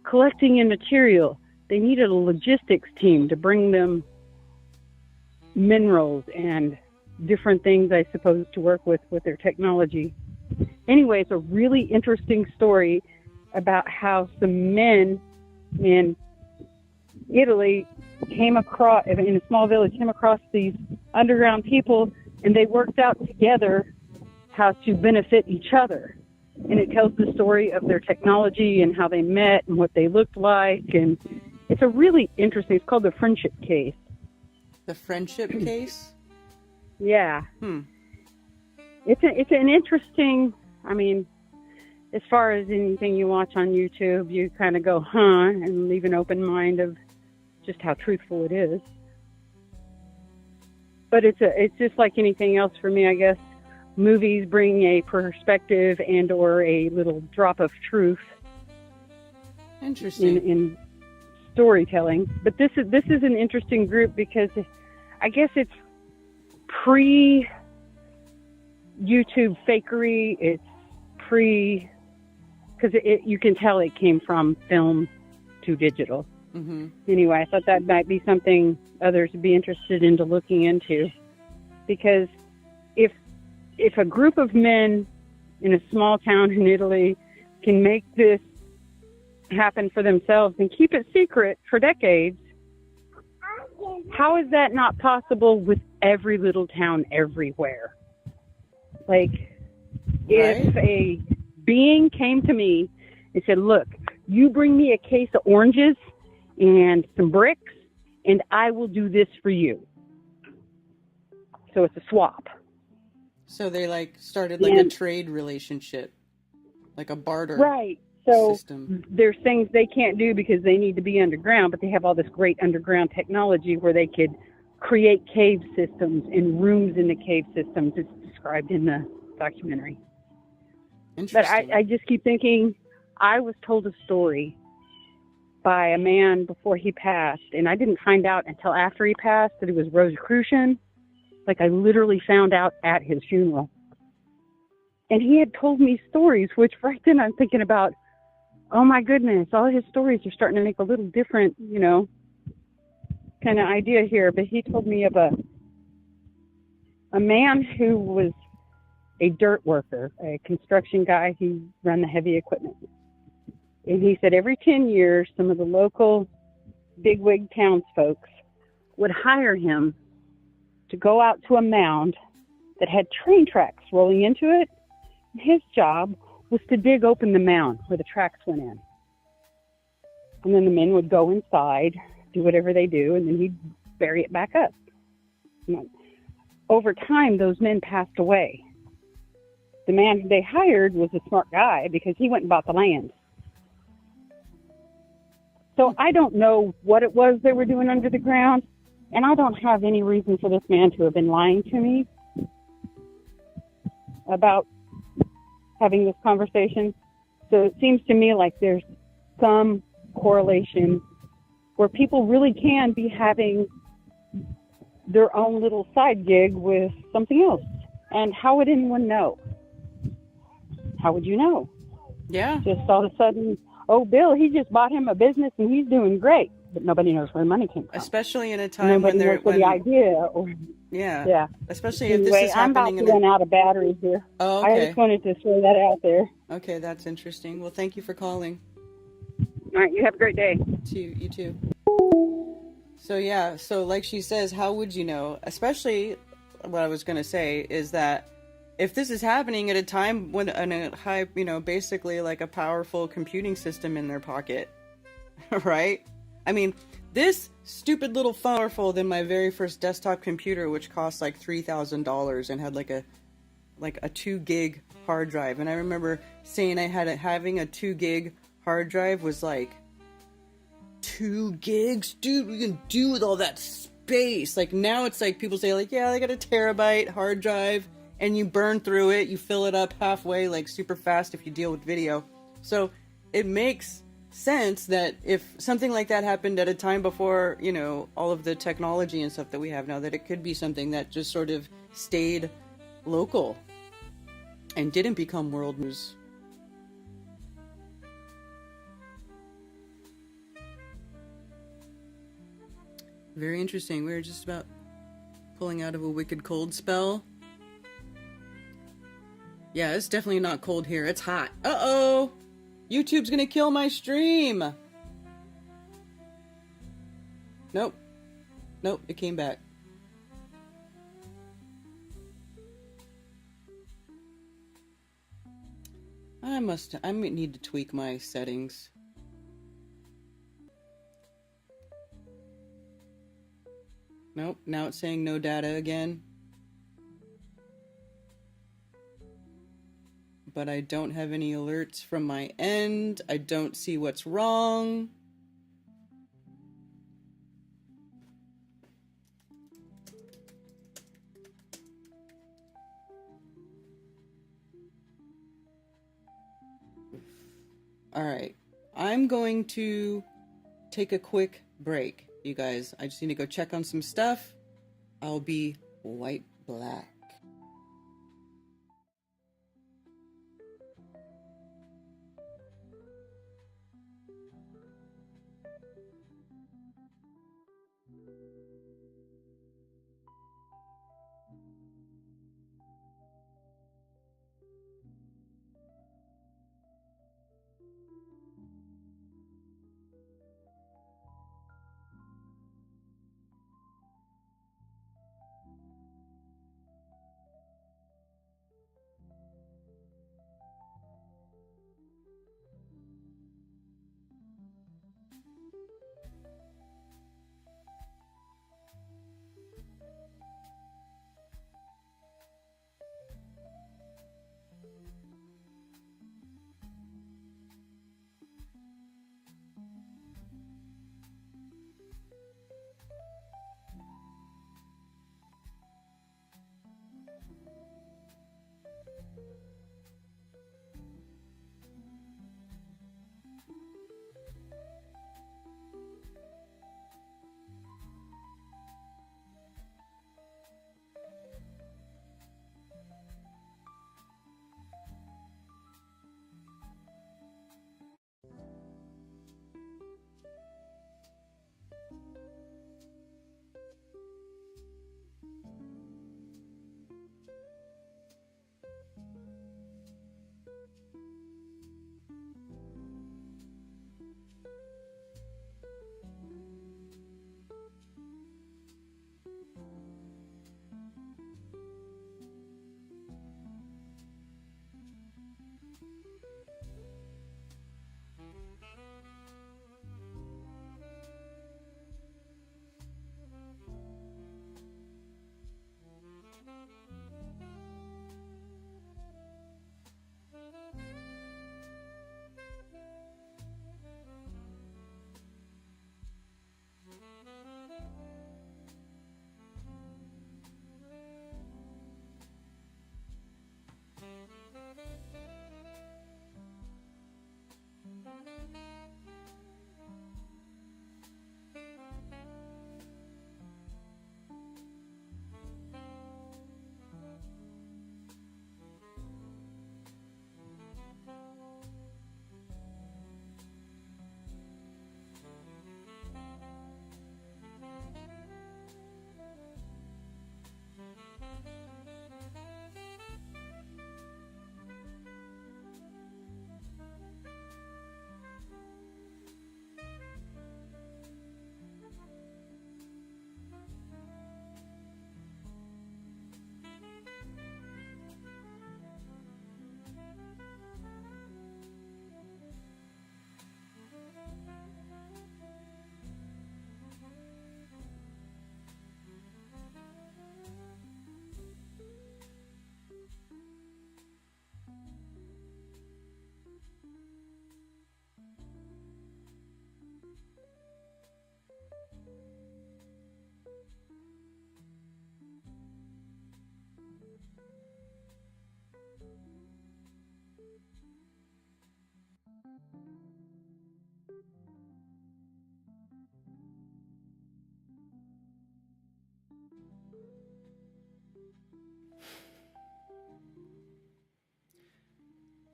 collecting in material. They needed a logistics team to bring them minerals and different things, I suppose, to work with their technology. Anyway, it's a really interesting story about how some men in Italy came across, in a small village, came across these underground people, and they worked out together how to benefit each other. And it tells the story of their technology and how they met and what they looked like. And it's a really interesting, it's called The Friendship Case. The Friendship Case? Yeah. It's an interesting, I mean, as far as anything you watch on YouTube, you kind of go, and leave an open mind of just how truthful it is. But it's just like anything else for me, I guess. Movies bring a perspective and or a little drop of truth. Interesting. In storytelling. But this is an interesting group because I guess it's pre YouTube fakery. It's because you can tell it came from film to digital. Mm-hmm. Anyway, I thought that might be something others would be interested into looking into, because if a group of men in a small town in Italy can make this happen for themselves and keep it secret for decades, how is that not possible with every little town everywhere? Like, if a being came to me and said, look, you bring me a case of oranges and some bricks, and I will do this for you. So it's a swap. So they started a trade relationship, like a barter system. There's things they can't do because they need to be underground, but they have all this great underground technology where they could create cave systems and rooms in the cave systems. It's described in the documentary. But I just keep thinking, I was told a story by a man before he passed, and I didn't find out until after he passed that he was Rosicrucian. Like, I literally found out at his funeral. And he had told me stories, which right then I'm thinking about, oh my goodness, all his stories are starting to make a little different, kind of idea here. But he told me of a man who was a dirt worker, a construction guy. He ran the heavy equipment. And he said every 10 years, some of the local bigwig townsfolk would hire him to go out to a mound that had train tracks rolling into it. And his job was to dig open the mound where the tracks went in. And then the men would go inside, do whatever they do, and then he'd bury it back up. Over time, those men passed away. The man they hired was a smart guy because he went and bought the land. So I don't know what it was they were doing under the ground, and I don't have any reason for this man to have been lying to me about having this conversation. So it seems to me like there's some correlation where people really can be having their own little side gig with something else. And how would anyone know? How would you know? Yeah. Just all of a sudden, oh, Bill, he just bought him a business and he's doing great. But nobody knows where the money came from. Especially in a time when they're... the idea. Or, yeah. Especially if anyway, this is happening... I'm about to run out of batteries here. Oh, okay. I just wanted to throw that out there. Okay, that's interesting. Well, thank you for calling. All right, you have a great day. You too. So yeah, so like she says, how would you know? Especially, what I was going to say is that if this is happening at a time when a high, basically like a powerful computing system in their pocket, right? I mean, this stupid little phone powerful than my very first desktop computer, which cost like $3,000 and had like a 2 gig hard drive. And I remember saying having a 2 gig hard drive was like 2 gigs, dude, we can do with all that space. Like now it's like people say like, yeah, I got a terabyte hard drive, and you burn through it, you fill it up halfway like super fast if you deal with video. So it makes sense that if something like that happened at a time before, all of the technology and stuff that we have now, that it could be something that just sort of stayed local and didn't become world news. Very interesting. We were just about pulling out of a wicked cold spell. Yeah, it's definitely not cold here. It's hot. Uh-oh! YouTube's gonna kill my stream! Nope. Nope, it came back. I might need to tweak my settings. Nope, now it's saying no data again. But I don't have any alerts from my end. I don't see what's wrong. All right, I'm going to take a quick break, you guys. I just need to go check on some stuff. I'll be white black.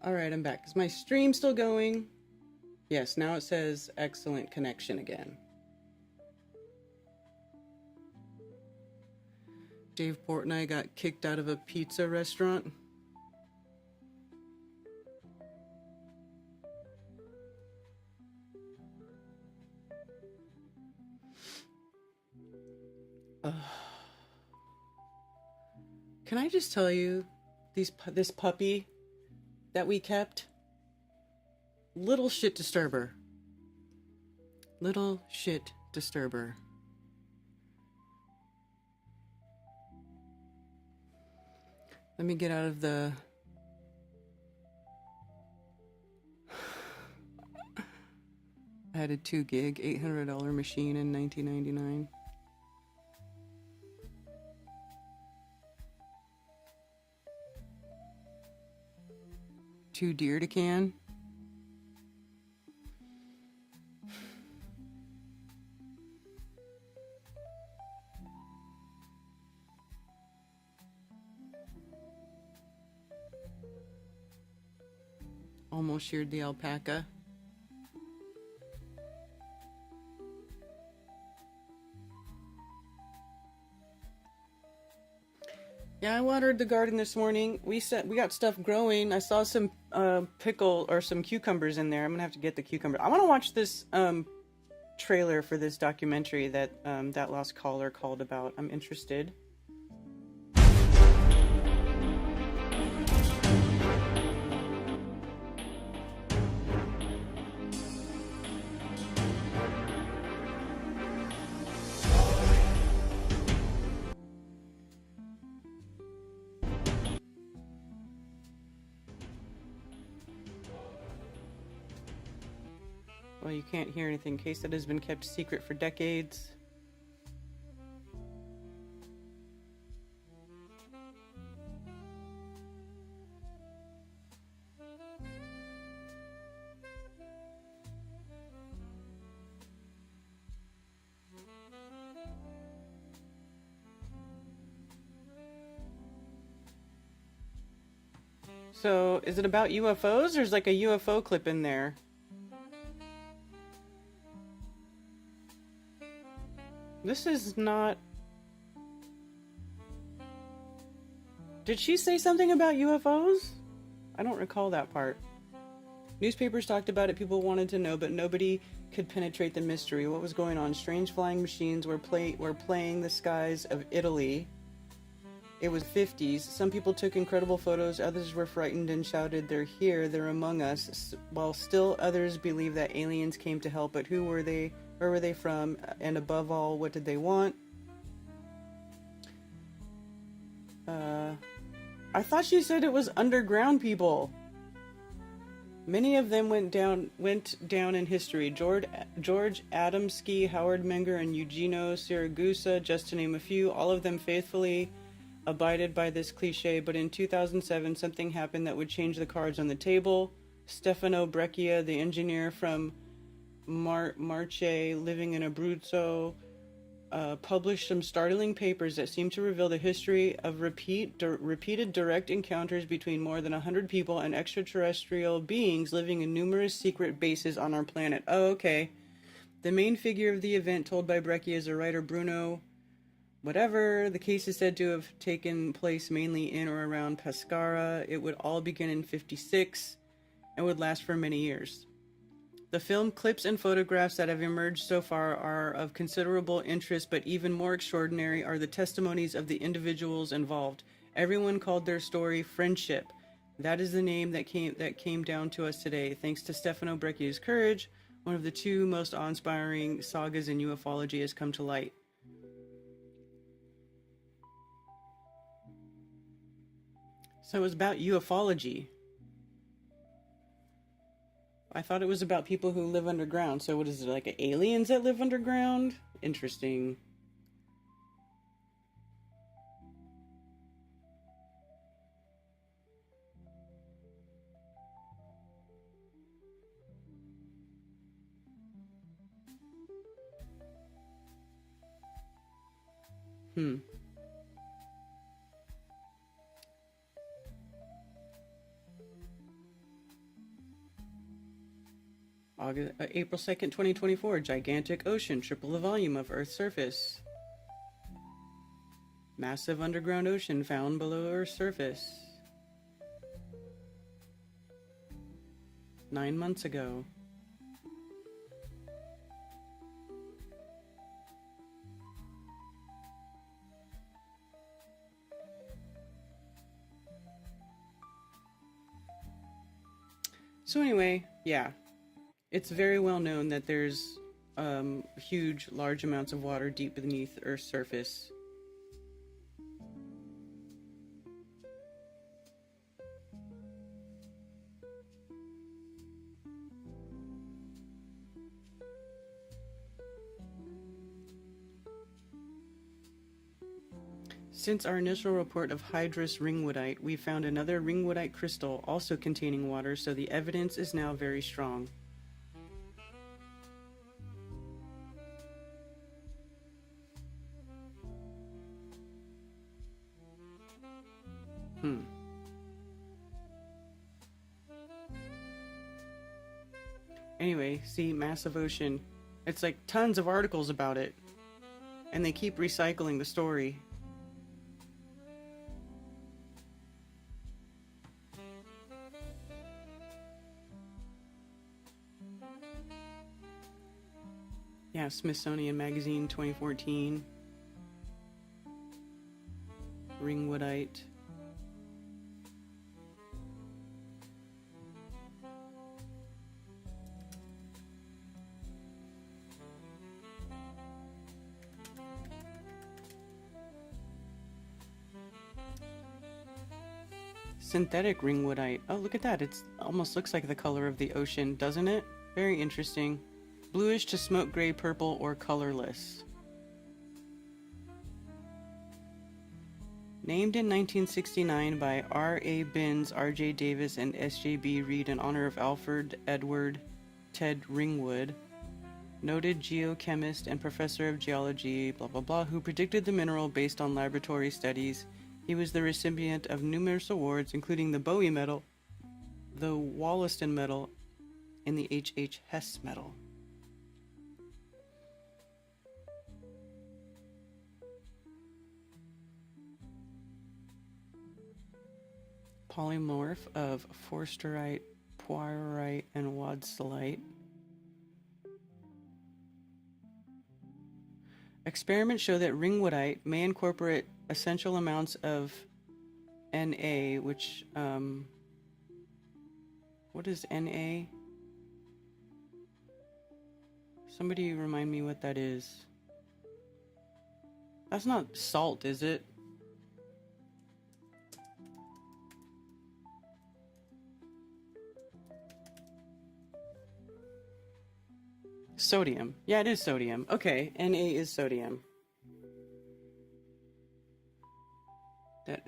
All right, I'm back. Is my stream still going? Yes, now it says excellent connection again. Dave Portnoy got kicked out of a pizza restaurant. Can I just tell you, this puppy that we kept, little shit disturber. Little shit disturber. Let me get out of the... I had a 2 gig, $800 machine in 1999. Too dear to can. Almost sheared the alpaca. Yeah, I watered the garden this morning. We got stuff growing. I saw some pickle or some cucumbers in there. I'm gonna have to get the cucumber. I want to watch this trailer for this documentary that that lost caller called about. I'm interested. Well, you can't hear anything. Case that has been kept secret for decades. So, is it about UFOs? There's like a UFO clip in there. This is not... Did she say something about UFOs? I don't recall that part. Newspapers talked about it, people wanted to know, but nobody could penetrate the mystery. What was going on? Strange flying machines were playing the skies of Italy. It was 50s. Some people took incredible photos, others were frightened and shouted, "They're here, they're among us," while still others believed that aliens came to help. But who were they? Where were they from? And above all, what did they want? I thought she said it was underground people. Many of them went down in history. George Adamski, Howard Menger, and Eugenio Siragusa, just to name a few. All of them faithfully abided by this cliche, but in 2007 something happened that would change the cards on the table. Stefano Breccia, the engineer from Marche, living in Abruzzo, published some startling papers that seem to reveal the history of repeated direct encounters between more than 100 people and extraterrestrial beings living in numerous secret bases on our planet. Oh, okay. The main figure of the event told by Breccia is a writer, Bruno whatever. The case is said to have taken place mainly in or around Pescara. It would all begin in 56 and would last for many years. The film clips and photographs that have emerged so far are of considerable interest, but even more extraordinary are the testimonies of the individuals involved. Everyone called their story Friendship. That is the name that came down to us today. Thanks to Stefano Breccia's courage, one of the two most awe-inspiring sagas in ufology has come to light. So it was about ufology. I thought it was about people who live underground. So what is it, like aliens that live underground? Interesting. Hmm. April 2nd, 2024. Gigantic ocean, triple the volume of Earth's surface. Massive underground ocean found below Earth's surface. 9 months ago. So anyway, yeah. It's very well known that there's huge, large amounts of water deep beneath Earth's surface. Since our initial report of hydrous ringwoodite, we found another ringwoodite crystal also containing water, so the evidence is now very strong. Anyway, see, massive ocean. It's like tons of articles about it. And they keep recycling the story. Yeah, Smithsonian Magazine 2014. Ringwoodite. Synthetic ringwoodite. Oh, look at that. It almost looks like the color of the ocean, doesn't it? Very interesting. Bluish to smoke gray, purple, or colorless. Named in 1969 by R.A. Binns, R.J. Davis, and S.J.B. Reed in honor of Alfred Edward Ted Ringwood, noted geochemist and professor of geology, blah blah blah, who predicted the mineral based on laboratory studies. He was the recipient of numerous awards, including the Bowie Medal, the Wollaston Medal, and the H.H. Hess Medal. Polymorph of forsterite, poirite, and wadselite. Experiments show that ringwoodite may incorporate essential amounts of Na, which, what is Na? Somebody remind me what that is. That's not salt, is it? Sodium. Yeah, it is sodium. Okay, Na is sodium. That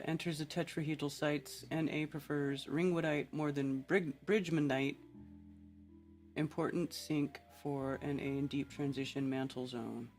enters the tetrahedral sites. Na prefers ringwoodite more than bridgmanite. Important sink for Na in deep transition mantle zone.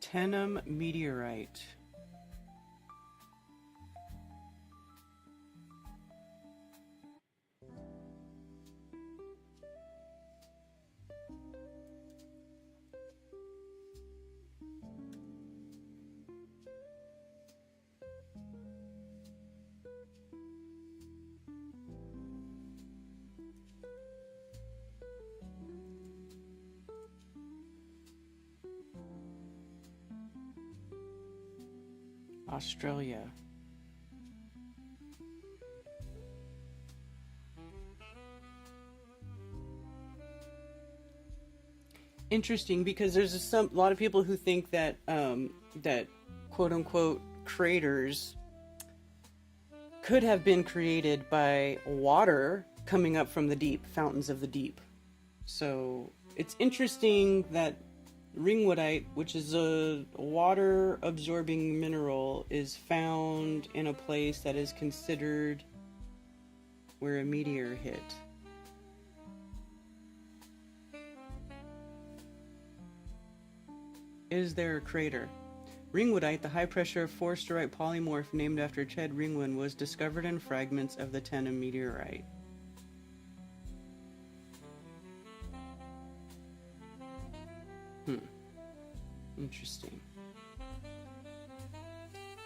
Tenum meteorite. Australia. Interesting, because there's a lot of people who think that that quote unquote craters could have been created by water coming up from the deep, fountains of the deep. So it's interesting that ringwoodite, which is a water absorbing mineral, is found in a place that is considered where a meteor hit. Is there a crater? Ringwoodite, the high-pressure forsterite polymorph named after Ched Ringwood, was discovered in fragments of the Tenna meteorite. Interesting.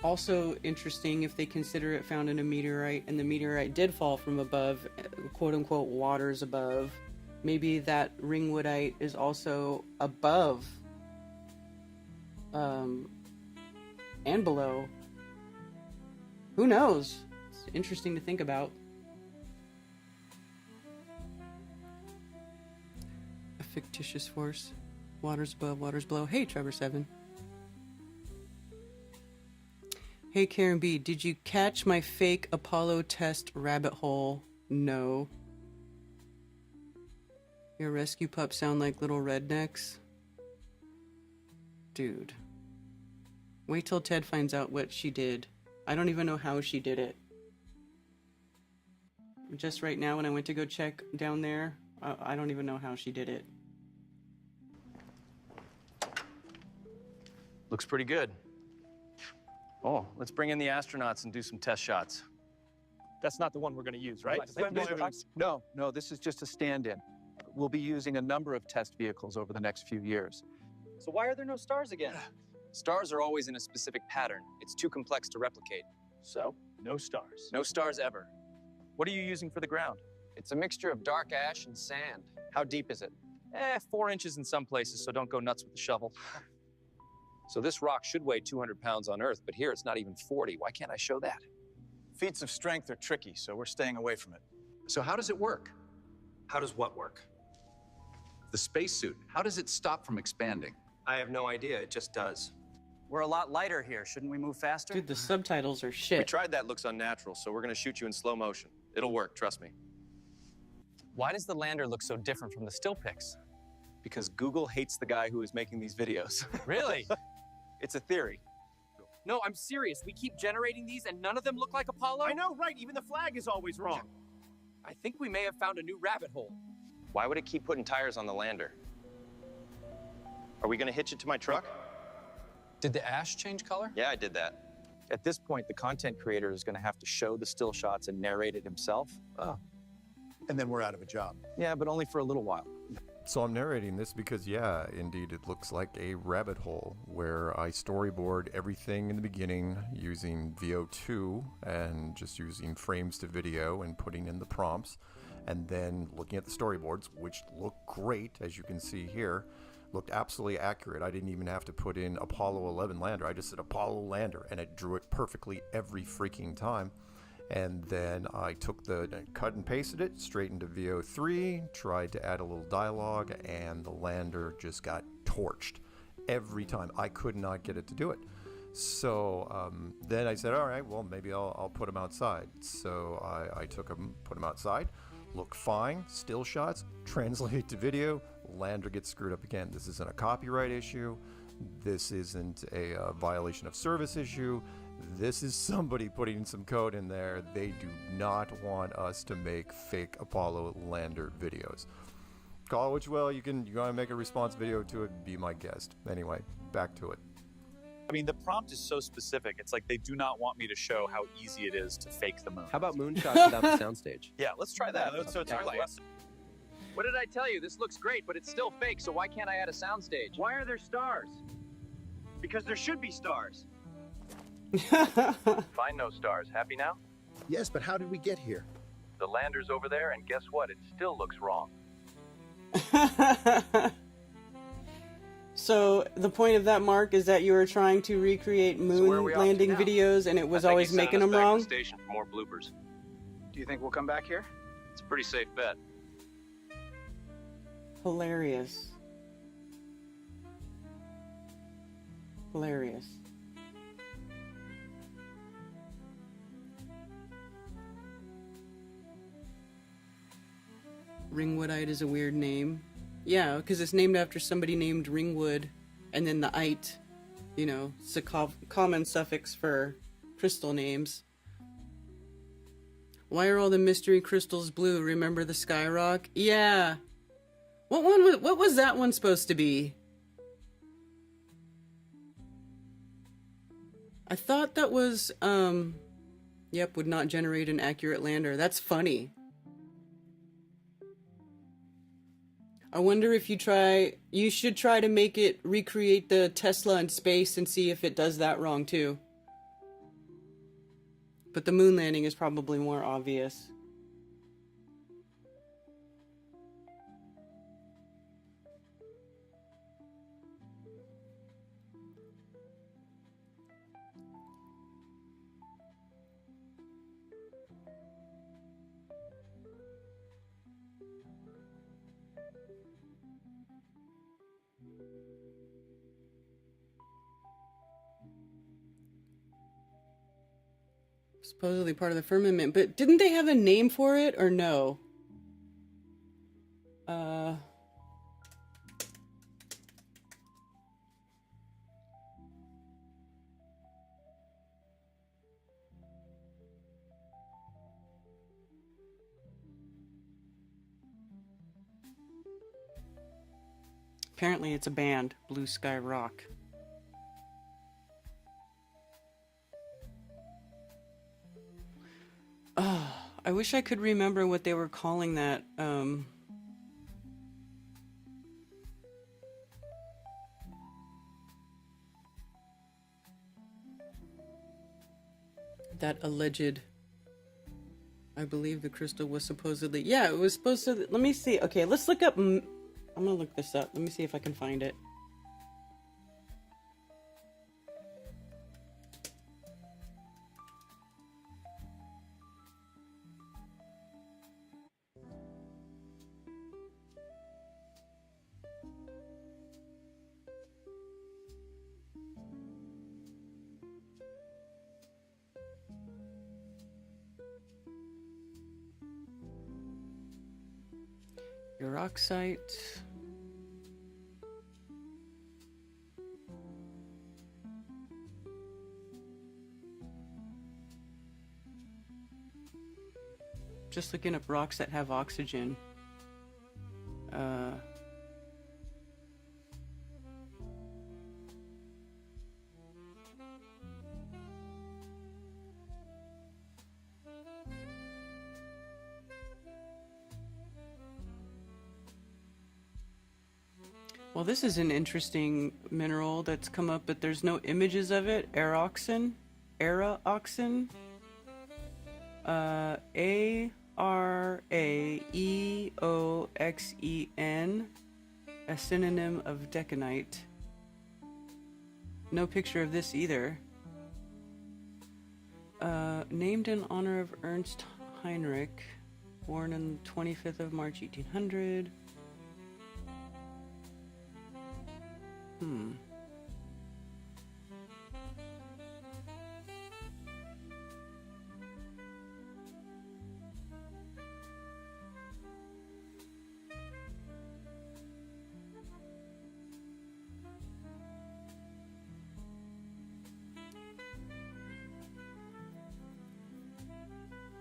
Also interesting, if they consider it found in a meteorite, and the meteorite did fall from above, quote-unquote waters above, maybe that ringwoodite is also above and below. Who knows? It's interesting to think about. A fictitious force. Waters above, waters below. Hey, Trevor7. Hey, Karen B, did you catch my fake Apollo test rabbit hole? No. Your rescue pups sound like little rednecks? Dude. Wait till Ted finds out what she did. I don't even know how she did it. Just right now when I went to go check down there, I don't even know how she did it. Looks pretty good. Oh, let's bring in the astronauts and do some test shots. That's not the one we're going to use, right? No, this is just a stand-in. We'll be using a number of test vehicles over the next few years. So why are there no stars again? Stars are always in a specific pattern. It's too complex to replicate. So, no stars. No stars ever. What are you using for the ground? It's a mixture of dark ash and sand. How deep is it? 4 inches in some places, so don't go nuts with the shovel. So this rock should weigh 200 pounds on Earth, but here it's not even 40. Why can't I show that? Feats of strength are tricky, so we're staying away from it. So how does it work? How does what work? The spacesuit, how does it stop from expanding? I have no idea, it just does. We're a lot lighter here. Shouldn't we move faster? Dude, the subtitles are We shit. tried that, looks unnatural, so we're gonna shoot you in slow motion. It'll work, trust me. Why does the lander look so different from the still pics? Because Google hates the guy who is making these videos. Really? It's a theory. No, I'm serious. We keep generating these and none of them look like Apollo? I know, right? Even the flag is always wrong. I think we may have found a new rabbit hole. Why would it keep putting tires on the lander? Are we gonna hitch it to my truck? Did the ash change color? Yeah, I did that. At this point, the content creator is going to have to show the still shots and narrate it himself. Oh. And then we're out of a job. Yeah, but only for a little while. So I'm narrating this because, yeah, indeed, it looks like a rabbit hole where I storyboard everything in the beginning using VO2 and just using frames to video and putting in the prompts, and then looking at the storyboards, which look great, as you can see here, looked absolutely accurate. I didn't even have to put in Apollo 11 lander. I just said Apollo lander, and it drew it perfectly every freaking time. And then I took cut and pasted it straight into VO3, tried to add a little dialogue, and the lander just got torched every time. I could not get it to do it. So then I said, all right, well, maybe I'll put them outside. So I took them, put them outside, look fine, still shots, translate to video, lander gets screwed up again. This isn't a copyright issue. This isn't a violation of service issue. This is somebody putting some code in there. They do not want us to make fake Apollo lander videos. Call it which will. You want to make a response video to it, be my guest. Anyway, back to it. I mean, the prompt is so specific. It's like they do not want me to show how easy it is to fake the moon. How about moonshots without the soundstage? Yeah, let's try that. So it's really... What did I tell you? This looks great, but it's still fake, so why can't I add a soundstage? Why are there stars? Because there should be stars. Find no stars. Happy now? Yes, but how did we get here? The lander's over there, and guess what? It still looks wrong. So the point of that, Mark, is that you were trying to recreate moon landing videos, and it was always making them wrong. To the station for more bloopers. Do you think we'll come back here? It's a pretty safe bet. Hilarious. Hilarious. Ringwoodite is a weird name. Yeah, because it's named after somebody named Ringwood, and then the ite, you know, it's a common suffix for crystal names. Why are all the mystery crystals blue? Remember the Skyrock? Yeah. What was that one supposed to be? I thought that was, yep, would not generate an accurate lander. That's funny. I wonder if you should try to make it recreate the Tesla in space and see if it does that wrong too. But the moon landing is probably more obvious. Supposedly part of the firmament, but didn't they have a name for it, or no? Apparently it's a band, Blue Sky Rock. I wish I could remember what they were calling that. That alleged. I believe the crystal was supposedly. Yeah, it was supposed to. Let me see. Okay, let's look up. I'm gonna look this up. Let me see if I can find it. Uroxite. Just looking up rocks that have oxygen. Well, this is an interesting mineral that's come up, but there's no images of it. Aeroxen. Aeroxen. A-R-A-E-O-X-E-N. A synonym of decanite. No picture of this either. Named in honor of Ernst Heinrich, born on the 25th of March, 1800.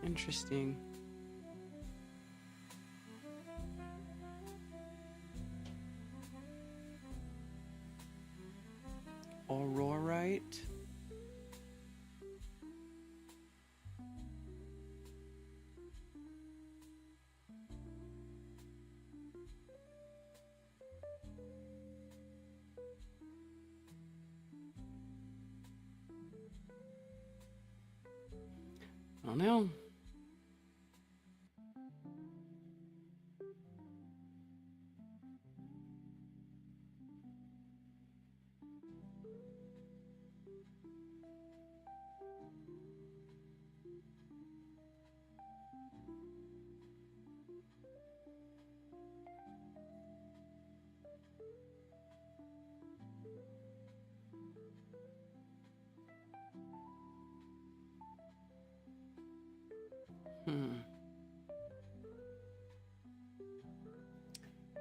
Interesting. Aurorite. I don't know.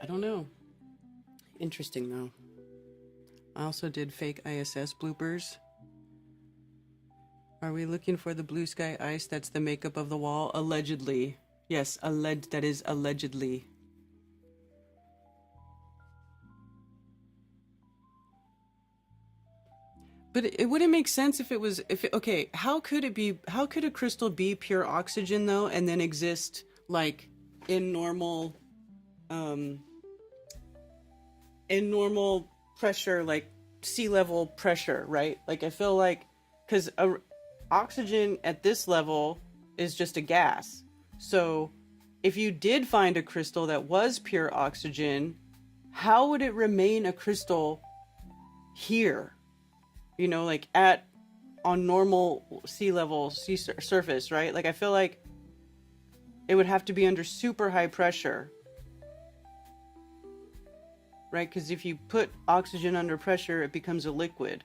I don't know. Interesting though. I also did fake ISS bloopers. Are we looking for the blue sky ice that's the makeup of the wall? Allegedly. Yes, that is allegedly. But it wouldn't make sense if it was, okay, how could a crystal be pure oxygen though, and then exist like in normal pressure, like sea level pressure, right? Like I feel like, because oxygen at this level is just a gas. So if you did find a crystal that was pure oxygen, how would it remain a crystal here? You know, like on normal sea surface, right? Like I feel like it would have to be under super high pressure, right? Because if you put oxygen under pressure, it becomes a liquid.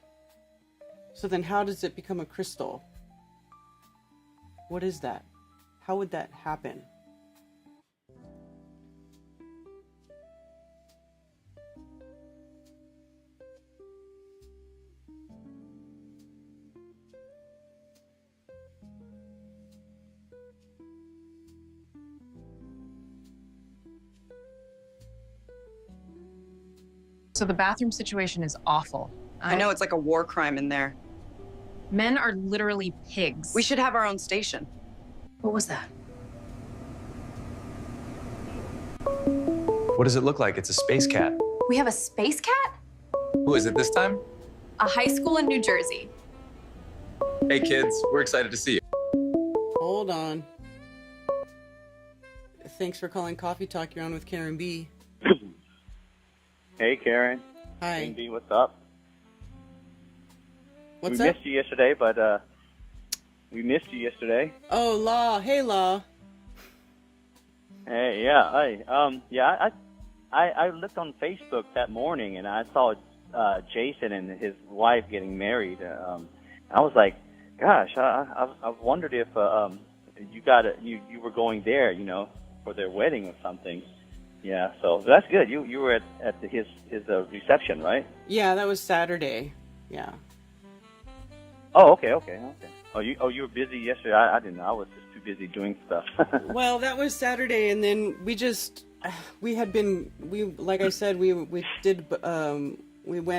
So then how does it become a crystal? What is that? How would that happen? So the bathroom situation is awful. I know, it's like a war crime in there. Men are literally pigs. We should have our own station. What was that? What does it look like? It's a space cat. We have a space cat? Who is it this time? A high school in New Jersey. Hey kids, we're excited to see you. Hold on. Thanks for calling Coffee Talk. You're on with Karen B. Hey, Karen. Hi. Indy, what's up? What's we up? missed you yesterday, but we missed you yesterday. Oh, Law. Hey, Law. Hey, yeah. I looked on Facebook that morning and I saw Jason and his wife getting married. I was like, gosh, I wondered if you were going there, you know, for their wedding or something. Yeah, so that's good. You were at his reception, right? Yeah, that was Saturday. Yeah. Oh, okay. Oh, you were busy yesterday. I didn't know. I was just too busy doing stuff. Well, that was Saturday, and then like I said, we went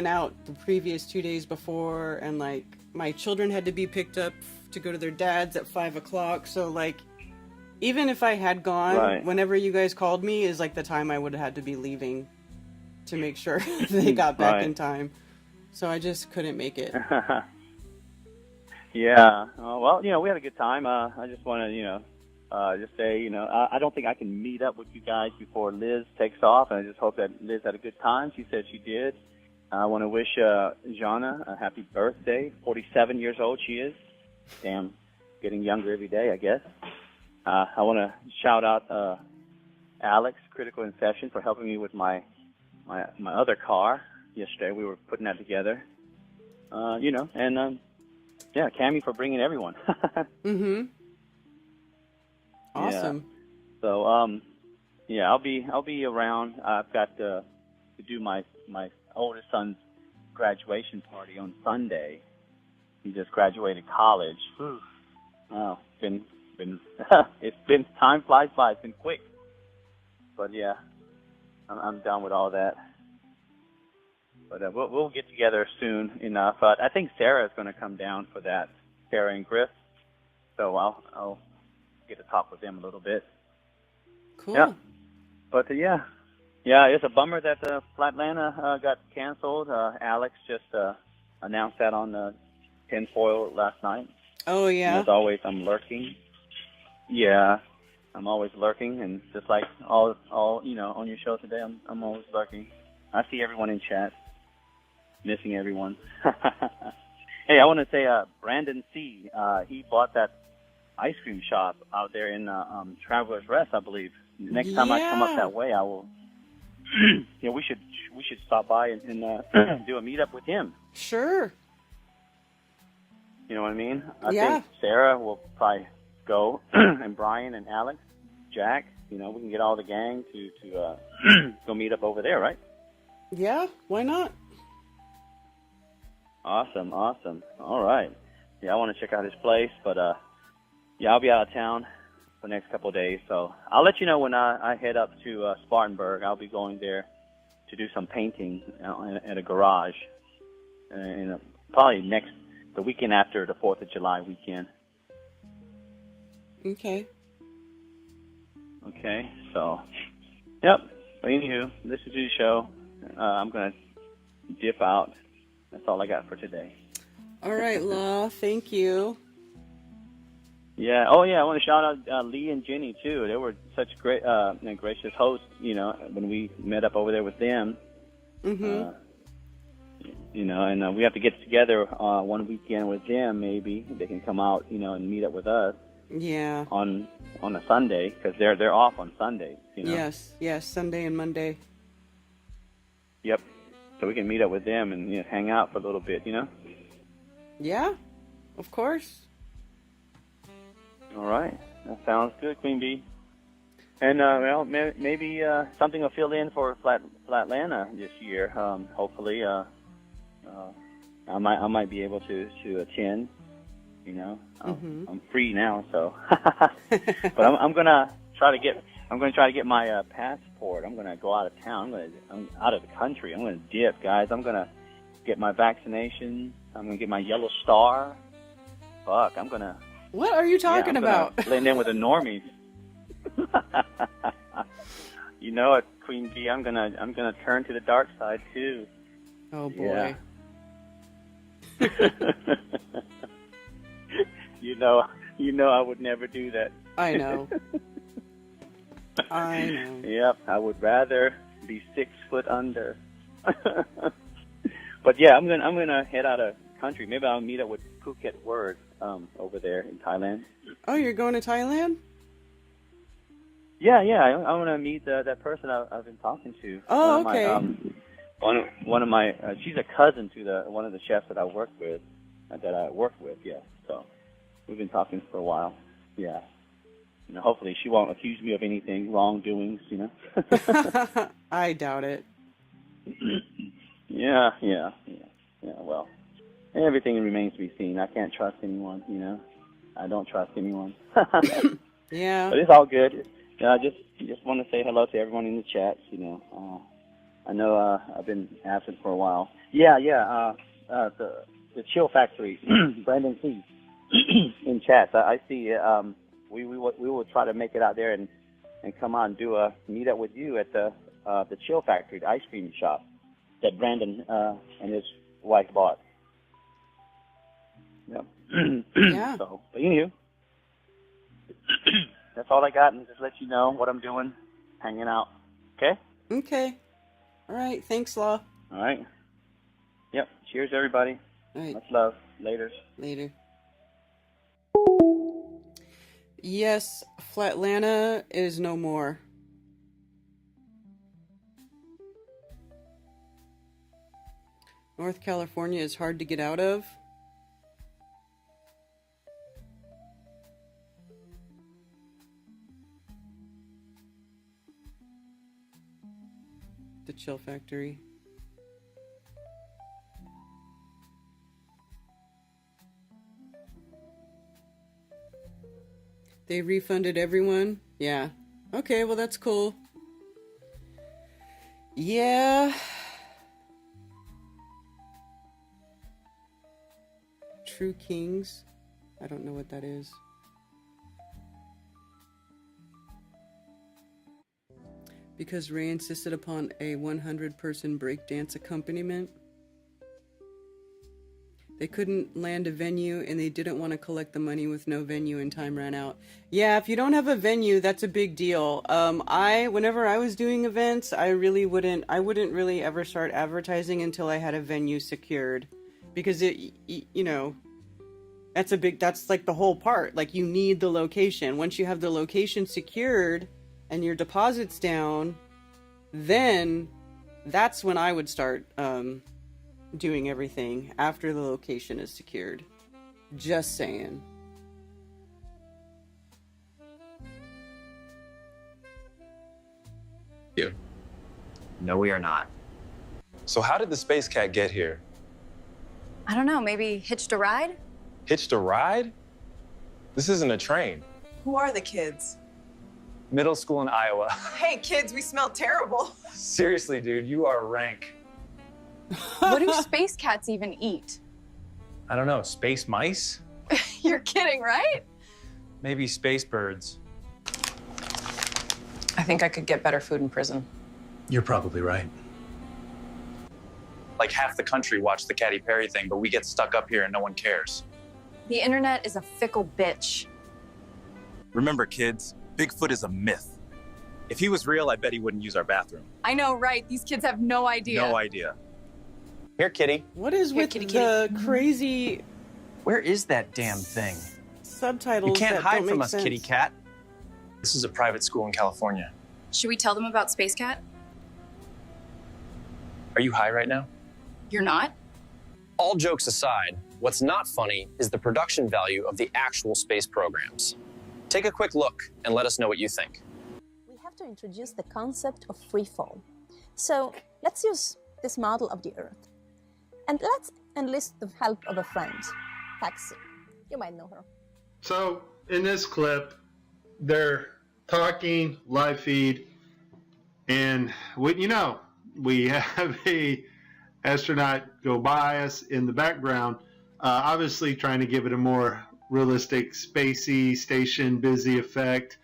out the previous 2 days before, and like my children had to be picked up to go to their dad's at 5 o'clock. So like, even if I had gone, right. Whenever you guys called me is like the time I would have had to be leaving to make sure they got back Right. in time. So I just couldn't make it. Yeah. Well, you know, we had a good time. I just want to, just say, you know, I don't think I can meet up with you guys before Liz takes off, and I just hope that Liz had a good time. She said she did. I want to wish Jana a happy birthday. 47 years old she is. Damn, getting younger every day, I guess. I want to shout out Alex, Critical Inception, for helping me with my other car yesterday. We were putting that together. You know, and yeah, Cammie for bringing everyone. Mm-hmm. Awesome. Yeah. So yeah, I'll be around. I've got to do my oldest son's graduation party on Sunday. He just graduated college. Whew. Oh, it's been time flies by. It's been quick. But yeah, I'm done with all that. But we'll get together soon enough. I think Sarah's going to come down for that, Sarah and Griff. So I'll get to talk with them a little bit. Cool. Yeah. But yeah, it's a bummer that Flatlanta got canceled. Alex just announced that on Tinfoil last night. Oh yeah. As always, I'm lurking. Yeah, I'm always lurking, and just like all you know on your show today, I'm always lurking. I see everyone in chat. missing everyone. Hey, I want to say, Brandon C. He bought that ice cream shop out there in Travelers Rest, I believe. Next time I come up that way, I will. We should stop by and do a meetup with him. Sure. You know what I mean? I Yeah. think Sarah will probably go, and Brian and Alex, Jack. We can get all the gang to go meet up over there, right? Yeah, why not? Awesome. All right. Yeah, I want to check out his place, but I'll be out of town for the next couple of days, so I'll let you know when I head up to Spartanburg. I'll be going there to do some painting at a garage, and probably the weekend after the 4th of July weekend. Okay. Okay, so, yep. But anywho, listen to the show. I'm going to dip out. That's all I got for today. All right, Law. Thank you. Yeah. Oh, yeah. I want to shout out Lee and Jenny too. They were such great, gracious hosts. When we met up over there with them. Mm-hmm. And we have to get together one weekend with them. Maybe they can come out, and meet up with us. Yeah. On a Sunday, because they're off on Sundays. Yes. Sunday and Monday. Yep. So we can meet up with them and hang out for a little bit. Yeah. Of course. All right, that sounds good, Queen Bee. And maybe something will fill in for Flatlanta this year. Hopefully, I might be able to attend. I'm free now, so. But I'm gonna try to get my passport. I'm gonna go out of town. I'm out of the country. I'm gonna dip, guys. I'm gonna get my vaccination. I'm gonna get my yellow star. Fuck, I'm gonna. What are you talking about? Blend in with the normies. You know it, Queen Bee. I'm gonna turn to the dark side too. Oh boy. Yeah. You know I would never do that. I know. I know. Yep, I would rather be 6 foot under. But yeah, I'm gonna head out of country. Maybe I'll meet up with Phuket Word over there in Thailand. Oh, you're going to Thailand? Yeah. I want to meet that person I've been talking to. Oh, okay. One of my she's a cousin to one of the chefs that I work with. Yeah. So we've been talking for a while. Yeah. Hopefully she won't accuse me of anything wrongdoings. I doubt it. Yeah. Well, everything remains to be seen. I can't trust anyone. I don't trust anyone. Yeah. But it's all good. I just want to say hello to everyone in the chats. I know I've been absent for a while. Yeah. The Chill Factory, Brandon C. in chats. I see. We will try to make it out there and come on and do a meet up with you at the Chill Factory, the ice cream shop that Brandon and his wife bought. Yep. Yeah. So, but anywho, that's all I got, and just let you know what I'm doing, hanging out. Okay? Okay. All right. Thanks, Law. All right. Yep. Cheers, everybody. All right. Much love. Later. Yes, Flatlanta is no more. North California is hard to get out of. The Chill Factory. They refunded everyone? Yeah. Okay, well that's cool. Yeah. True Kings? I don't know what that is. Because Ray insisted upon a 100-person breakdance accompaniment. They couldn't land a venue, and they didn't want to collect the money with no venue and time ran out. Yeah, if you don't have a venue, that's a big deal. Whenever I was doing events, I wouldn't really ever start advertising until I had a venue secured, because that's like the whole part. Like, you need the location. Once you have the location secured and your deposits down, then that's when I would start doing everything after the location is secured. Just saying. You. No, we are not. So how did the Space Cat get here? I don't know, maybe hitched a ride? Hitched a ride? This isn't a train. Who are the kids? Middle school in Iowa. Hey, kids, we smell terrible. Seriously, dude, you are rank. What do space cats even eat? I don't know, space mice? You're kidding, right? Maybe space birds. I think I could get better food in prison. You're probably right. Like half the country watched the Katy Perry thing, but we get stuck up here and no one cares. The internet is a fickle bitch. Remember, kids, Bigfoot is a myth. If he was real, I bet he wouldn't use our bathroom. I know, right? These kids have no idea. No idea. Here, kitty. What is with the crazy Where is that damn thing? subtitles? You can't that hide don't from make us, sense? kitty cat. This is a private school in California. Should we tell them about Space Cat? Are you high right now? You're not? All jokes aside, what's not funny is the production value of the actual space programs. Take a quick look and let us know what you think. We have to introduce the concept of free fall. So let's use this model of the Earth. And let's enlist the help of a friend, Taxi. You might know her. So in this clip, they're talking live feed, and we have a astronaut go by us in the background, obviously trying to give it a more realistic, spacey, station busy effect.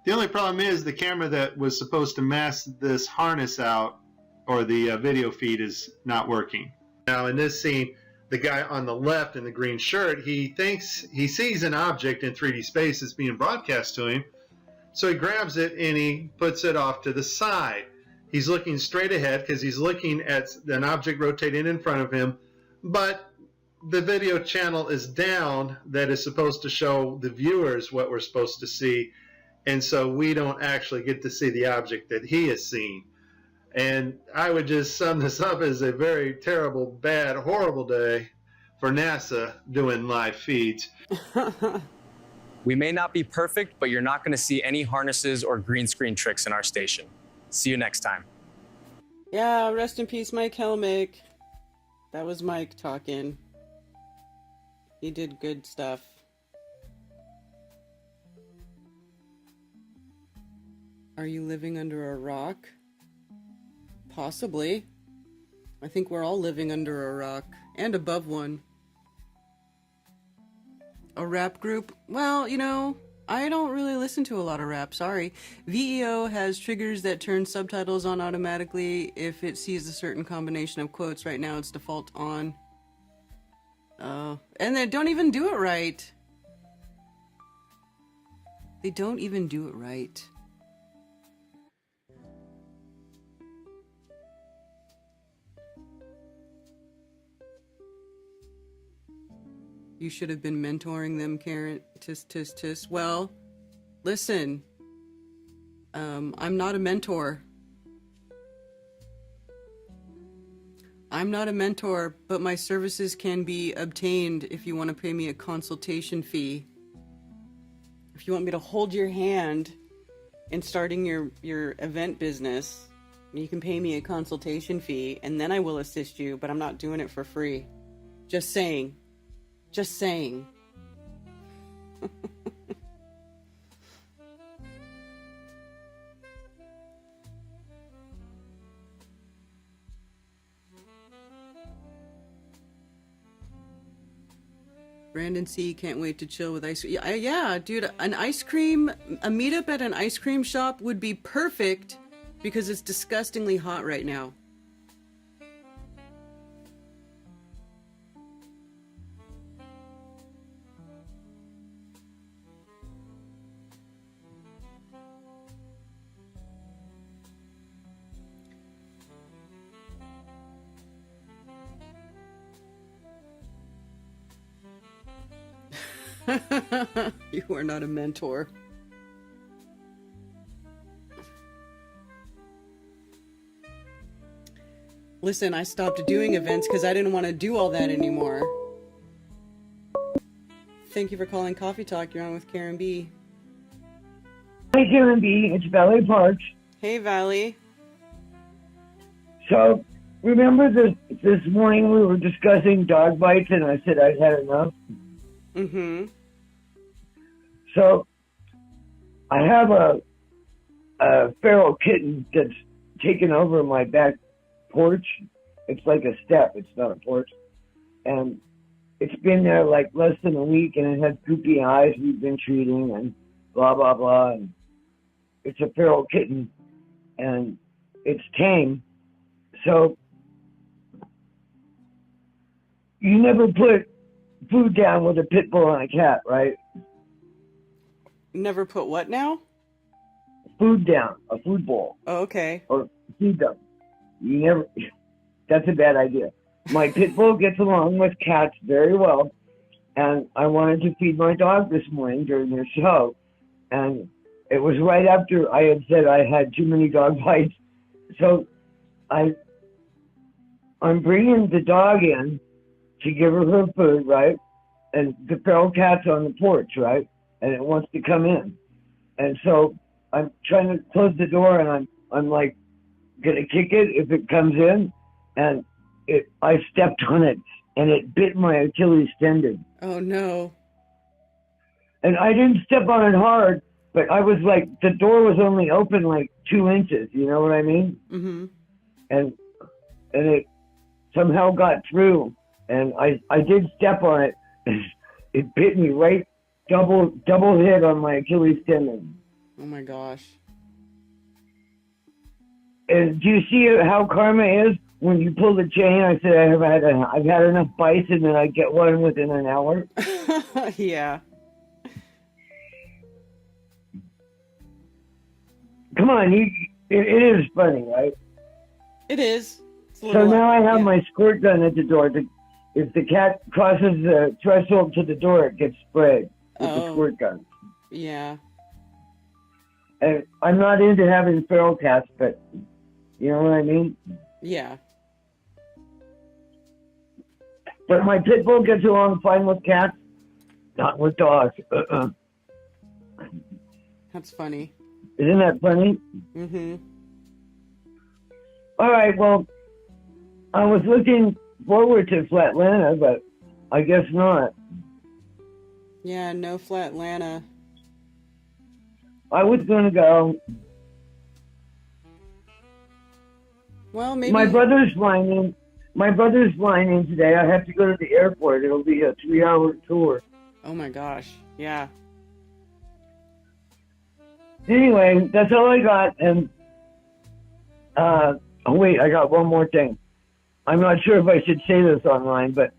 The only problem is the camera that was supposed to mask this harness out, or the video feed, is not working. Now in this scene, the guy on the left in the green shirt, he thinks he sees an object in 3D space that's being broadcast to him. So he grabs it and he puts it off to the side. He's looking straight ahead because he's looking at an object rotating in front of him, but the video channel is down that is supposed to show the viewers what we're supposed to see, and so we don't actually get to see the object that he has seen. And I would just sum this up as a very terrible, bad, horrible day for NASA doing live feeds. We may not be perfect, but you're not going to see any harnesses or green screen tricks in our station. See you next time. Yeah, rest in peace, Mike Helmick. That was Mike talking. He did good stuff. Are you living under a rock? Possibly. I think we're all living under a rock, and above one. A rap group? Well, I don't really listen to a lot of rap, sorry. VEO has triggers that turn subtitles on automatically if it sees a certain combination of quotes. Right now it's default on. And they don't even do it right. They don't even do it right. You should have been mentoring them, Karen. Tis. Well, listen. I'm not a mentor. I'm not a mentor, but my services can be obtained if you want to pay me a consultation fee. If you want me to hold your hand in starting your event business, you can pay me a consultation fee, and then I will assist you, but I'm not doing it for free. Just saying. Just saying. Brandon C. can't wait to chill with ice cream. Yeah, dude, a meetup at an ice cream shop would be perfect because it's disgustingly hot right now. You are not a mentor. Listen, I stopped doing events because I didn't want to do all that anymore. Thank you for calling Coffee Talk. You're on with Karen B. Hi, Karen B. It's Valley Parks. Hey, Valley. So, remember this morning we were discussing dog bites and I said I'd had enough? Mm-hmm. So, I have a feral kitten that's taken over my back porch. It's like a step. It's not a porch. And it's been there like less than a week and it has poopy eyes we've been treating and blah, blah, blah. And it's a feral kitten and it's tame. So you never put food down with a pit bull and a cat, right? Never put what now? Food down, a food bowl. Oh, okay. Or feed them. You never, that's a bad idea. My pit bull gets along with cats very well, and I wanted to feed my dog this morning during the show, and it was right after I had said I had too many dog bites. So I'm bringing the dog in to give her food, right? And the feral cat's on the porch, right? And it wants to come in. And so I'm trying to close the door, and I'm like gonna kick it if it comes in, and I stepped on it, and it bit my Achilles tendon. Oh no! And I didn't step on it hard, but I was like, the door was only open like 2 inches. You know what I mean? Mm-hmm. And it somehow got through, and I did step on it. It bit me right, double hit on my Achilles tendon. Oh my gosh! And do you see how karma is? When you pull the chain, I said I've had enough bites, and then I get one within an hour. Yeah. Come on, it is funny, right? It is. So now I have my squirt gun at the door. If the cat crosses the threshold to the door, it gets sprayed with the squirt gun. Yeah. And I'm not into having feral cats, but you know what I mean? Yeah. But my pit bull gets along fine with cats, not with dogs. That's funny. Isn't that funny? Mm-hmm. All right, well, I was looking forward to Flatlanta, but I guess not. Yeah, no Flatlanta. I was going to go. Well, maybe... My brother's flying in. My brother's flying in today. I have to go to the airport. It'll be a 3-hour tour. Oh my gosh. Yeah. Anyway, that's all I got. And, oh wait, I got one more thing. I'm not sure if I should say this online, but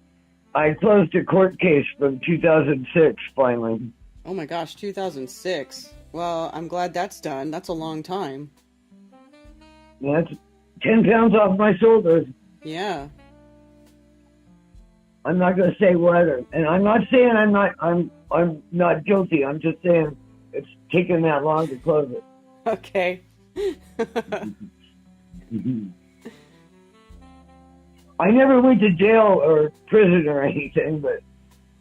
I closed a court case from 2006 finally. Oh my gosh, 2006. Well, I'm glad that's done. That's a long time. Yeah, that's 10 pounds off my shoulders. Yeah. I'm not going to say what, and I'm not saying I'm not guilty. I'm just saying it's taken that long to close it. Okay. I never went to jail or prison or anything, but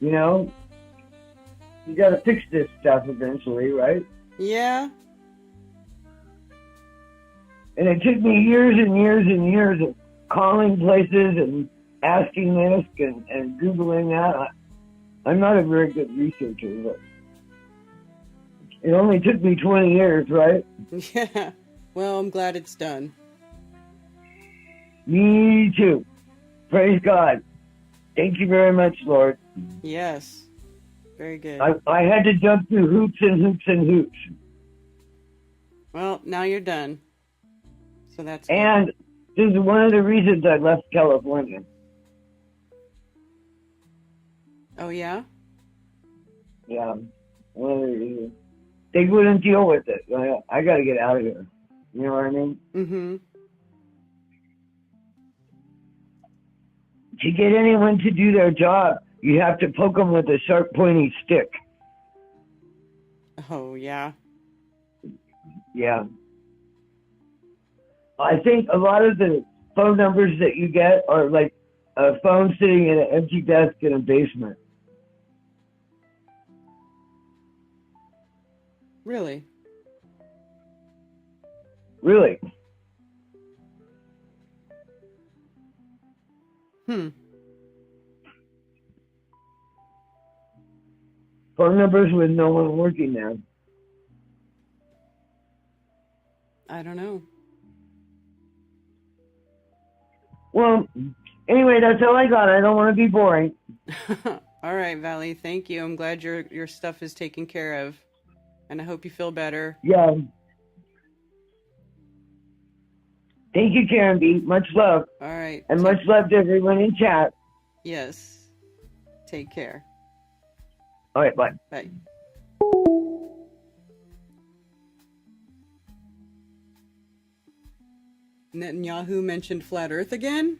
you know, you got to fix this stuff eventually, right? Yeah. And it took me years and years and years of calling places and asking this and Googling that. I'm not a very good researcher, but it only took me 20 years, right? Yeah. Well, I'm glad it's done. Me too. Praise God. Thank you very much, Lord. Yes. Very good. I had to jump through hoops and hoops and hoops. Well, now you're done. So that's And this is one of the reasons I left California. Oh, yeah? Yeah. One of the reasons. They wouldn't deal with it. I got to get out of here. You know what I mean? Mm-hmm. To get anyone to do their job, You have to poke them with a sharp, pointy stick. Oh, yeah. Yeah. I think a lot of the phone numbers that you get are like a phone sitting in an empty desk in a basement. Really? Really? Phone numbers with no one working there. I don't know. Well, anyway, that's all I got. I don't want to be boring. All right, Valley. Thank you. I'm glad your stuff is taken care of, and I hope you feel better. Yeah. Thank you, Karen B. Much love. All right. And much love to everyone in chat. Yes. Take care. All right, bye. Bye. Netanyahu mentioned flat Earth again?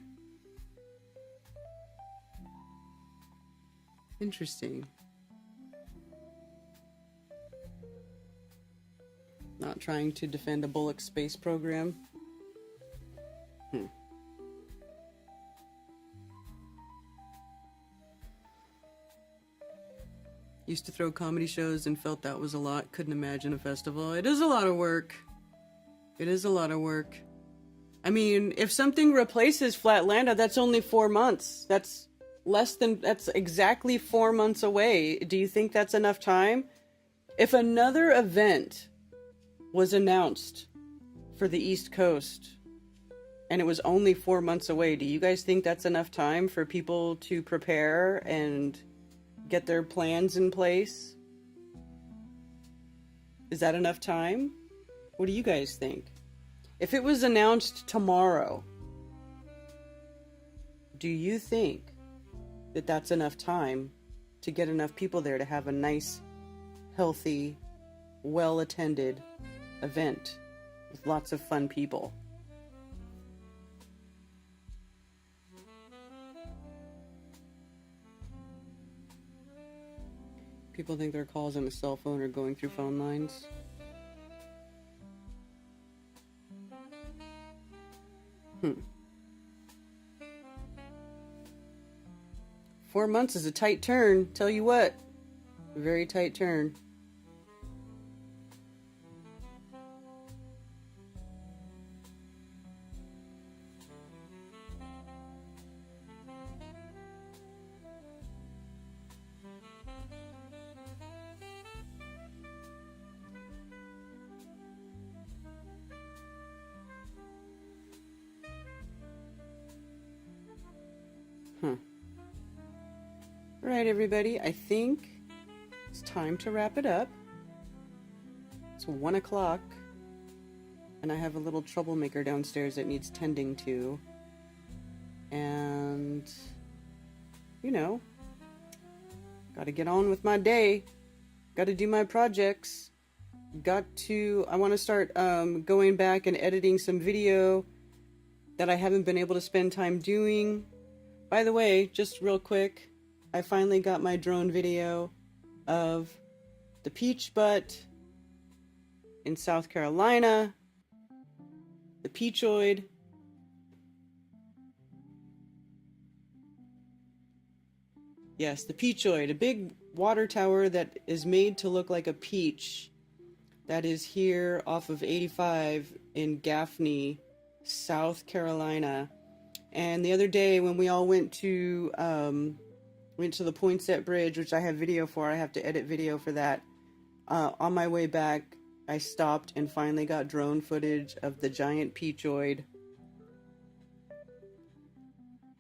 Interesting. Not trying to defend a Bullock space program? Used to throw comedy shows and felt that was a lot. Couldn't imagine a festival. It is a lot of work. It is a lot of work. I mean, if something replaces Flatlanda, that's only 4 months. That's exactly 4 months away. Do you think that's enough time? If another event was announced for the East Coast and it was only 4 months away, do you guys think that's enough time for people to prepare and get their plans in place? Is that enough time? What do you guys think? If it was announced tomorrow, do you think that that's enough time to get enough people there to have a nice, healthy, well-attended event with lots of fun people? People think their calls on a cell phone are going through phone lines. Hmm. 4 months is a tight turn. Tell you what, a very tight turn. All right, everybody, I think it's time to wrap it up. It's 1 o'clock, and I have a little troublemaker downstairs that needs tending to. And, you know, got to get on with my day. Got to do my projects. I want to start going back and editing some video that I haven't been able to spend time doing. By the way, just real quick, I finally got my drone video of the peach butt in South Carolina, the peachoid, yes, the peachoid, a big water tower that is made to look like a peach that is here off of 85 in Gaffney, South Carolina. And the other day when we all went to the Poinsett Bridge, which I have video for, I have to edit video for that. On my way back, I stopped and finally got drone footage of the giant peachoid.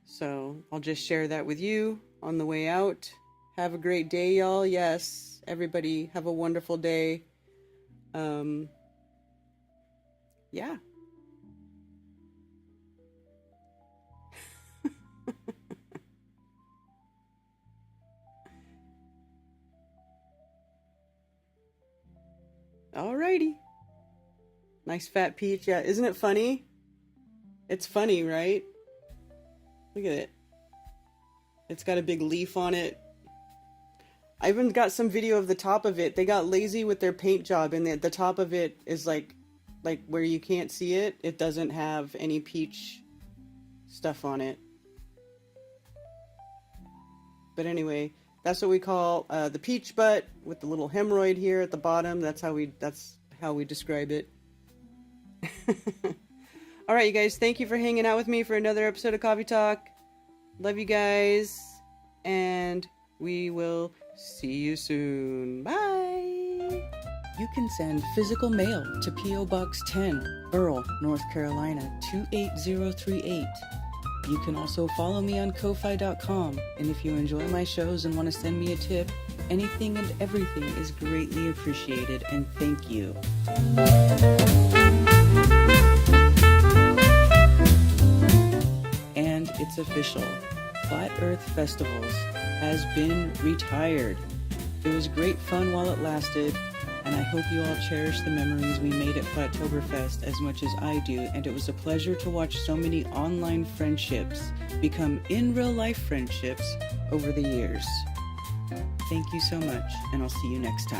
So I'll just share that with you on the way out. Have a great day, y'all. Yes, everybody have a wonderful day. Yeah. Alrighty. Nice fat peach. Yeah, isn't it funny? It's funny, right? Look at it. It's got a big leaf on it. I even got some video of the top of it. They got lazy with their paint job, and the top of it is like where you can't see it. It doesn't have any peach stuff on it. But anyway, that's what we call the peach butt with the little hemorrhoid here at the bottom. That's how we describe it. All right, you guys. Thank you for hanging out with me for another episode of Coffee Talk. Love you guys, and we will see you soon. Bye. You can send physical mail to P.O. Box 10, Earl, North Carolina 28038. You can also follow me on Ko-Fi.com, and if you enjoy my shows and want to send me a tip, anything and everything is greatly appreciated, and thank you. And it's official. Flat Earth Festivals has been retired. It was great fun while it lasted, and I hope you all cherish the memories we made at Flattoberfest as much as I do, and it was a pleasure to watch so many online friendships become in real life friendships over the years. Thank you so much, and I'll see you next time.